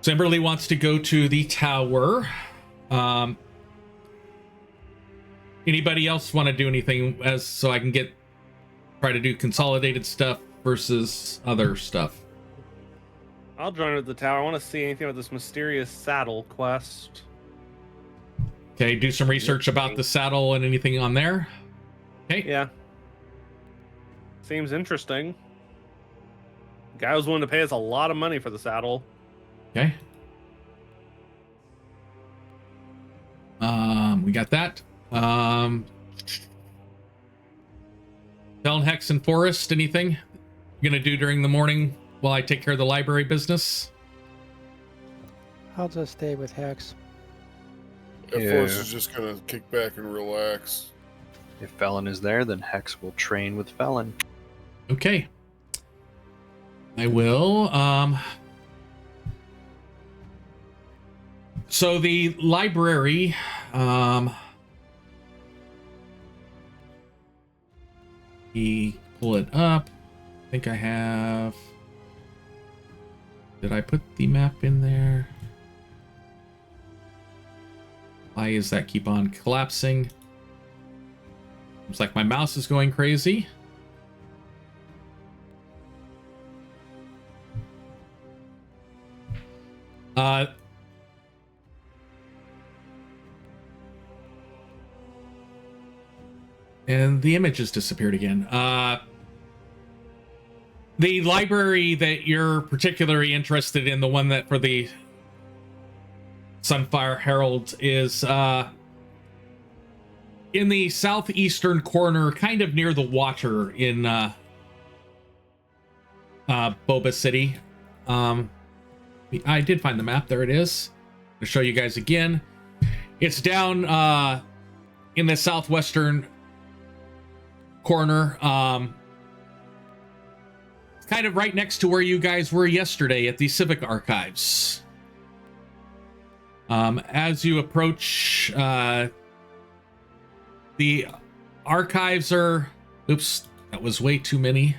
So Emberly wants to go to the tower. Anybody else want to do anything so I can try to do consolidated stuff versus other stuff? I'll join her at the tower. I want to see anything about this mysterious saddle quest. Okay, do some research about the saddle and anything on there. Okay. Yeah. Seems interesting. Guy was willing to pay us a lot of money for the saddle. Okay. We got that. Felon, Hex, and Forest, anything you're gonna do during the morning while I take care of the library business? I'll just stay with Hex. Force is just gonna kick back and relax. If Felon is there, then Hex will train with Felon. Okay. I will. So the library, pull it up. I think I have. Did I put the map in there? Why is that keep on collapsing? Looks like my mouse is going crazy. And the image has disappeared again. The library that you're particularly interested in, the one that for the Sunfire Herald, is in the southeastern corner, kind of near the water in Boba City. I did find the map. There it is. To show you guys again. It's down in the southwestern corner. It's kind of right next to where you guys were yesterday at the Civic Archives. As you approach, the archives are... Oops, that was way too many.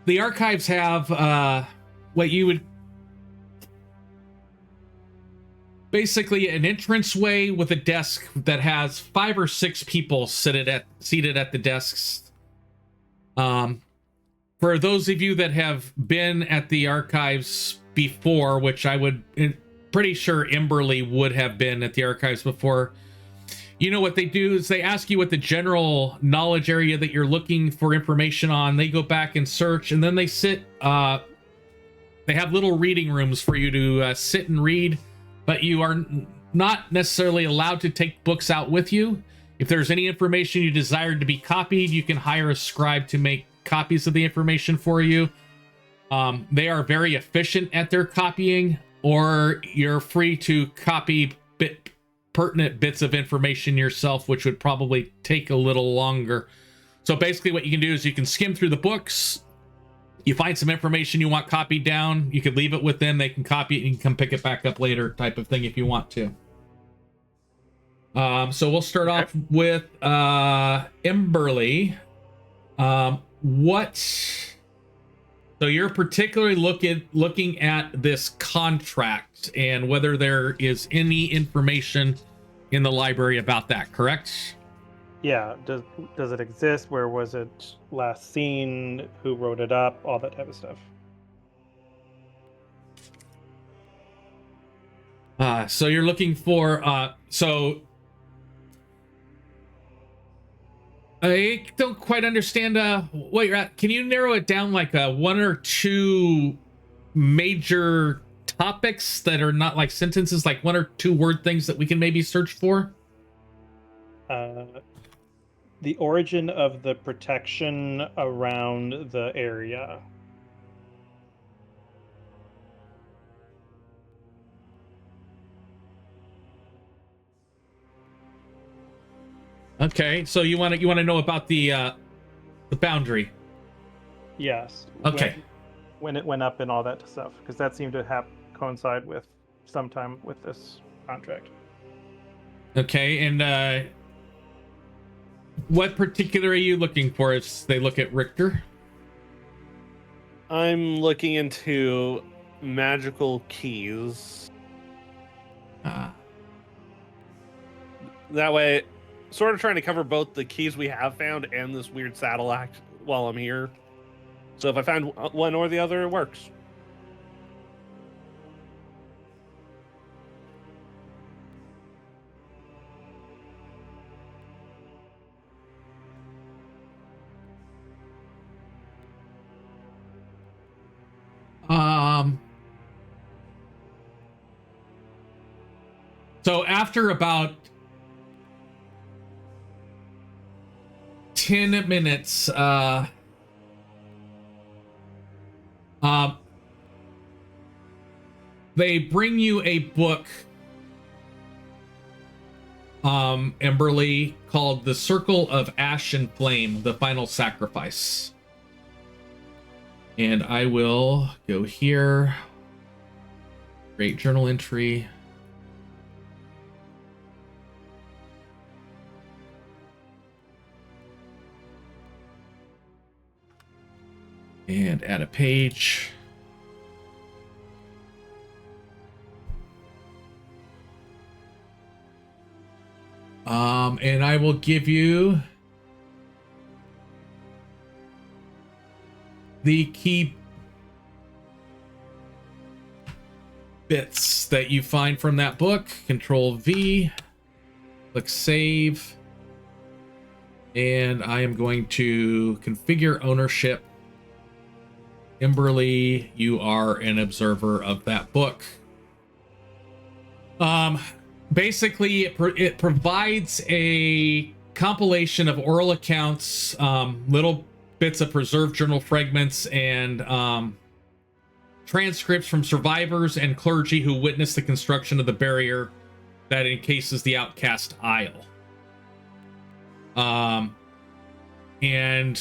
the archives have what you would basically an entranceway with a desk that has 5 or 6 people seated at the desks. For those of you that have been at the archives before, which pretty sure Emberly would have been at the archives before, you know what they do is they ask you what the general knowledge area that you're looking for information on. They go back and search, and then they have little reading rooms for you to sit and read, but you are not necessarily allowed to take books out with you. If there's any information you desire to be copied, you can hire a scribe to make copies of the information for you. They are very efficient at their copying, or you're free to copy pertinent bits of information yourself, which would probably take a little longer. So basically what you can do is you can skim through the books. You find some information you want copied down, you could leave it with them, they can copy it and you can come pick it back up later, type of thing, if you want to. So we'll start off with Emberly. So you're particularly looking at this contract and whether there is any information in the library about that, correct? Yeah. Does it exist? Where was it last seen? Who wrote it up? All that type of stuff. So you're looking for I don't quite understand what you're at. Can you narrow it down like 1 or 2 major topics that are not like sentences, like 1 or 2 word things that we can maybe search for? The origin of the protection around the area. Okay, so you want to know about the boundary. Yes. Okay. When it went up and all that stuff, because that seemed to coincide with sometime with this contract. Okay, and what particular are you looking for as they look at Richter? I'm looking into magical keys. That way, sort of trying to cover both the keys we have found and this weird saddle act while I'm here. So if I find one or the other, it works. So after about 10 minutes, they bring you a book, Emberly, called The Circle of Ash and Flame, The Final Sacrifice. And I will go here, create journal entry. And add a page. And I will give you the key bits that you find from that book. Control V, click save, and I am going to configure ownership. Emberly, you are an observer of that book. Basically, it provides a compilation of oral accounts, little bits of preserved journal fragments, and transcripts from survivors and clergy who witnessed the construction of the barrier that encases the Outcast Isle. And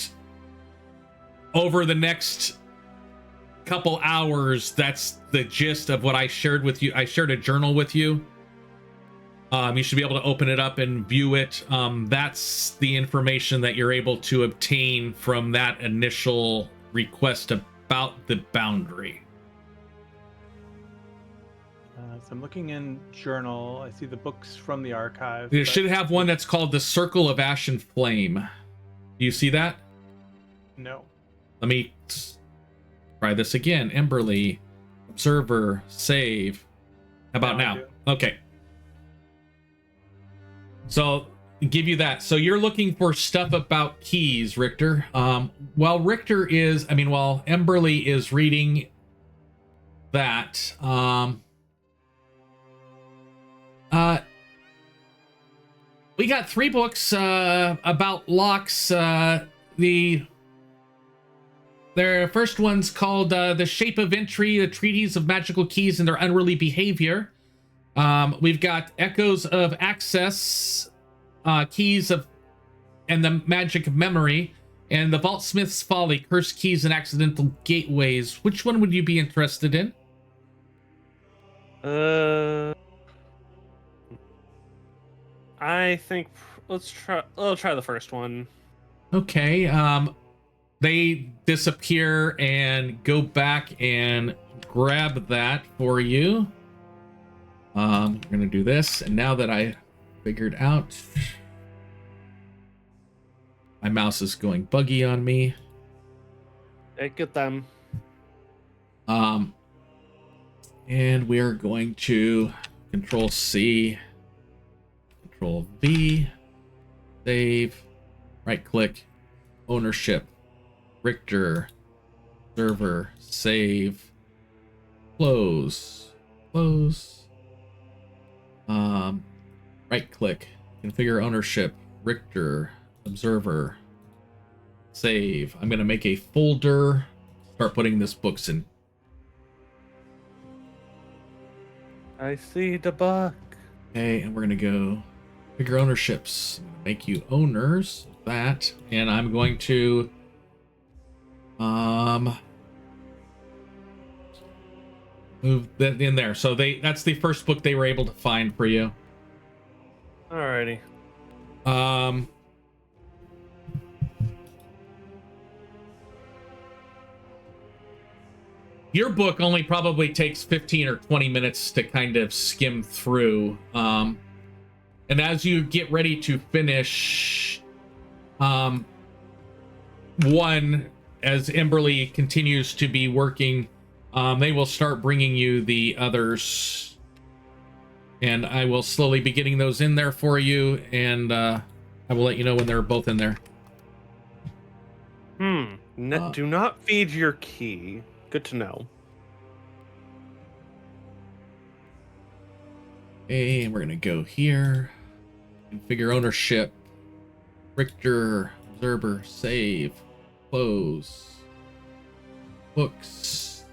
over the next couple hours, that's the gist of what I shared with you. I shared a journal with you. You should be able to open it up and view it. That's the information that you're able to obtain from that initial request about the boundary? So I'm looking in journal. I see the books from the archive. It but- should have one that's called the Circle of Ash and Flame. Do you see that? No. Let me try this again. Emberly, Observer, Save. How about Now I now? do. Okay. So give you that. So you're looking for stuff about keys, Richter. While Emberly is reading that, we got 3 books about locks. Their first one's called The Shape of Entry, the Treaties of Magical Keys and Their Unruly Behavior. We've got Echoes of Access, Keys of and the Magic of Memory, and The Vaultsmith's Folly, Cursed Keys and Accidental Gateways. Which one would you be interested in? I think I'll try the first one. Okay. They disappear and go back and grab that for you. We're gonna do this, and now that I figured out, my mouse is going buggy on me. Get them. And we are going to Control C, Control V, save, right click, ownership, Richter, server, save, close, right click, configure ownership, Richter, observer, save. I'm going to make a folder, start putting this books in. I see the buck. Okay, and we're going to go figure ownerships. I'm going to make you owners of that, and I'm going to move that in there. So that's the first book they were able to find for you. Alrighty. Your book only probably takes 15 or 20 minutes to kind of skim through. And as you get ready to finish one, as Emberly continues to be working, they will start bringing you the others. And I will slowly be getting those in there for you, and I will let you know when they're both in there. Do not feed your key. Good to know. Okay, and we're gonna go here. Configure ownership. Richter, observer, save, close, books.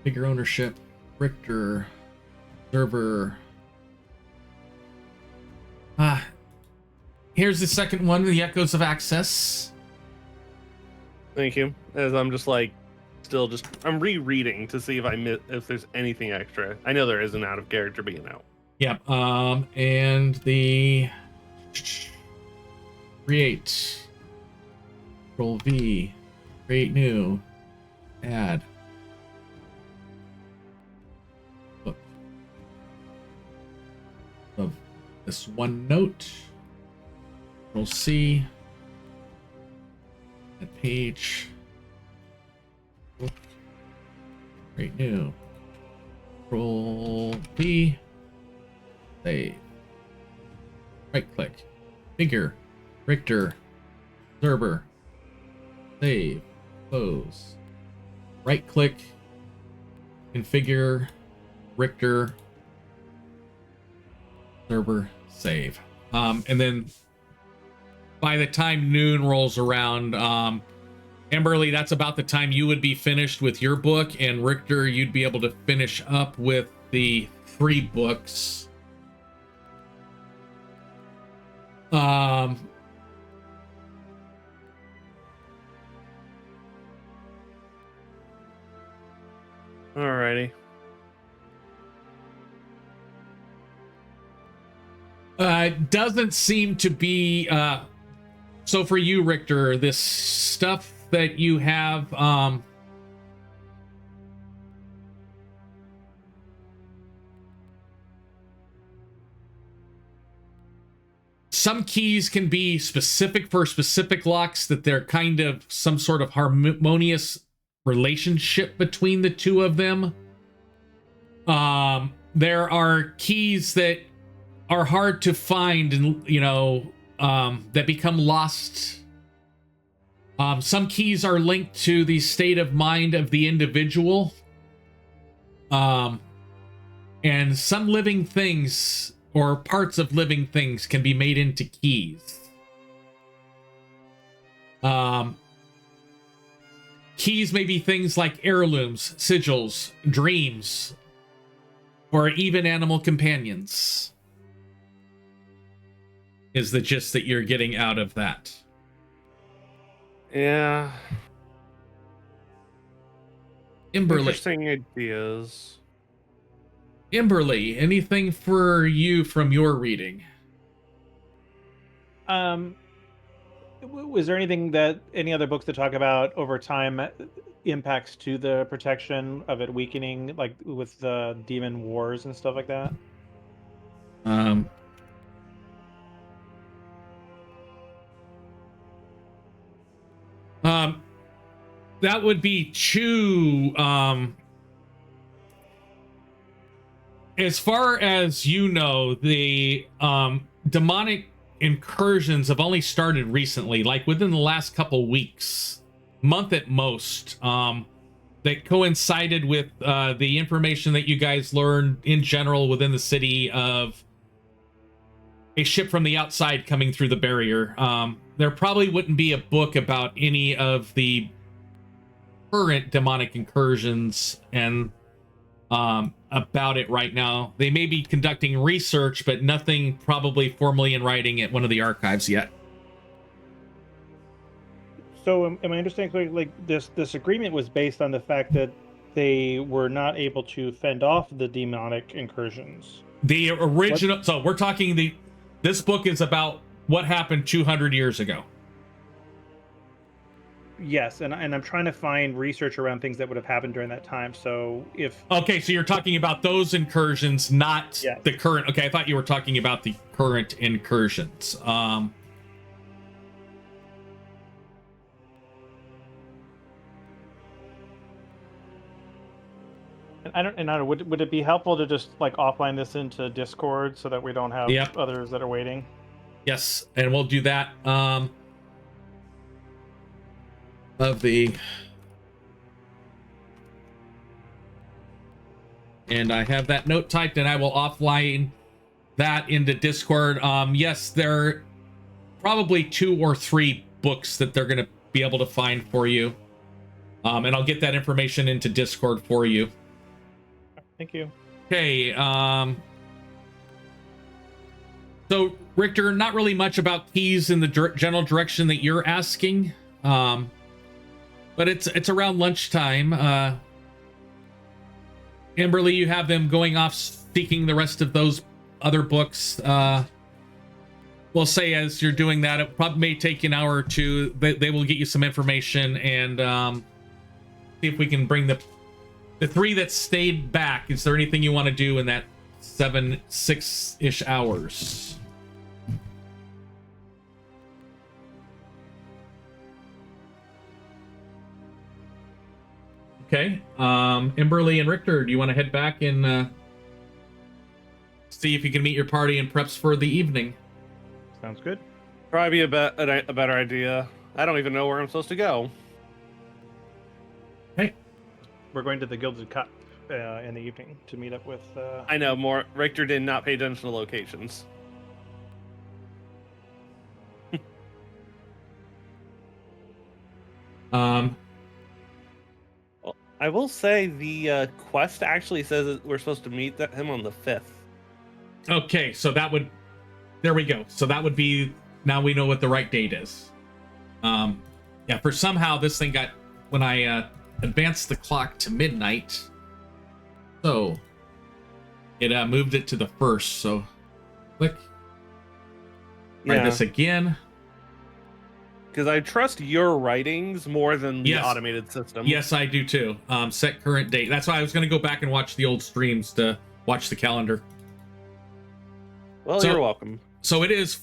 Configure ownership. Richter, observer. Here's the second one, the Echoes of Access. Thank you. As I'm just like, I'm rereading to see if there's anything extra. I know there isn't out of character being out. Yep. And the create, Control V, create new, add. Look. Of this one note. Control C. Add page. Create new. Control V. Save. Right click. Figure. Richter. Observer. Save. Close. Right click. Configure. Richter. Observer. Save. And then by the time noon rolls around, Emberly, that's about the time you would be finished with your book, and Richter, you'd be able to finish up with the 3 books. Alrighty. Doesn't seem to be So for you, Richter, this stuff that you have, some keys can be specific for specific locks, that they're kind of some sort of harmonious relationship between the two of them. There are keys that are hard to find and, that become lost. Some keys are linked to the state of mind of the individual. And some living things or parts of living things can be made into keys. Keys may be things like heirlooms, sigils, dreams, or even animal companions. Is the gist that you're getting out of that? Yeah. Imberly. Interesting ideas. Imberly, anything for you from your reading? Was there anything that any other books that talk about over time impacts to the protection of it weakening, like with the demon wars and stuff like that? That would be too, as far as you know, the demonic incursions have only started recently, like within the last couple weeks, month at most, that coincided with the information that you guys learned in general within the city of a ship from the outside coming through the barrier. There probably wouldn't be a book about any of the current demonic incursions and about it right now. They may be conducting research, but nothing probably formally in writing at one of the archives yet. So am I understanding correctly, like this agreement was based on the fact that they were not able to fend off the demonic incursions? The original, so we're talking this book is about what happened 200 years ago. Yes, and I'm trying to find research around things that would have happened during that time. So if Okay, so you're talking about those incursions, not Yes. the current. Okay, I thought you were talking about the current incursions. I don't know, would it be helpful to just like offline this into Discord so that we don't have Yep. others that are waiting? Yes, and we'll do that. And I have that note typed, and I will offline that into Discord. Yes, there are probably 2 or 3 books that they're going to be able to find for you. And I'll get that information into Discord for you. Thank you. Okay, so Richter, not really much about keys in the general direction that you're asking. But it's around lunchtime. Amberly, you have them going off seeking the rest of those other books. We'll say as you're doing that, it probably may take you an hour or two. They will get you some information and see if we can bring the 3 that stayed back. Is there anything you want to do in that 6-ish hours? Okay, Imberly and Richter, do you want to head back and see if you can meet your party and preps for the evening? Sounds good. Probably a better idea. I don't even know where I'm supposed to go. Okay. We're going to the Gilded Cup in the evening to meet up with... I know more. Richter did not pay attention to locations. I will say the quest actually says that we're supposed to meet him on the 5th. Okay, so that would... There we go. So that would be... Now we know what the right date is. Yeah, for somehow this thing got... When I advanced the clock to midnight... So... It moved it to the 1st, so... Click. Try Yeah. this again. because I trust your writings more than the Yes. automated system. Yes, I do too. Set current date. That's why I was going to go back and watch the old streams to watch the calendar. Well, So- you're welcome. So it is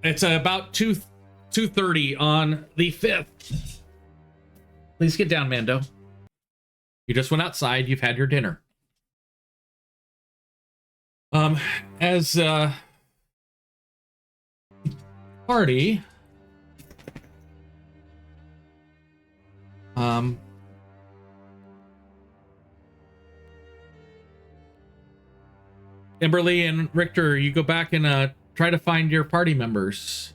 it's about 2:30 on the 5th. Please get down, Mando. You just went outside. You've had your dinner. As party, Kimberly and Richter, you go back and try to find your party members.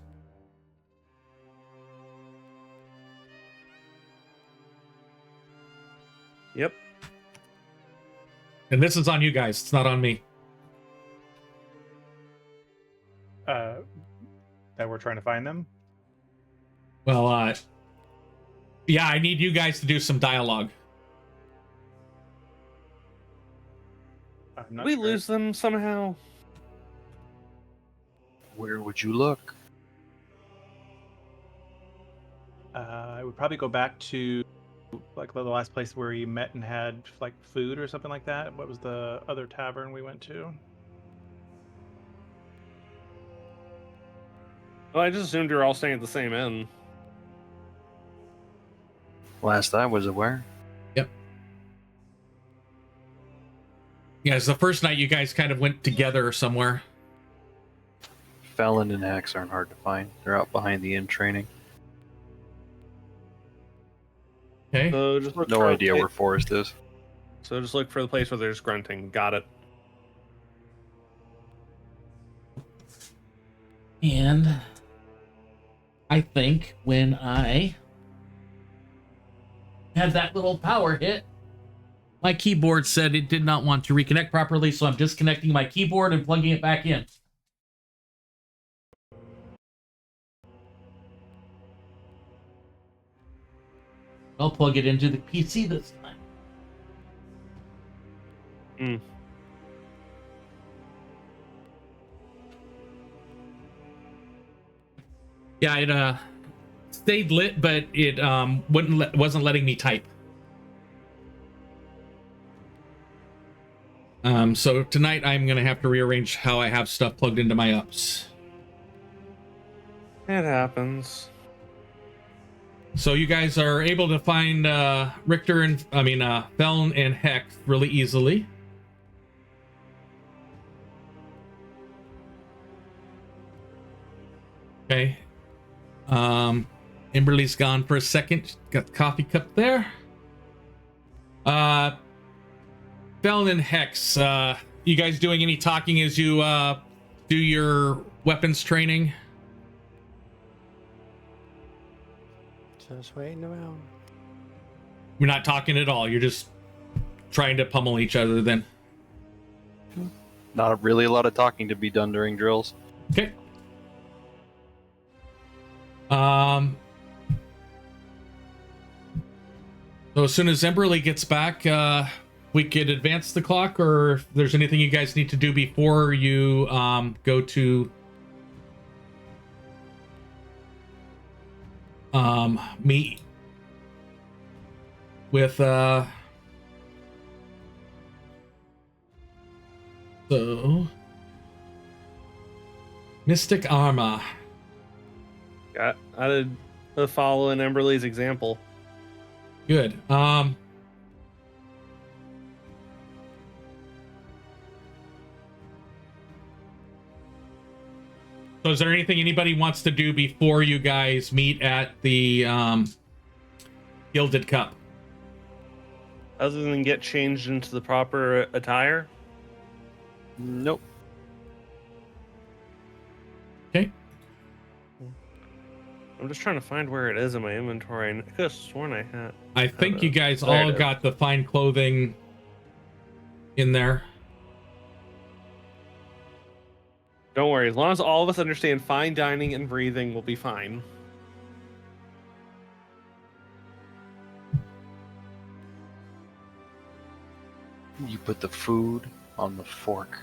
Yep. And this is on you guys. It's not on me. That we're trying to find them. Well, yeah, I need you guys to do some dialogue. I'm not We sure. lose them somehow. Where would you look? I would probably go back to like the last place where you met and had like food or something like that. What was the other tavern we went to? Well, I just assumed you were all staying at the same inn. Last I was aware. Yeah, it's the first night you guys kind of went together somewhere. Felon and Hex aren't hard to find. They're out behind the inn training. Okay. So just look No for a idea pla- where Forest is. So just look for the place where there's grunting. Got it. And I think when I had that little power hit, my keyboard said it did not want to reconnect properly, so I'm disconnecting my keyboard and plugging it back in. I'll plug it into the PC this time. Yeah, it stayed lit, but it wasn't letting me type. So tonight I'm gonna have to rearrange how I have stuff plugged into my ups. It happens. So you guys are able to find Richter and Feln and Hex really easily. Okay. Emberly's gone for a second. Got the coffee cup there. Feln and Hex, you guys doing any talking as you do your weapons training? Just waiting around. You're not talking at all. You're just trying to pummel each other then. Not really a lot of talking to be done during drills. Okay. So as soon as Emberly gets back, we could advance the clock, or if there's anything you guys need to do before you go to meet with so Mystic Arma. I did follow in Emberly's example. Good. So is there anything anybody wants to do before you guys meet at the Gilded Cup? Other than get changed into the proper attire? Nope. Okay. I'm just trying to find where it is in my inventory. I could have sworn I had. I think you guys There it all is. got the fine clothing in there. Don't worry, as long as all of us understand fine dining and breathing, we'll be fine. You put the food on the fork.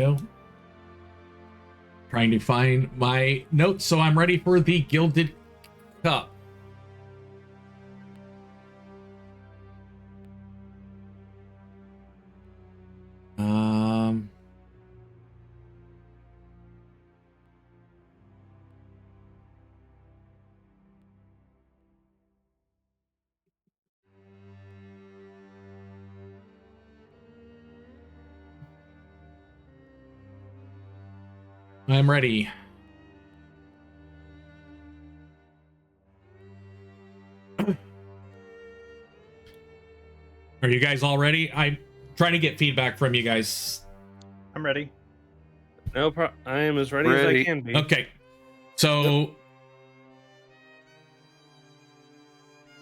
go. Trying to find my notes so I'm ready for the Gilded Cup. I'm ready. Are you guys all ready? I'm trying to get feedback from you guys. I'm ready. No problem. I am as ready as I Ready. can be. Okay. So,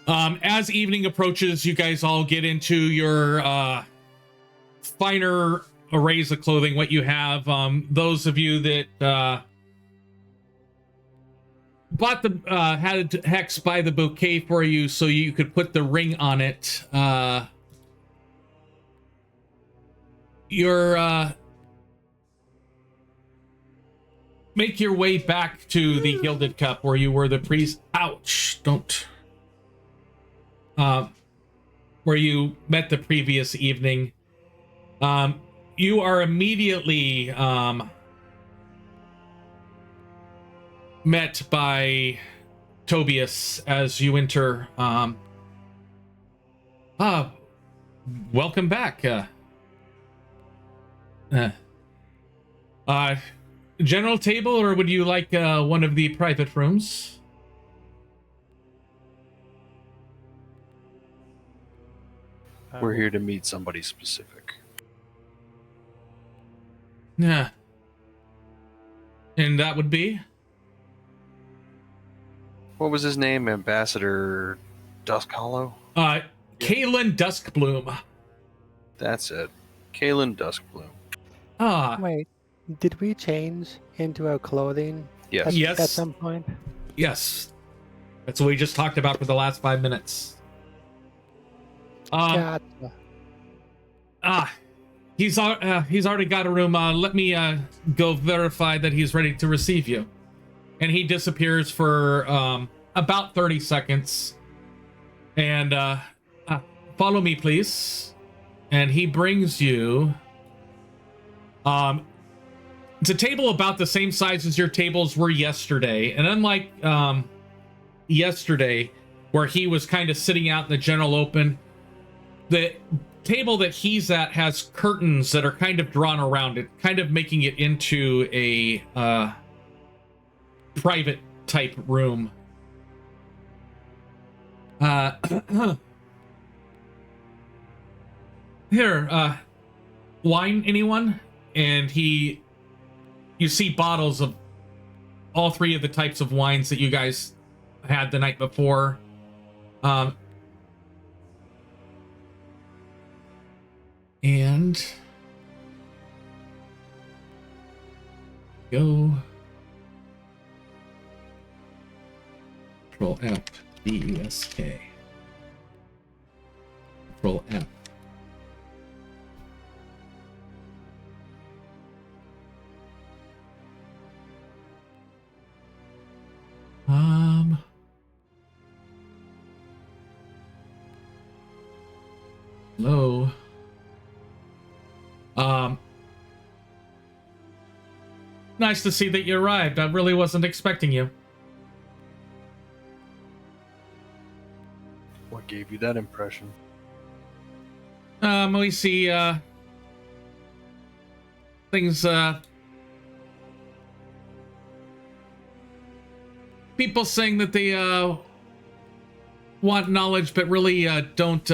as evening approaches, you guys all get into your finer arrays of clothing, what you have. Those of you that bought the had Hex buy the bouquet for you so you could put the ring on it. Make your way back to the Gilded Cup where you were the priest. Ouch! Don't. Where you met the previous evening. You are immediately met by Tobias as you enter. Welcome back. General table, or would you like one of the private rooms? We're here to meet somebody specific. Yeah. And that would be? What was his name? Ambassador Dusk Hollow? Kalen Duskbloom. That's it. Kalen Duskbloom. Wait, did we change into our clothing Yes. Yes. at some point? Yes. That's what we just talked about for the last 5 minutes. Gotcha. He's already got a room. Let me go verify that he's ready to receive you. And he disappears for about 30 seconds. And follow me, please. And he brings you. It's a table about the same size as your tables were yesterday. And unlike yesterday, where he was kind of sitting out in the general open, the table that he's at has curtains that are kind of drawn around it, kind of making it into a private type room. Here, wine, anyone? And you see bottles of all three of the types of wines that you guys had the night before. And go Control F, DESK. Control F. Hello. Nice to see that you arrived. I really wasn't expecting you. What gave you that impression? We see, things, people saying that they, want knowledge, but really, don't,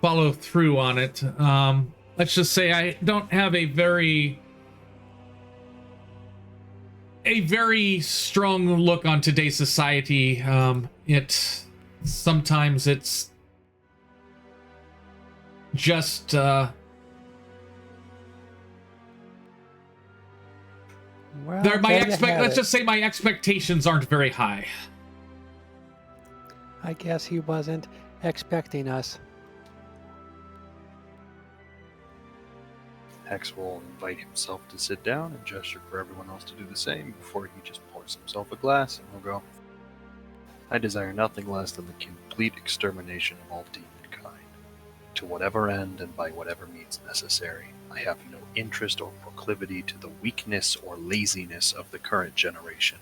follow through on it. Let's just say I don't have a very strong look on today's society. Sometimes it's just Well, let's just say my expectations aren't very high. I guess he wasn't expecting us. Hex will invite himself to sit down and gesture for everyone else to do the same before he just pours himself a glass and will go, I desire nothing less than the complete extermination of all demonkind, to whatever end and by whatever means necessary. I have no interest or proclivity to the weakness or laziness of the current generation.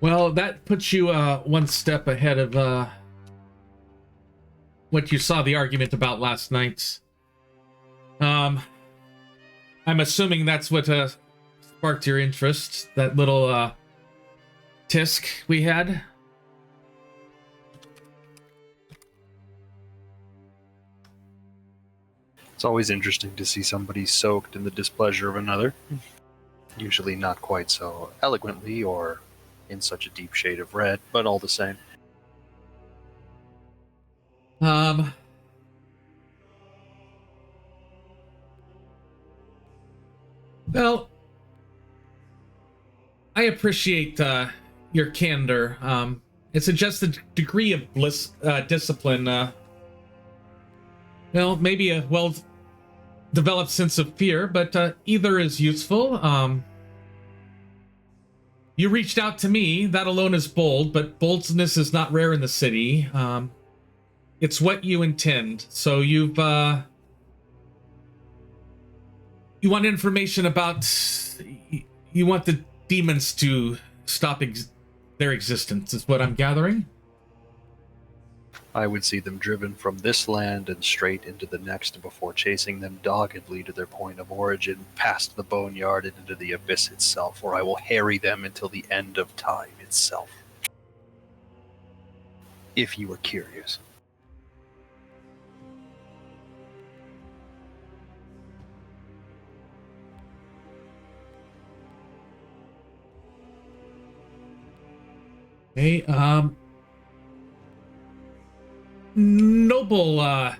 Well, that puts you one step ahead of what you saw the argument about last night. I'm assuming that's what sparked your interest, that little tisk we had. It's always interesting to see somebody soaked in the displeasure of another. Usually not quite so eloquently or in such a deep shade of red, but all the same. Well, I appreciate your candor. It's just a degree of discipline. Well, maybe a well-developed sense of fear, but either is useful. You reached out to me. That alone is bold, but boldness is not rare in the city. It's what you intend. So you want information about... You want the demons to stop their existence, is what I'm gathering? I would see them driven from this land and straight into the next before chasing them doggedly to their point of origin, past the boneyard and into the abyss itself, where I will harry them until the end of time itself. If you were curious. Hey, noble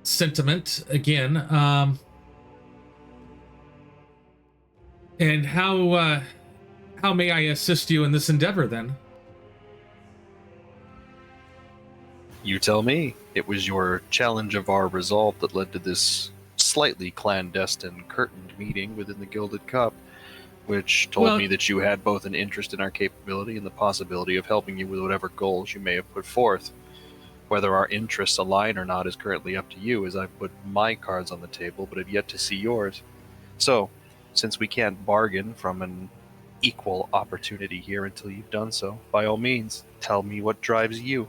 sentiment again. And how may I assist you in this endeavor then? You tell me. It was your challenge of our resolve that led to this slightly clandestine, curtained meeting within the Gilded Cup, which told me that you had both an interest in our capability and the possibility of helping you with whatever goals you may have put forth. Whether our interests align or not is currently up to you, as I've put my cards on the table, but have yet to see yours. So, since we can't bargain from an equal opportunity here until you've done so, by all means, tell me what drives you.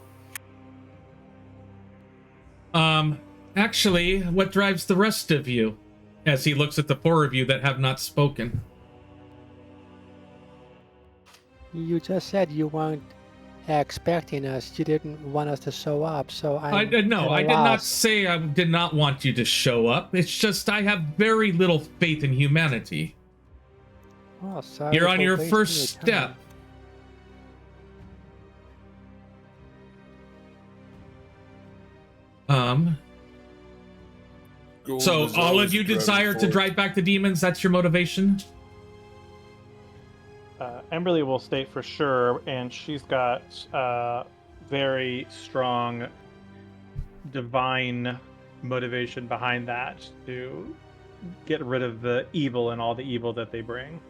Actually, what drives the rest of you? As he looks at the four of you that have not spoken. You just said you weren't expecting us. You didn't want us to show up, so I did not say I did not want you to show up. It's just I have very little faith in humanity. Oh, sorry You're on for your wasting first your step. time. So all of you desire to drive back the demons? That's your motivation? Emberly will state for sure, and she's got very strong divine motivation behind that to get rid of the evil and all the evil that they bring.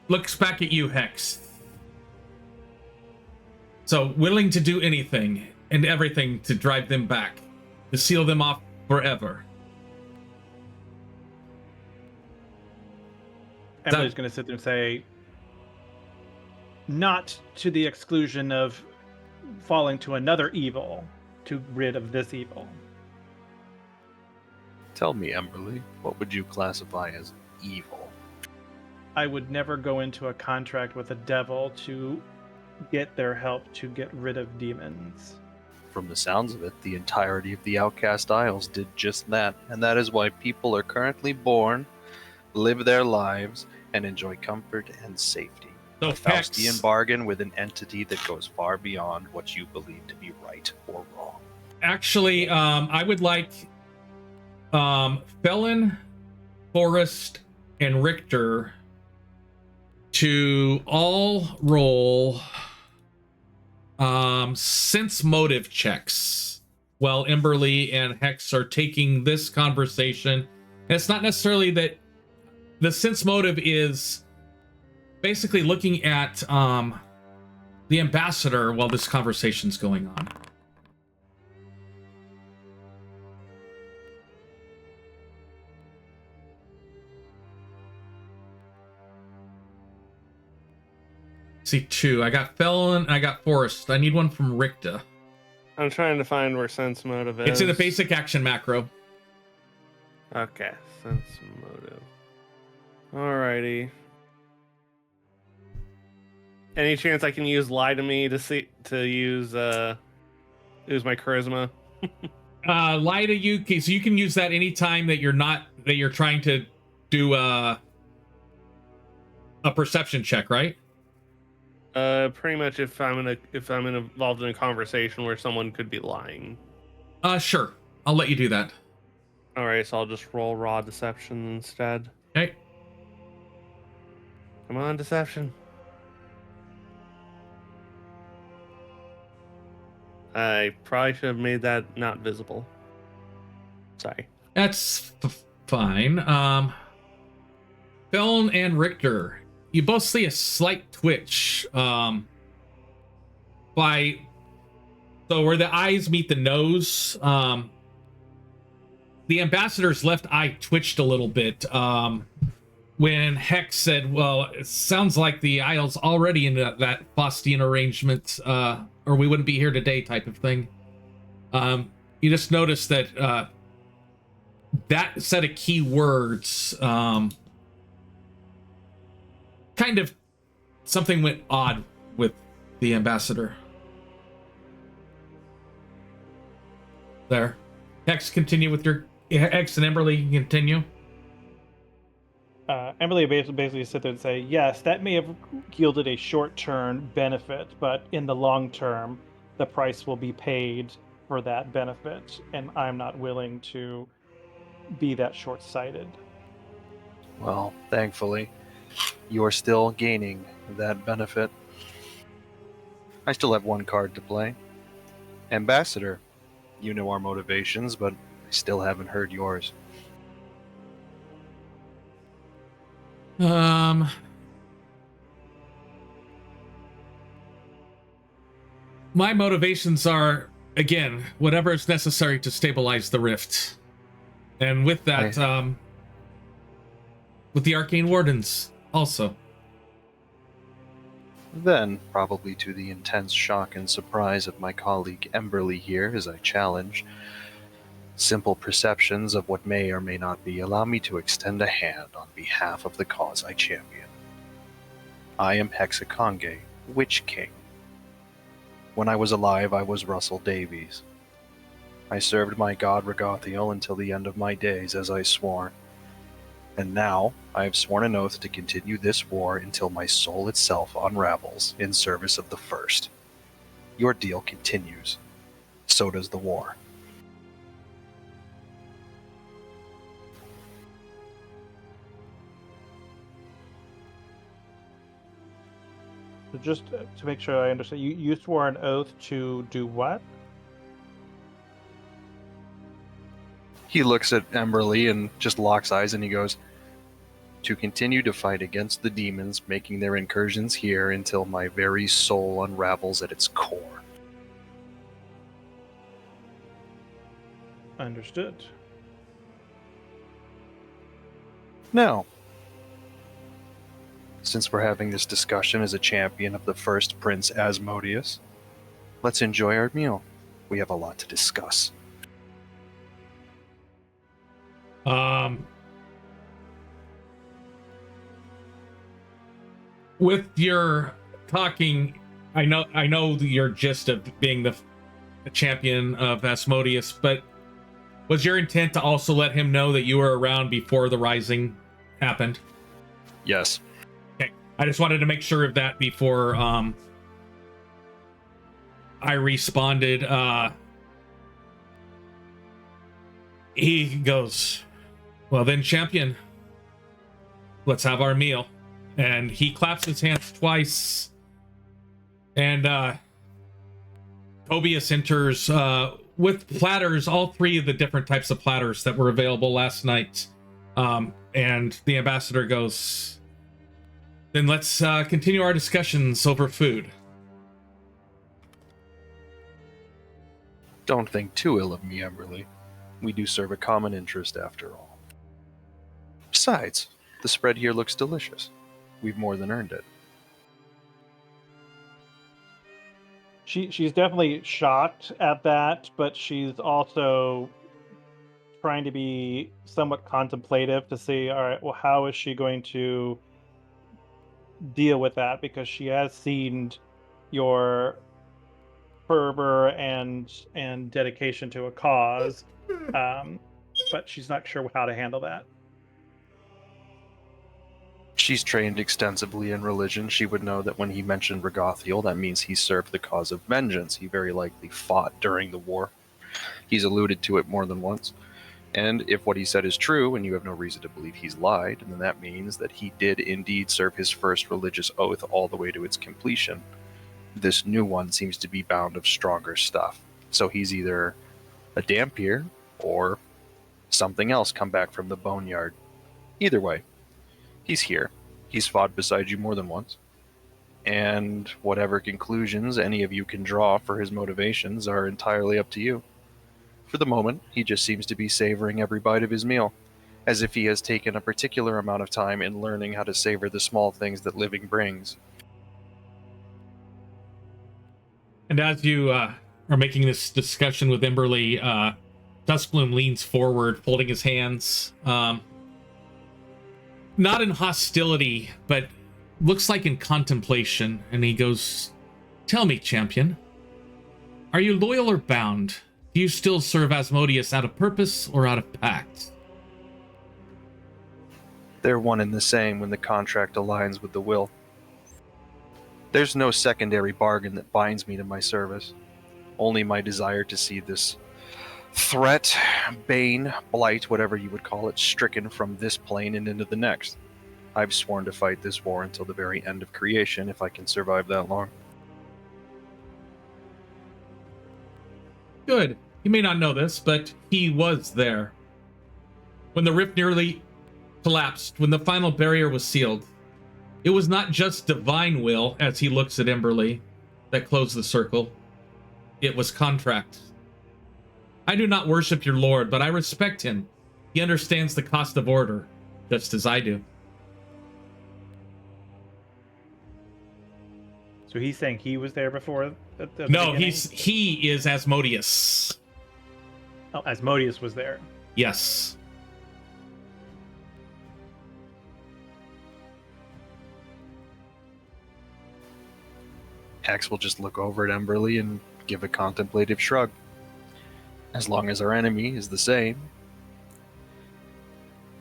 Looks back at you, Hex. So, willing to do anything and everything to drive them back, to seal them off forever. Emily's going to sit there and say, not to the exclusion of falling to another evil, to rid of this evil. Tell me, Emberly, what would you classify as evil? I would never go into a contract with a devil to get their help to get rid of demons. From the sounds of it, the entirety of the Outcast Isles did just that, and that is why people are currently born, live their lives, and enjoy comfort and safety. So A Faustian Hex, bargain with an entity that goes far beyond what you believe to be right or wrong. actually, I would like Felon, Forrest, and Richter to all roll sense motive checks while Emberly and Hex are taking this conversation. And it's not necessarily that the sense motive is basically looking at the ambassador while this conversation's going on. See, two. I got Felon, I got Forrest. I need one from Richter. I'm trying to find where sense motive is. It's in the basic action macro. Okay, sense motive. Alrighty. Any chance I can use lie to me to use my charisma? Lie to you, so you can use that anytime that you're trying to do a perception check, right? Pretty much if I'm involved in a conversation where someone could be lying. Sure. I'll let you do that. All right, so I'll just roll raw deception instead. Okay. Come on, deception. I probably should have made that not visible. Sorry. That's fine. Felon and Richter, you both see a slight twitch so where the eyes meet the nose, the ambassador's left eye twitched a little bit when Hex said, well, it sounds like the Isle's already in that Faustian arrangement, or we wouldn't be here today type of thing. You just noticed that that set of key words, kind of something went odd with the ambassador. There. Hex, continue with your... Hex and Emberly, continue. Emberly basically sit there and say, yes, that may have yielded a short-term benefit, but in the long term, the price will be paid for that benefit, and I'm not willing to be that short-sighted. Well, thankfully, you're still gaining that benefit. I still have one card to play. Ambassador, you know our motivations, but I still haven't heard yours. My motivations are, again, whatever is necessary to stabilize the rift. And with that, with the Arcane Wardens also. Then, probably to the intense shock and surprise of my colleague Emberly here as I challenge, simple perceptions of what may or may not be allow me to extend a hand on behalf of the cause I champion. I am Hexaconge, Witch King. When I was alive, I was Russell Davies. I served my god Ragathiel until the end of my days, as I swore. And now, I have sworn an oath to continue this war until my soul itself unravels in service of the First. Your deal continues. So does the war. So just to make sure I understand, you swore an oath to do what? He looks at Emberly and just locks eyes and he goes, to continue to fight against the demons making their incursions here until my very soul unravels at its core. Understood. Now, since we're having this discussion as a champion of the first Prince Asmodeus, let's enjoy our meal. We have a lot to discuss. With your talking, I know your gist of being the champion of Asmodeus, but was your intent to also let him know that you were around before the Rising happened? Yes. Okay. I just wanted to make sure of that before I responded. He goes, well then, champion, let's have our meal. And he claps his hands twice. And Tobias enters with platters, all three of the different types of platters that were available last night. And the ambassador goes, then let's continue our discussions over food. Don't think too ill of me, Emberly. We do serve a common interest after all. Besides, the spread here looks delicious. We've more than earned it. She's definitely shocked at that, but she's also trying to be somewhat contemplative to see, all right, well, how is she going to deal with that? Because she has seen your fervor and dedication to a cause, but she's not sure how to handle that. She's trained extensively in religion. She would know that when he mentioned Regathiel, that means he served the cause of vengeance. He very likely fought during the war. He's alluded to it more than once. And if what he said is true, and you have no reason to believe he's lied, then that means that he did indeed serve his first religious oath all the way to its completion. This new one seems to be bound of stronger stuff. So he's either a Dampier or something else come back from the boneyard. Either way, he's here. He's fought beside you more than once. And whatever conclusions any of you can draw for his motivations are entirely up to you. For the moment, he just seems to be savoring every bite of his meal, as if he has taken a particular amount of time in learning how to savor the small things that living brings. And as you are making this discussion with Emberly, Duskbloom leans forward, folding his hands. Not in hostility, but looks like in contemplation. And he goes, tell me, champion, are you loyal or bound? Do you still serve Asmodeus out of purpose or out of pact? They're one and the same when the contract aligns with the will. There's no secondary bargain that binds me to my service. Only my desire to see this threat, bane, blight, whatever you would call it, stricken from this plane and into the next. I've sworn to fight this war until the very end of creation if I can survive that long. Good. You may not know this, but he was there. When the rift nearly collapsed, when the final barrier was sealed, it was not just divine will, as he looks at Emberly, that closed the circle. It was contract. I do not worship your lord, but I respect him. He understands the cost of order, just as I do. So he's saying he was there before the No, beginning? he is Asmodeus. Oh, Asmodeus was there. Yes. Axe will just look over at Emberly and give a contemplative shrug. As long as our enemy is the same,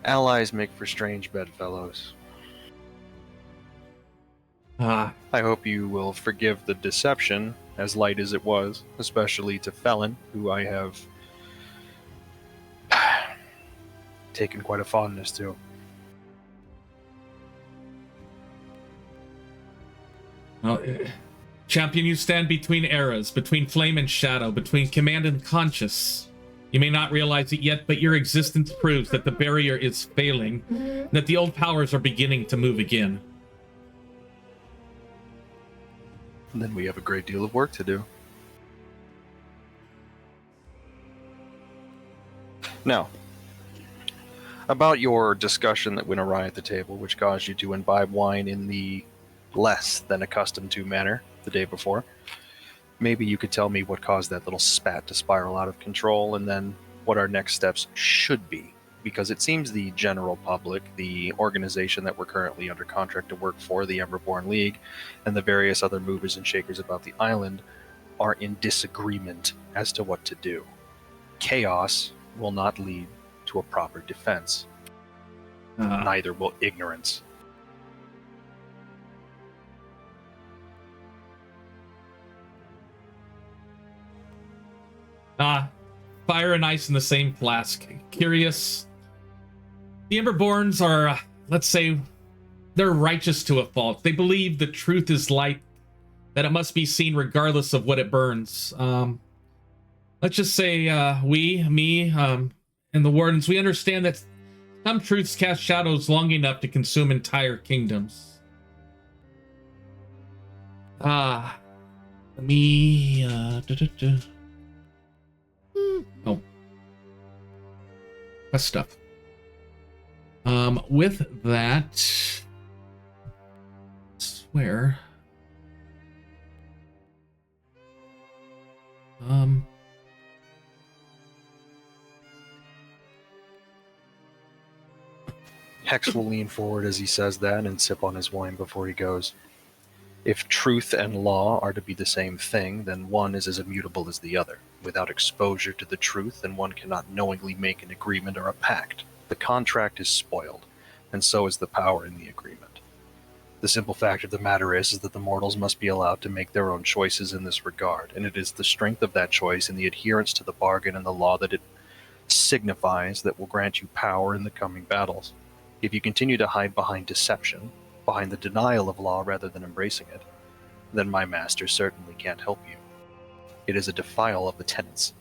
allies make for strange bedfellows. I hope you will forgive the deception, as light as it was, especially to Felon, who I have taken quite a fondness to. Well, champion, you stand between eras, between flame and shadow, between command and conscious. You may not realize it yet, but your existence proves that the barrier is failing, and that the old powers are beginning to move again. And then we have a great deal of work to do. Now, about your discussion that went awry at the table, which caused you to imbibe wine in the less than accustomed to manner the day before. Maybe you could tell me what caused that little spat to spiral out of control, and then what our next steps should be. Because it seems the general public, the organization that we're currently under contract to work for, the Emberborn League, and the various other movers and shakers about the island are in disagreement as to what to do. Chaos will not lead to a proper defense. Neither will ignorance. Fire and ice in the same flask. Curious. The Emberborns are, let's say, they're righteous to a fault. They believe the truth is light, that it must be seen regardless of what it burns. Let's just say me, and the Wardens, we understand that some truths cast shadows long enough to consume entire kingdoms. Oh. Quest stuff. With that, swear. Hex will lean forward as he says that and sip on his wine before he goes. If truth and law are to be the same thing, then one is as immutable as the other. Without exposure to the truth, then one cannot knowingly make an agreement or a pact. The contract is spoiled, and so is the power in the agreement. The simple fact of the matter is that the mortals must be allowed to make their own choices in this regard, and it is the strength of that choice and the adherence to the bargain and the law that it signifies that will grant you power in the coming battles. If you continue to hide behind deception, behind the denial of law rather than embracing it, then my master certainly can't help you. It is a defile of the tenets.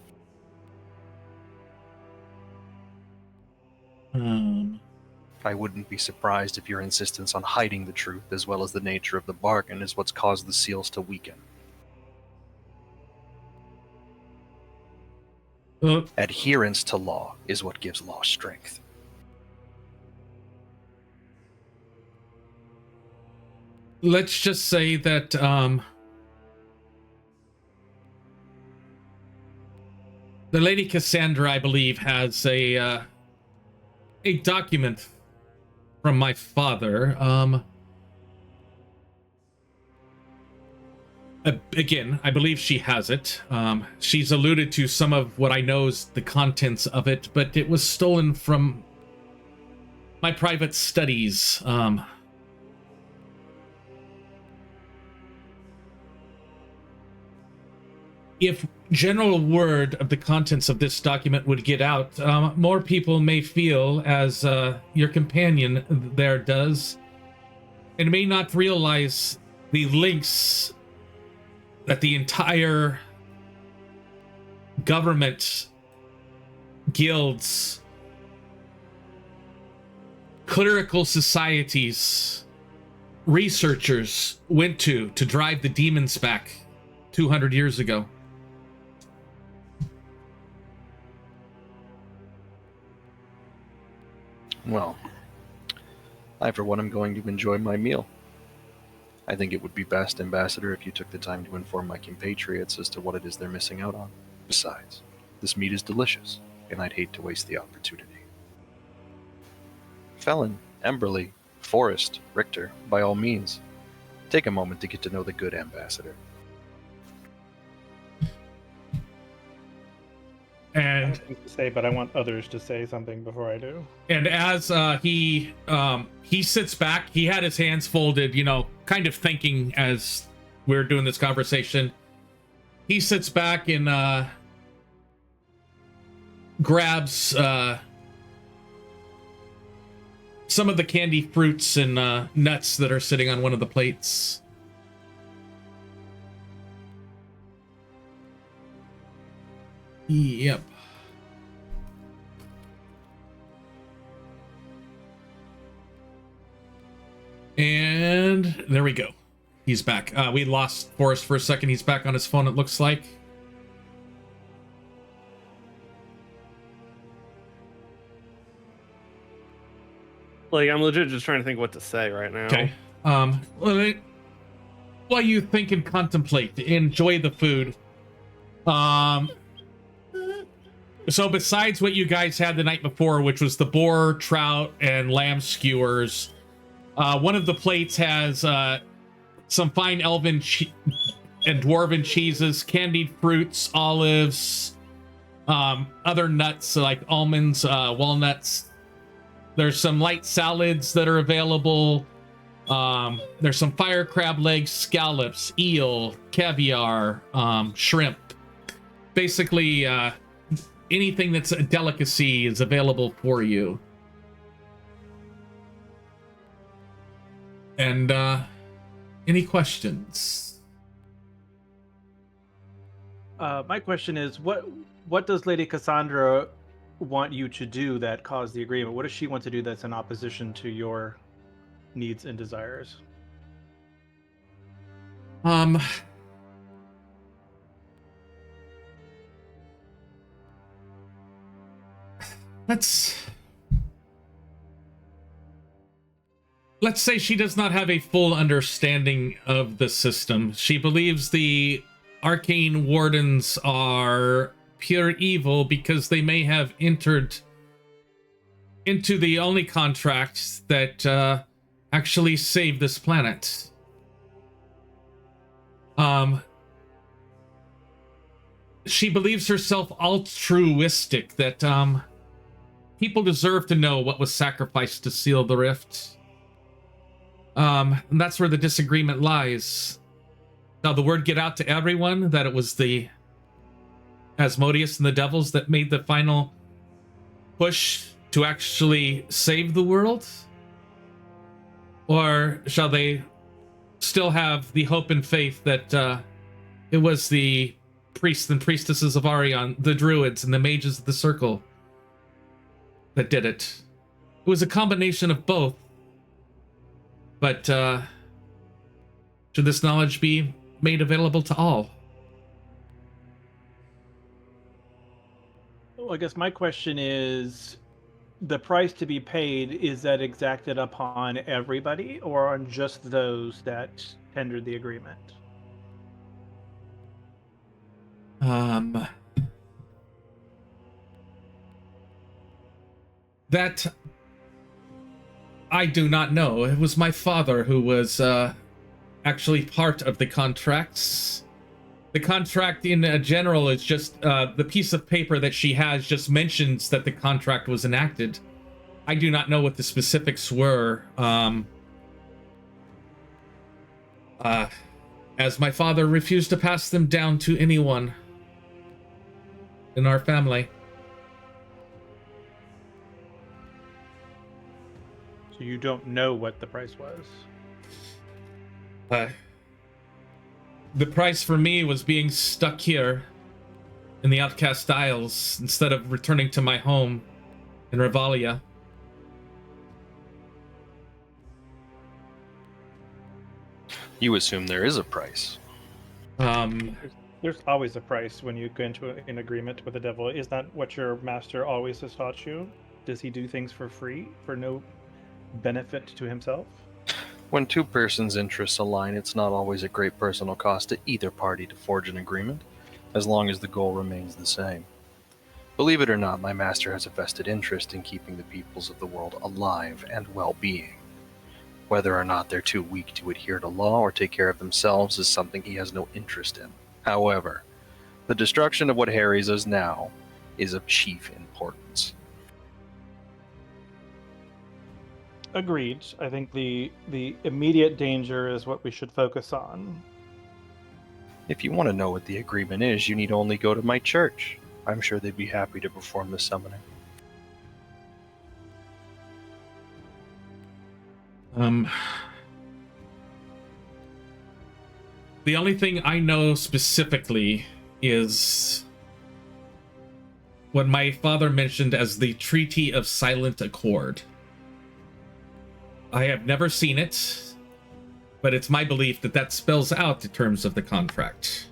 I wouldn't be surprised if your insistence on hiding the truth as well as the nature of the bargain is what's caused the seals to weaken. Adherence to law is what gives law strength. Let's just say that the Lady Cassandra, I believe, has a document from my father. Again, I believe she has it. She's alluded to some of what I know is the contents of it, but it was stolen from my private studies. If general word of the contents of this document would get out, more people may feel, as your companion there does, and may not realize the links that the entire government, guilds, clerical societies, researchers went to drive the demons back 200 years ago. Well, I for one am going to enjoy my meal. I think it would be best, Ambassador, if you took the time to inform my compatriots as to what it is they're missing out on. Besides, this meat is delicious, and I'd hate to waste the opportunity. Felon, Emberly, Forrest, Richter, by all means, take a moment to get to know the good Ambassador. I And have things to say, but I want others to say something before I do. And as he sits back, he had his hands folded, kind of thinking as we're doing this conversation. He sits back and grabs some of the candy fruits and nuts that are sitting on one of the plates. Yep. And there we go. He's back. We lost Forrest for a second. He's back on his phone, it looks like. Like, I'm legit just trying to think what to say right now. Okay. While you think and contemplate, enjoy the food. So besides what you guys had the night before, which was the boar, trout, and lamb skewers, one of the plates has some fine elven and dwarven cheeses, candied fruits, olives, other nuts like almonds, walnuts, There's some light salads that are available. There's some fire crab legs, scallops, eel, caviar, shrimp. Basically, anything that's a delicacy is available for you. And any questions? My question is, what does Lady Cassandra want you to do that caused the agreement? What does she want to do that's in opposition to your needs and desires? Let's say she does not have a full understanding of the system. She believes the arcane wardens are pure evil because they may have entered into the only contract that actually saved this planet. She believes herself altruistic, that people deserve to know what was sacrificed to seal the rift. And that's where the disagreement lies. Now, the word get out to everyone that it was the Asmodeus and the devils that made the final push to actually save the world? Or shall they still have the hope and faith that it was the priests and priestesses of Aurion, the druids and the mages of the circle that did it? It was a combination of both. But should this knowledge be made available to all? Well, I guess my question is, the price to be paid, is that exacted upon everybody or on just those that tendered the agreement? That I do not know. It was my father who was actually part of the contracts. The contract in general is just the piece of paper that she has just mentions that the contract was enacted. I do not know what the specifics were. As my father refused to pass them down to anyone in our family. So you don't know what the price was? The price for me was being stuck here in the Outcast Isles instead of returning to my home in Revalia. You assume there is a price. There's always a price when you go into an agreement with the devil. Is that what your master always has taught you? Does he do things for free, for no benefit to himself? When two persons' interests align, it's not always a great personal cost to either party to forge an agreement, as long as the goal remains the same. Believe it or not, my master has a vested interest in keeping the peoples of the world alive and well-being. Whether or not they're too weak to adhere to law or take care of themselves is something he has no interest in. However, the destruction of what harries us now is of chief importance. Agreed. I think the immediate danger is what we should focus on. If you want to know what the agreement is, you need only go to my church. I'm sure they'd be happy to perform the summoning. The only thing I know specifically is what my father mentioned as the Treaty of Silent Accord. I have never seen it, but it's my belief that that spells out the terms of the contract.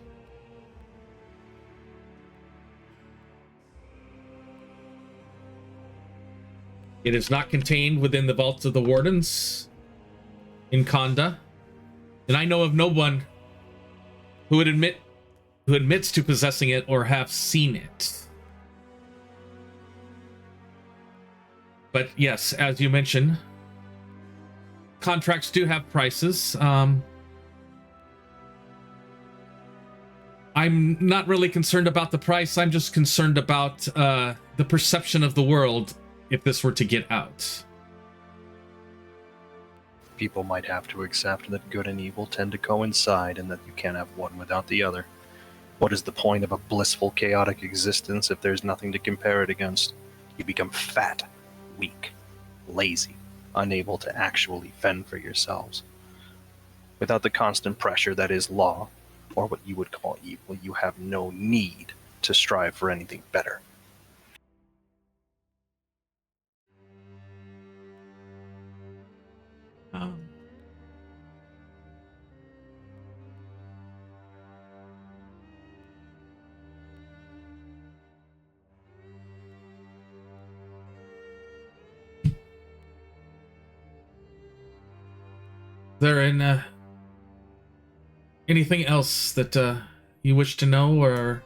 It is not contained within the vaults of the Wardens in Conda, and I know of no one who admits to possessing it or have seen it. But yes, as you mentioned, contracts do have prices. I'm not really concerned about the price. I'm just concerned about the perception of the world if this were to get out. People might have to accept that good and evil tend to coincide and that you can't have one without the other. What is the point of a blissful, chaotic existence if there's nothing to compare it against? You become fat, weak, lazy, unable to actually fend for yourselves. Without the constant pressure that is law, or what you would call evil, you have no need to strive for anything better. There in anything else that you wish to know, or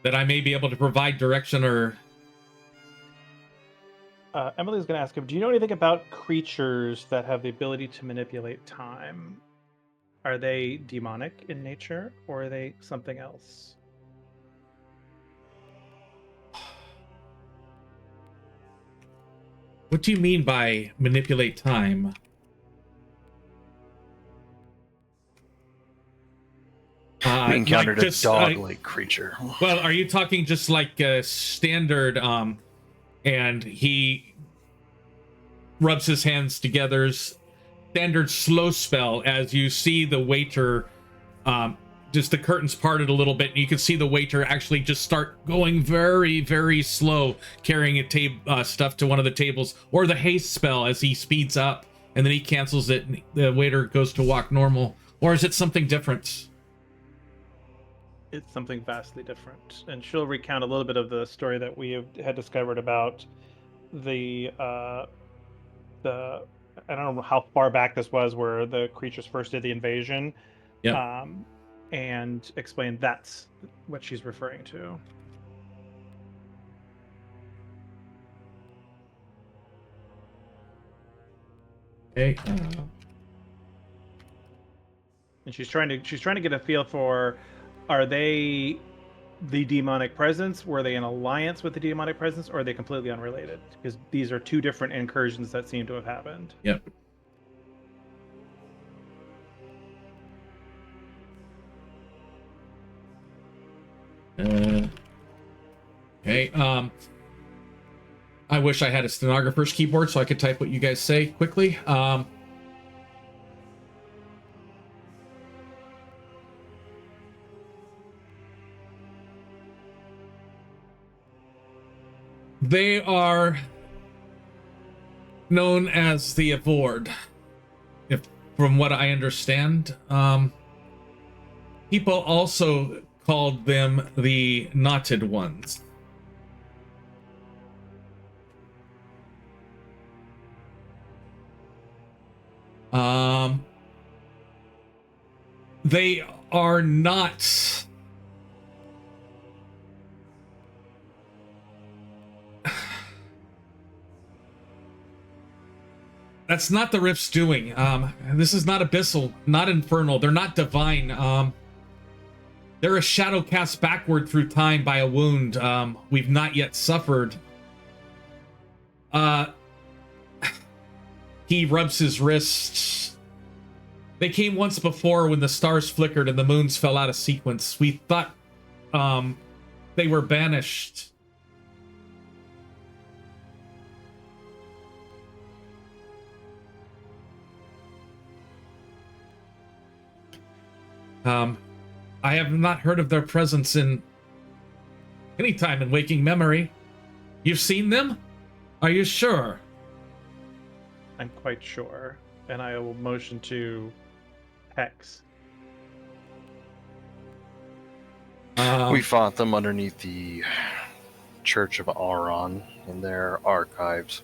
that I may be able to provide direction or... Emily's going to ask him, do you know anything about creatures that have the ability to manipulate time? Are they demonic in nature, or are they something else? What do you mean by manipulate time? We encountered like a dog-like creature. Well, are you talking just like a standard, and he rubs his hands together, standard slow spell, as you see the waiter, just the curtains parted a little bit, and you can see the waiter actually just start going very, very slow, carrying a stuff to one of the tables, or the haste spell as he speeds up, and then he cancels it, and the waiter goes to walk normal, or is it something different? It's something vastly different. And she'll recount a little bit of the story that we had discovered about the I don't know how far back this was, where the creatures first did the invasion. Yeah. And explain that's what she's referring to. Okay. And she's trying to get a feel for, are they the demonic presence? Were they in alliance with the demonic presence, or are they completely unrelated? Because these are two different incursions that seem to have happened. Yep. Okay. I wish I had a stenographer's keyboard so I could type what you guys say quickly. They are known as the Avord, if from what I understand. People also called them the Knotted Ones. They are not... That's not the Rift's doing. This is not abyssal, not infernal. They're not divine. They're a shadow cast backward through time by a wound we've not yet suffered. He rubs his wrists. They came once before when the stars flickered and the moons fell out of sequence. We thought they were banished. I have not heard of their presence in any time in waking memory. You've seen them? Are you sure? I'm quite sure. And I will motion to Hex. We fought them underneath the Church of Aurion in their archives.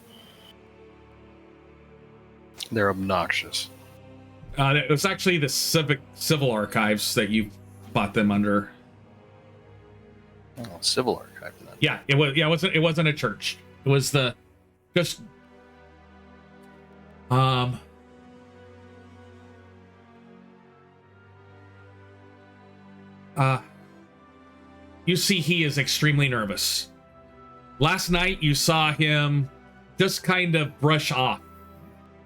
They're obnoxious. It was actually the civil archives that you fought them under. Oh, civil archive then. Yeah, it was. Yeah, it wasn't a church. It was the just. You see, he is extremely nervous. Last night, you saw him just kind of brush off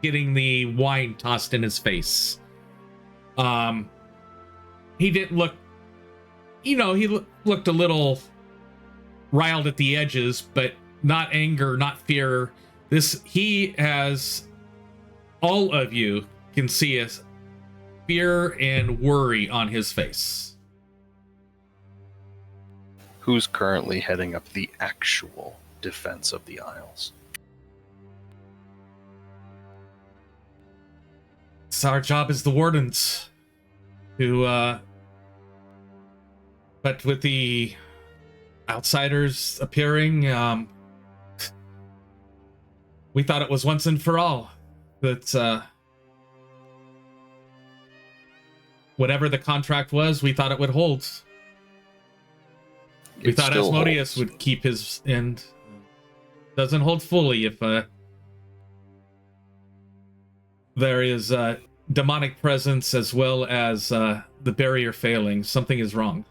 getting the wine tossed in his face. He didn't look, he looked a little riled at the edges, but not anger, not fear. He has, all of you can see a fear and worry on his face. Who's currently heading up the actual defense of the Isles? It's our job as the wardens to, but with the outsiders appearing, we thought it was once and for all that, whatever the contract was, we thought it would hold. We thought Asmodeus would keep his end. Doesn't hold fully if there is demonic presence as well as the barrier failing. Something is wrong.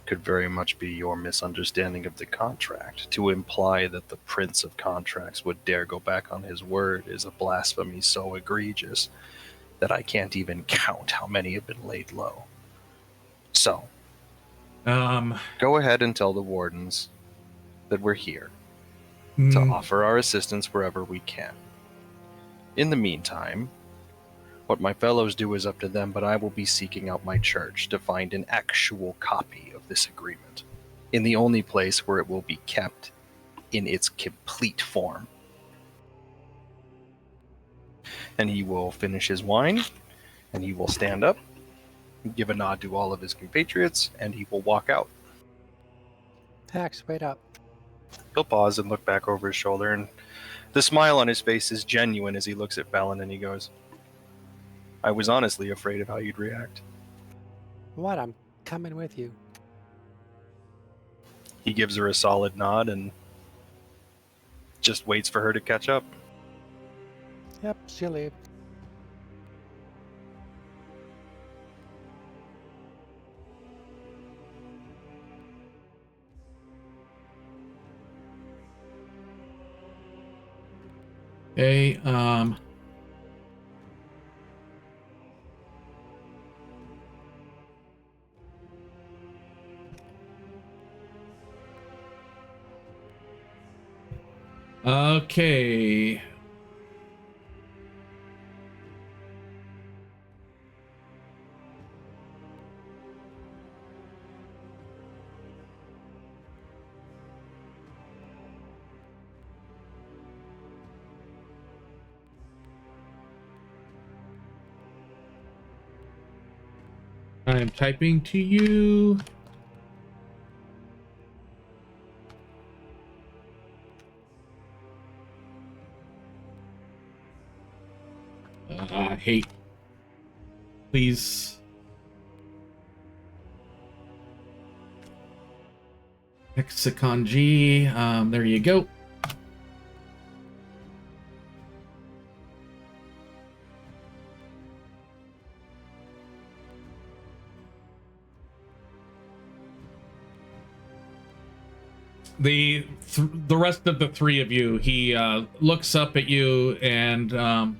Could very much be your misunderstanding of the contract. To imply that the Prince of Contracts would dare go back on his word is a blasphemy so egregious that I can't even count how many have been laid low. So, go ahead and tell the wardens that we're here to offer our assistance wherever we can. In the meantime, what my fellows do is up to them, but I will be seeking out my church to find an actual copy of this agreement in the only place where it will be kept in its complete form. And he will finish his wine, and he will stand up, give a nod to all of his compatriots, and he will walk out. Hax, wait up. He'll pause and look back over his shoulder, and the smile on his face is genuine as he looks at Fallon and he goes, I was honestly afraid of how you'd react. What? I'm coming with you. He gives her a solid nod and just waits for her to catch up. Yep, she'll leave. Okay, okay. I am typing to you. Hate. Please. Hexacon G. There you go. The rest of the three of you, he looks up at you and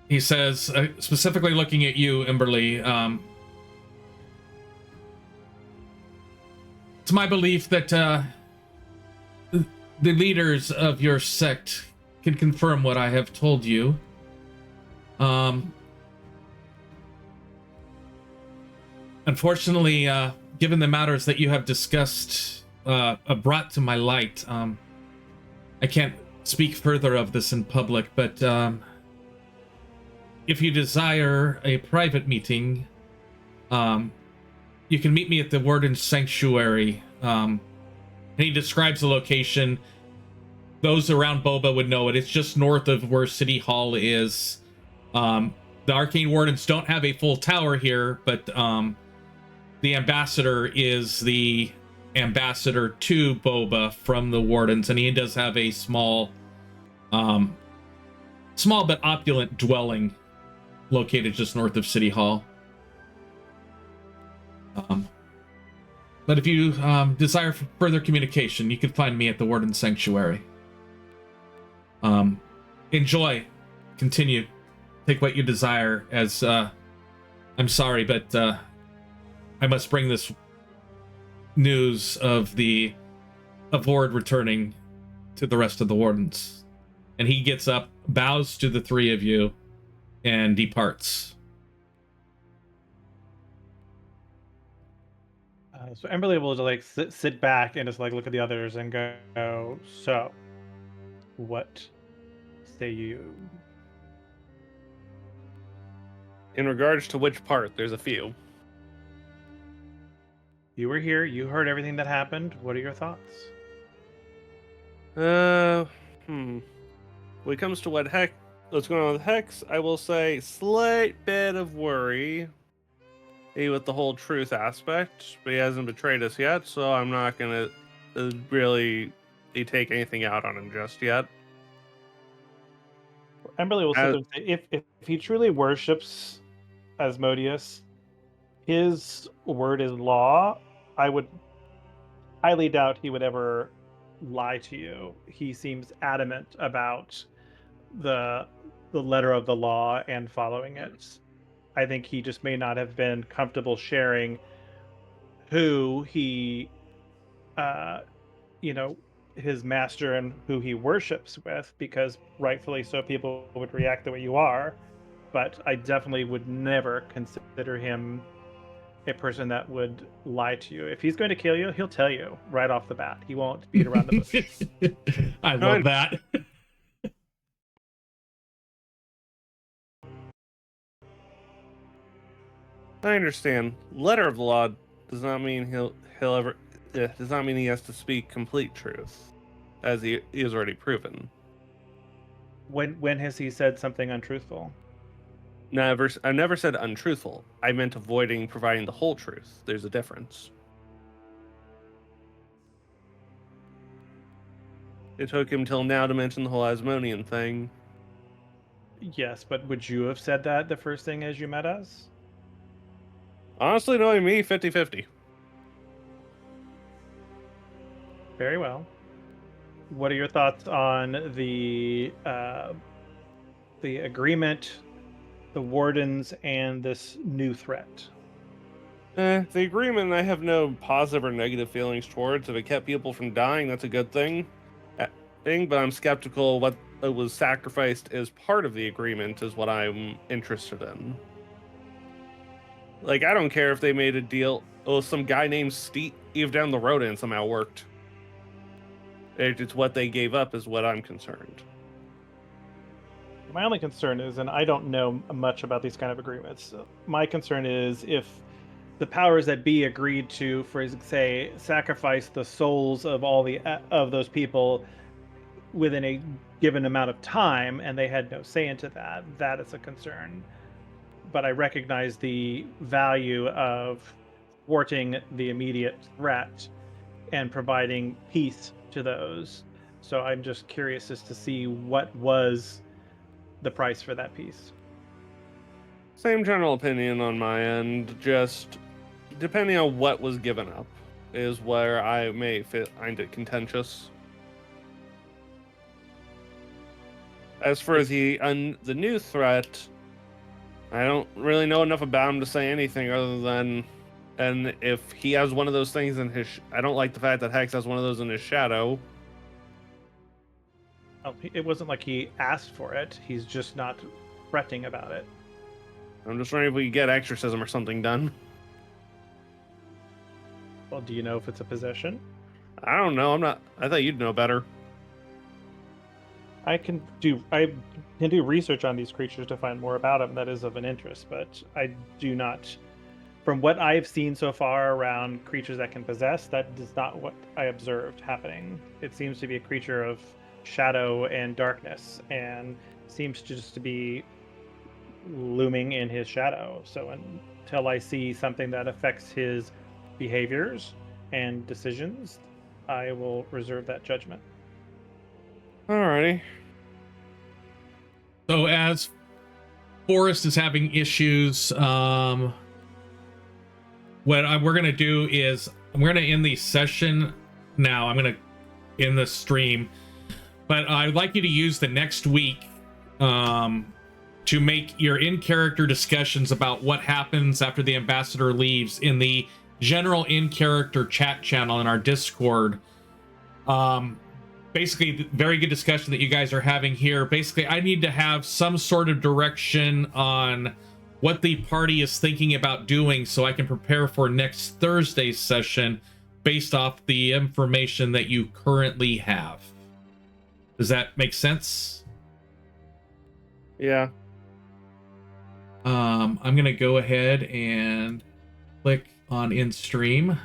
he says, specifically looking at you, Emberly, it's my belief that the leaders of your sect can confirm what I have told you. Unfortunately, given the matters that you have discussed, brought to my light, I can't speak further of this in public, but if you desire a private meeting, you can meet me at the Warden's Sanctuary. And he describes the location. Those around Boba would know it. It's just north of where City Hall is. The Arcane Wardens don't have a full tower here, but the ambassador is the ambassador to Boba from the Wardens, and he does have a small but opulent dwelling located just north of City Hall. But if you desire further communication, you can find me at the Warden's Sanctuary. Enjoy. Continue. Take what you desire. As I'm sorry, but I must bring this news of Ward returning to the rest of the wardens. And he gets up, bows to the three of you, and departs. So Emberly will like sit back and just like look at the others and go, so what say you? In regards to which part, there's a few. You were here, you heard everything that happened. What are your thoughts? When it comes to what's going on with Hex, I will say slight bit of worry with the whole truth aspect, but he hasn't betrayed us yet, so I'm not gonna really take anything out on him just yet. Emberly will sit there and say, if he truly worships Asmodeus, his word is law. I would highly doubt he would ever lie to you. He seems adamant about the letter of the law and following it. I think he just may not have been comfortable sharing who he, his master and who he worships with, because rightfully so people would react the way you are. But I definitely would never consider him a person that would lie to you. If he's going to kill you, he'll tell you right off the bat. He won't beat around the bush. I love that. I understand. Letter of the law does not mean does not mean he has to speak complete truth, as he has already proven. When has he said something untruthful? I never said untruthful. I meant avoiding providing the whole truth. There's a difference. It took him till now to mention the whole Asmodean thing. Yes, but would you have said that the first thing as you met us? Honestly, knowing me, 50-50. Very well. What are your thoughts on the agreement, the wardens, and this new threat? The agreement I have no positive or negative feelings towards. If it kept people from dying, that's a good thing. But I'm skeptical what was sacrificed as part of the agreement is what I'm interested in. Like, I don't care if they made a deal. Oh, some guy named Steve down the road and somehow worked. It's what they gave up is what I'm concerned. My only concern is, and I don't know much about these kind of agreements, my concern is if the powers that be agreed to, for say, sacrifice the souls of all of those people within a given amount of time, and they had no say into that, that is a concern. But I recognize the value of thwarting the immediate threat and providing peace to those. So I'm just curious as to see what was the price for that peace. Same general opinion on my end, just depending on what was given up is where I may find it contentious. As for the new threat, I don't really know enough about him to say anything other than, and if he has one of those things in his, I don't like the fact that Hex has one of those in his shadow. It wasn't like he asked for it. He's just not fretting about it. I'm just wondering if we could get exorcism or something done. Well, do you know if it's a possession? I don't know. I thought you'd know better. I can do research on these creatures to find more about them that is of an interest, but I do not, from what I've seen so far around creatures that can possess, that is not what I observed happening. It seems to be a creature of shadow and darkness, and seems just to be looming in his shadow. So until I see something that affects his behaviors and decisions, I will reserve that judgment. Alrighty. So as Forrest is having issues, what we're going to do is we're going to end the session now. I'm going to end the stream. But I'd like you to use the next week to make your in-character discussions about what happens after the ambassador leaves in the general in-character chat channel in our Discord. Basically, very good discussion that you guys are having here. Basically, I need to have some sort of direction on what the party is thinking about doing so I can prepare for next Thursday's session based off the information that you currently have. Does that make sense? Yeah. I'm going to go ahead and click on in stream.